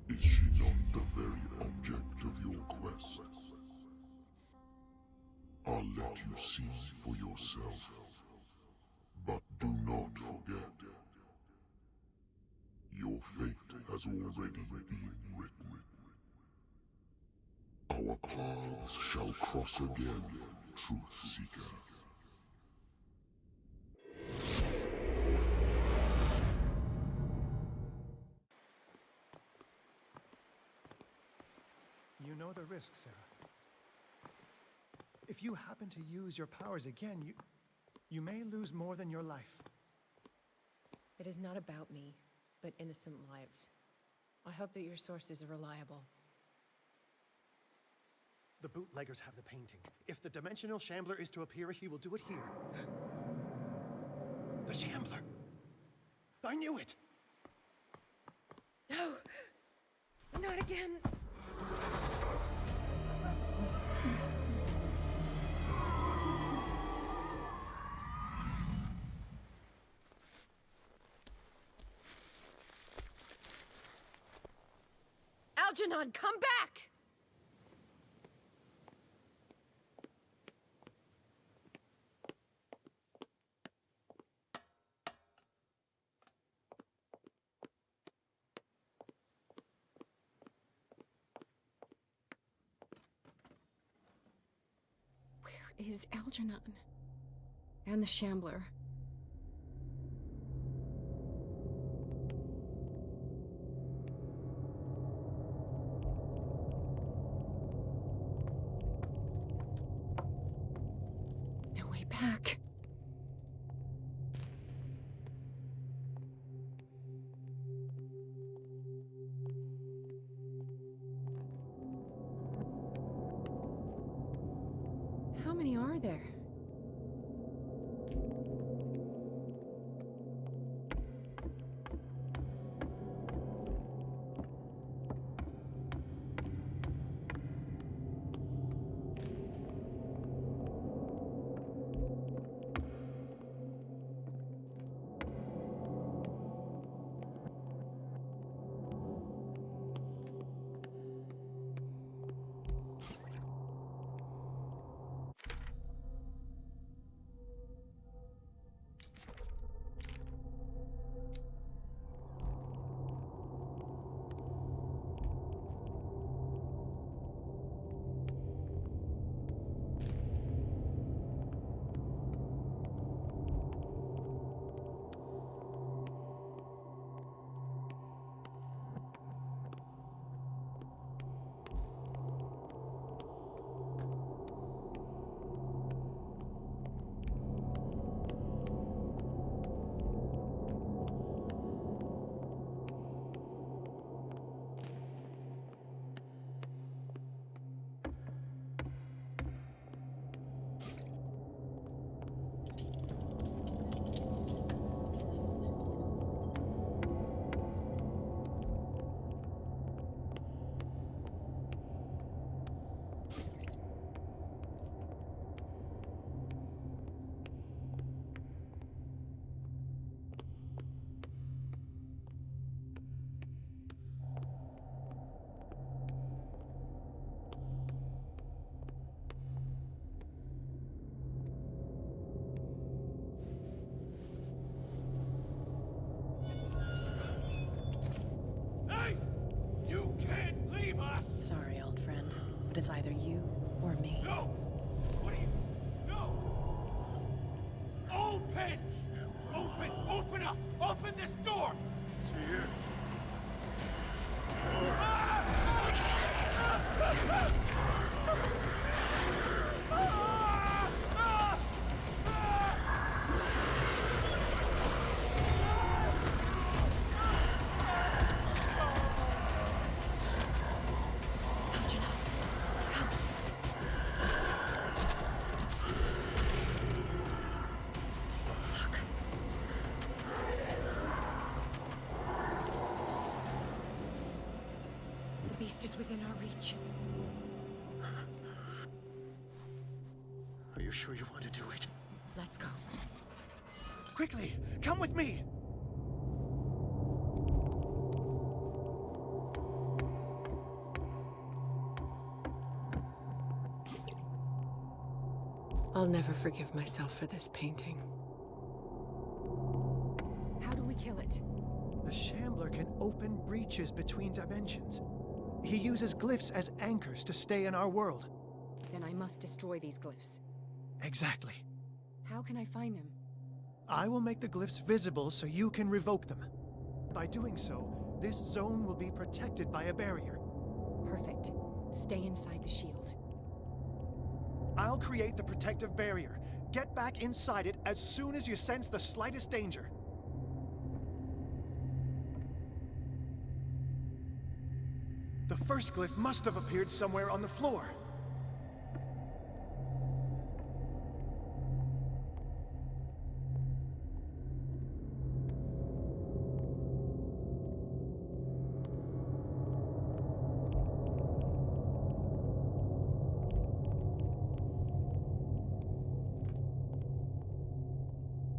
Is she not the very object of your quest? I'll let you see for yourself. But do not forget, your fate has already been written. Our paths shall cross again, Truth Seeker. You know the risk, Sarah. If you happen to use your powers again, you may lose more than your life. It is not about me, but innocent lives. I hope that your sources are reliable. The bootleggers have the painting. If the dimensional shambler is to appear, he will do it here. The shambler! I knew it! No! Not again! Algernon, come back! Where is Algernon? And the Shambler? No way back. How many are there? Sorry, old friend, but it's either you or me. No! What are you... No! Open! Open! Open up! Open this door! It's here. The beast is within our reach. Are you sure you want to do it? Let's go. Quickly, come with me! I'll never forgive myself for this painting. How do we kill it? The Shambler can open breaches between dimensions. He uses glyphs as anchors to stay in our world. Then I must destroy these glyphs. Exactly. How can I find them? I will make the glyphs visible so you can revoke them. By doing so, this zone will be protected by a barrier. Perfect. Stay inside the shield. I'll create the protective barrier. Get back inside it as soon as you sense the slightest danger. The first glyph must have appeared somewhere on the floor.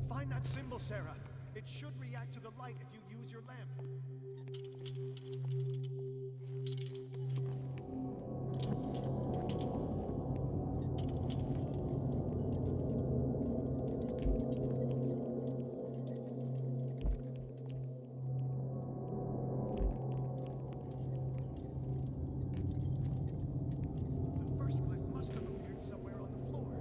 Find that symbol, Sarah. It should react to the light if you use your lamp. The first glyph must have appeared somewhere on the floor.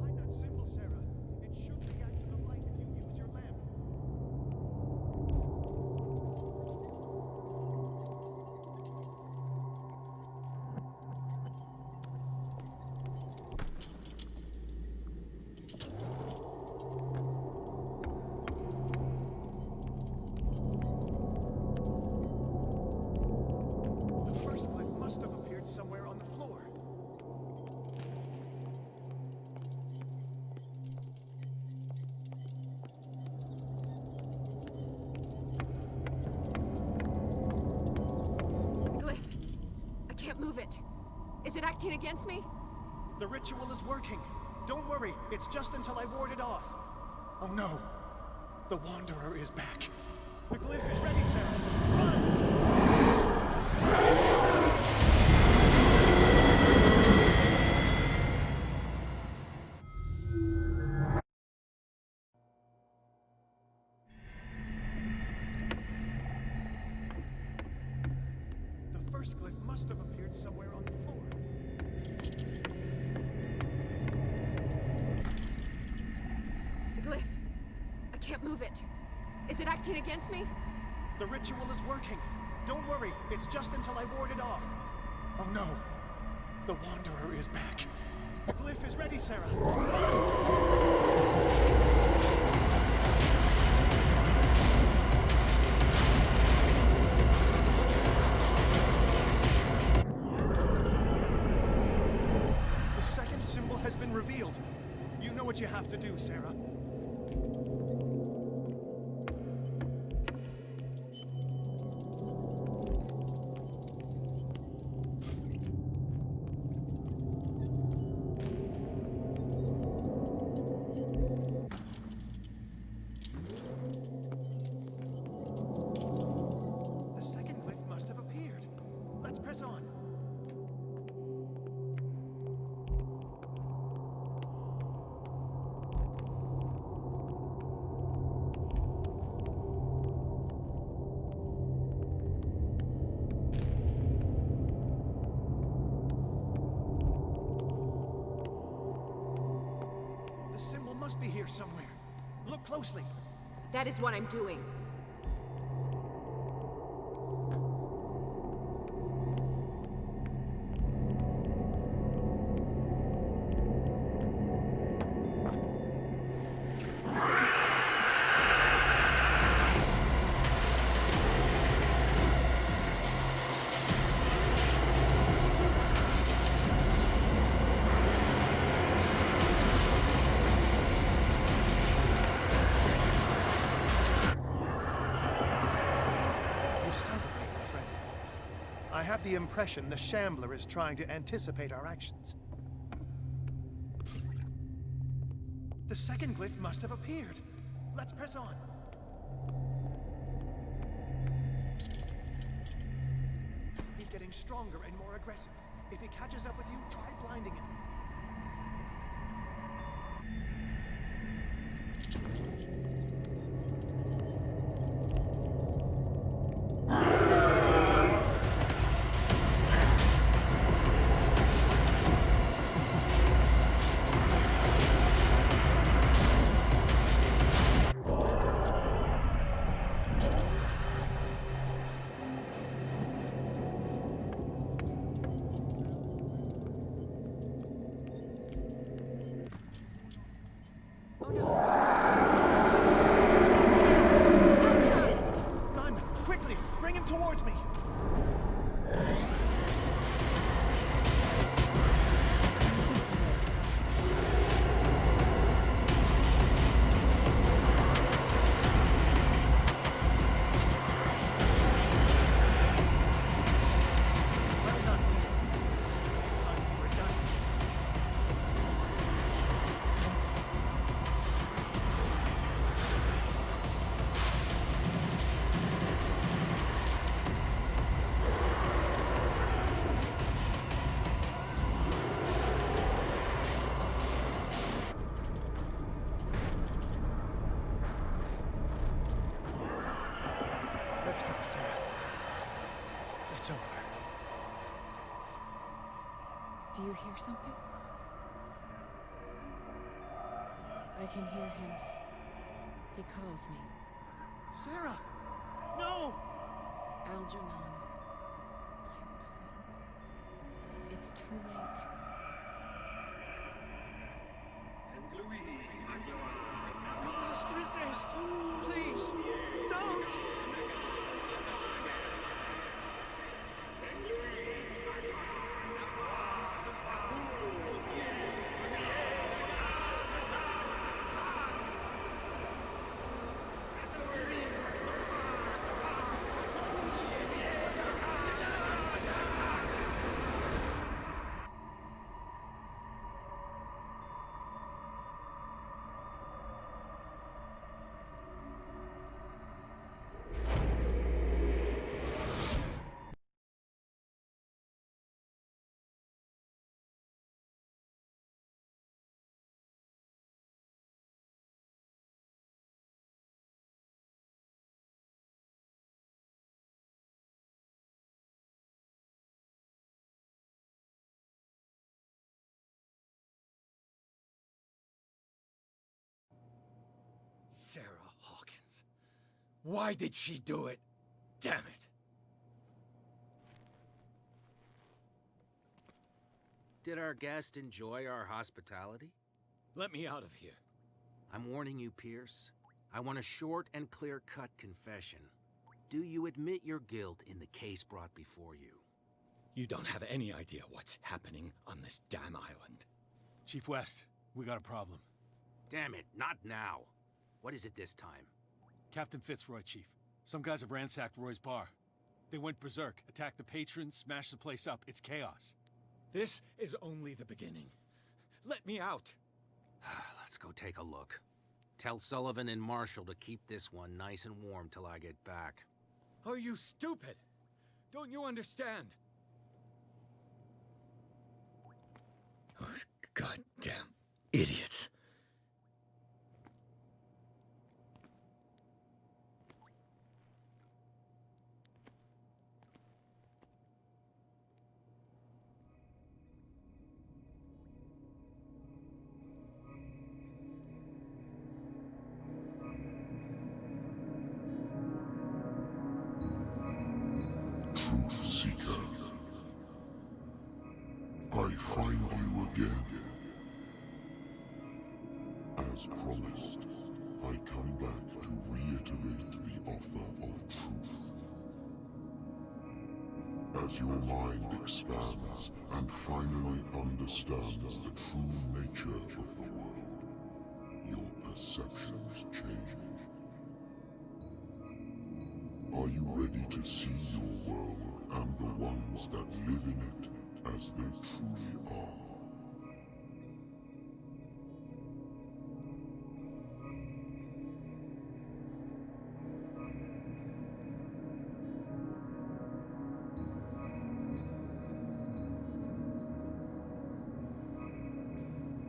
Find that symbol, Sarah. It should react to the light if you use your lamp. The first glyph must have appeared somewhere on the floor. The glyph. I can't move it. Is it acting against me? The ritual is working. Don't worry, it's just until I ward it off. Oh no. The Wanderer is back. The glyph is ready, Sarah. Run! The first glyph must have appeared somewhere on the floor. The glyph. I can't move it. Is it acting against me? The ritual is working. Don't worry, it's just until I ward it off. Oh no. The Wanderer is back. The glyph is ready, Sarah. The second symbol has been revealed. You know what you have to do, Sarah. The second glyph must have appeared. Let's press on. The symbol must be here somewhere. Look closely. That is what I'm doing. You startled me, my friend. I have the impression the Shambler is trying to anticipate our actions. The second glyph must have appeared. Let's press on. He's getting stronger and more aggressive. If he catches up with you, try blinding him. Let's go, Sarah. It's over. Do you hear something? I can hear him. He calls me. Sarah! No! Algernon, my old friend. It's too late. You must resist! Please, don't! Sarah Hawkins. Why did she do it? Damn it! Did our guest enjoy our hospitality? Let me out of here. I'm warning you, Pierce. I want a short and clear-cut confession. Do you admit your guilt in the case brought before you? You don't have any idea what's happening on this damn island. Chief West, we got a problem. Damn it, not now. What is it this time? Captain Fitzroy, Chief. Some guys have ransacked Roy's bar. They went berserk, attacked the patrons, smashed the place up. It's chaos. This is only the beginning. Let me out. Let's go take a look. Tell Sullivan and Marshall to keep this one nice and warm till I get back. Are you stupid? Don't you understand? Those goddamn idiots. Truth Seeker. I find you again. As promised, I come back to reiterate the offer of truth. As your mind expands and finally understands the true nature of the world, your perceptions change. Are you ready to see your world and the ones that live in it as they truly are?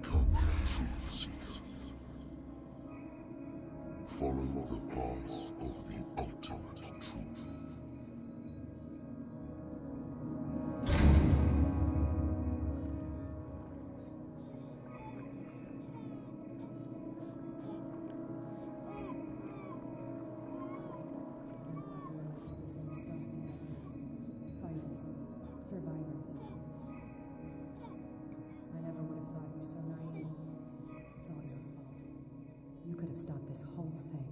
Come, Truth Seeker. Follow the path of the ultimate truth. The same stuff, Detective. Fighters. Survivors. I never would have thought you so naive. It's all your fault. You could have stopped this whole thing.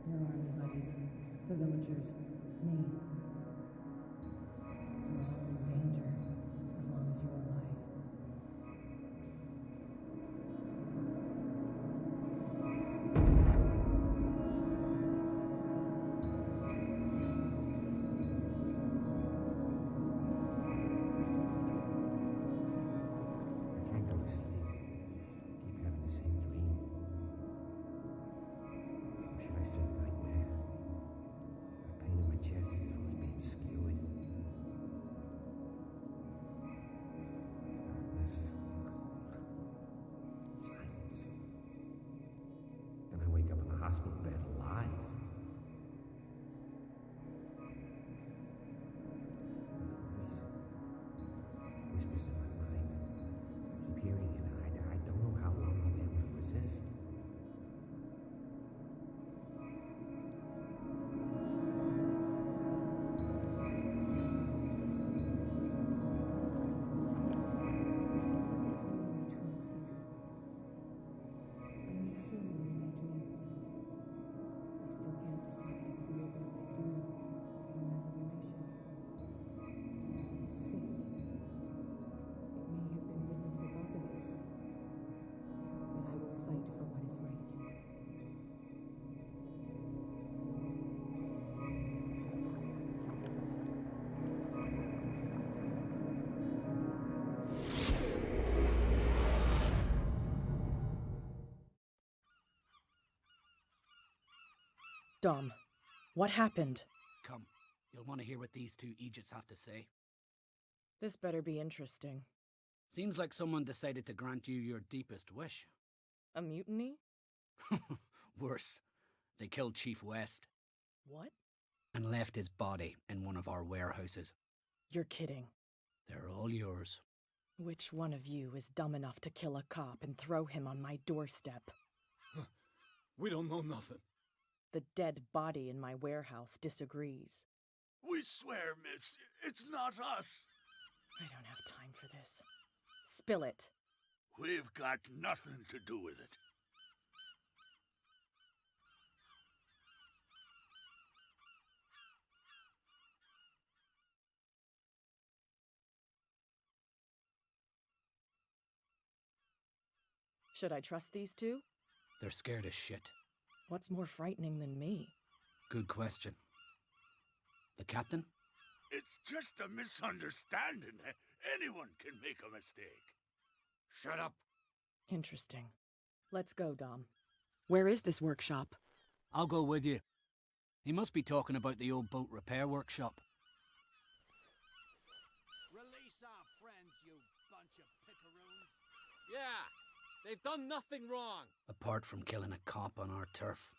Your army buddies, the villagers, me. We're all in danger, as long as you're alive. I can't go to sleep. Keep having the same dream. Or should I say nightmare? That pain in my chest is as if it was hospital bed alive. That voice whispers in my mind. I keep hearing it, and I don't know how long I'll be able to resist. Dom, what happened? Come, you'll want to hear what these two Egypts have to say. This better be interesting. Seems like someone decided to grant you your deepest wish. A mutiny? Worse. They killed Chief West. What? And left his body in one of our warehouses. You're kidding. They're all yours. Which one of you is dumb enough to kill a cop and throw him on my doorstep? We don't know nothing. The dead body in my warehouse disagrees. We swear, miss, it's not us. I don't have time for this. Spill it. We've got nothing to do with it. Should I trust these two? They're scared as shit. What's more frightening than me? Good question. The captain? It's just a misunderstanding. Anyone can make a mistake. Shut up. Interesting. Let's go, Dom. Where is this workshop? I'll go with you. He must be talking about the old boat repair workshop. Release our friends, you bunch of pickaroons. Yeah, they've done nothing wrong. Apart from killing a cop on our turf.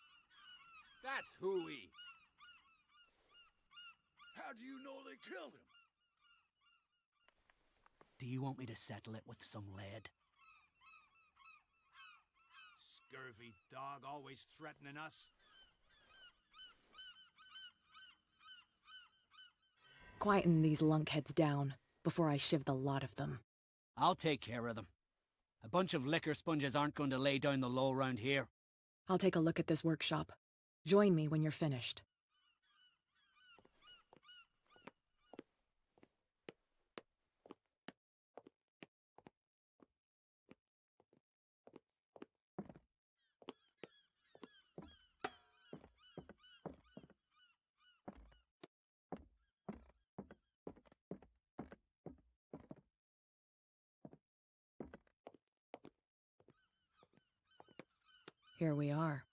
That's hooey. How do you know they killed him? Do you want me to settle it with some lead? Scurvy dog, always threatening us. Quieten these lunkheads down before I shiv the lot of them. I'll take care of them. A bunch of liquor sponges aren't going to lay down the law round here. I'll take a look at this workshop. Join me when you're finished. Here we are.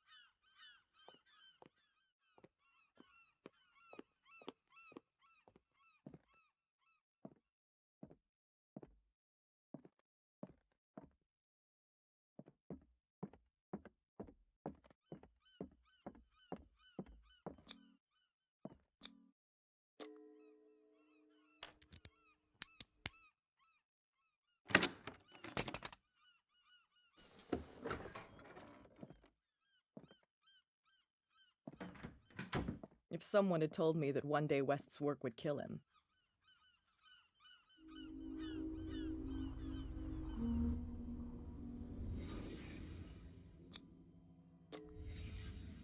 If someone had told me that one day West's work would kill him.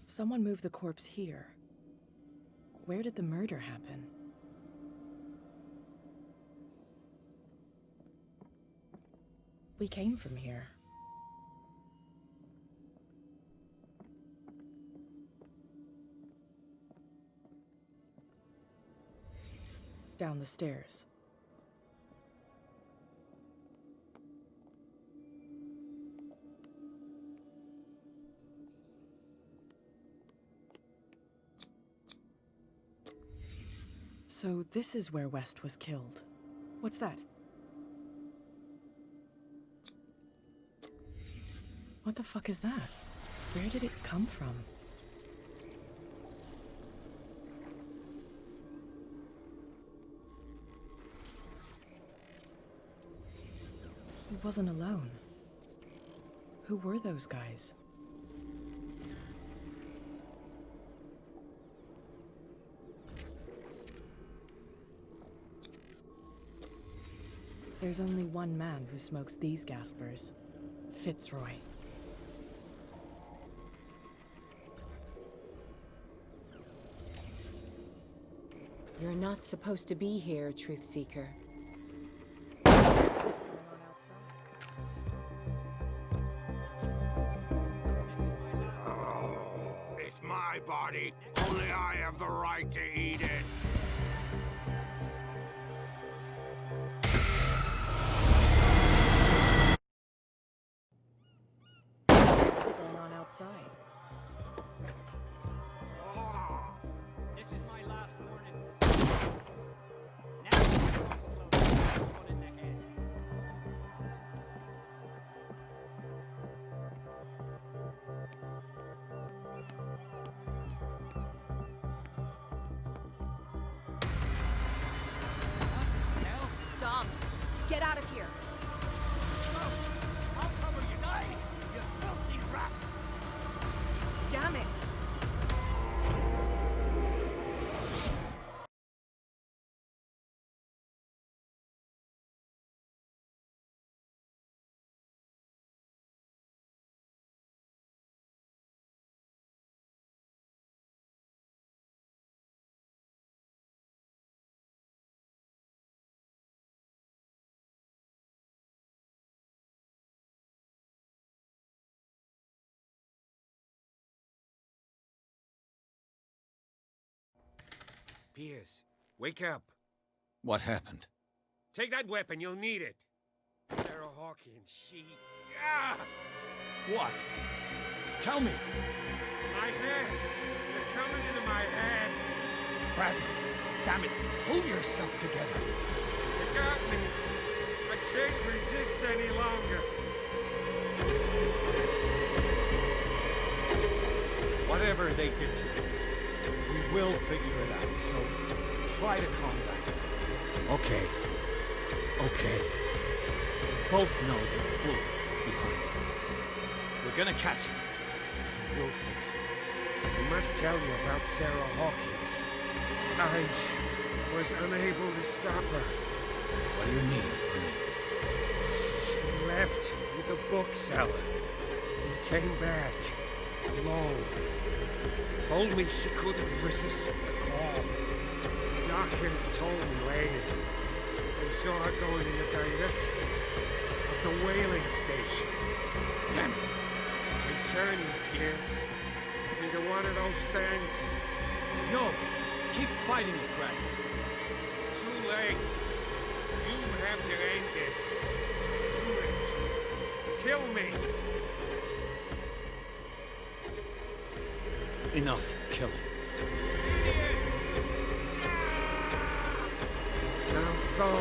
Someone moved the corpse here. Where did the murder happen? We came from here. Down the stairs. So this is where West was killed. What's that? What the fuck is that? Where did it come from? wasn't alone. Who were those guys? There's only one man who smokes these gaspers. Fitzroy. You're not supposed to be here, Truth Seeker. What's going on outside? It's my body. Only I have the right to eat it. What's going on outside? This is my last warning. Now the door is closed. That's one in the head. Dom, get out of here. I'll cover you. Die, you filthy rat! Damn it. Pierce, wake up. What happened? Take that weapon, you'll need it. Sarah Hawkins, she... Ah! What? Tell me. My head! They're coming into my head! Bradley, damn it, pull yourself together. They got me. I can't resist any longer. Whatever they did to you, we will figure it out, so try to calm down. Okay. Okay. We both know that Cthulhu is behind all this. We're gonna catch him. We'll fix him. I must tell you about Sarah Hawkins. I was unable to stop her. What do you mean, unable? She left with the bookseller. He came back alone. Told me she couldn't resist the call. The doctors told me later. They saw her going in the direction of the whaling station. Damn it! I'm turning, Pierce, into one of those things. No! Keep fighting it, Bradley. It's too late. You have to end this. Do it. Kill me. Enough killing. Now go.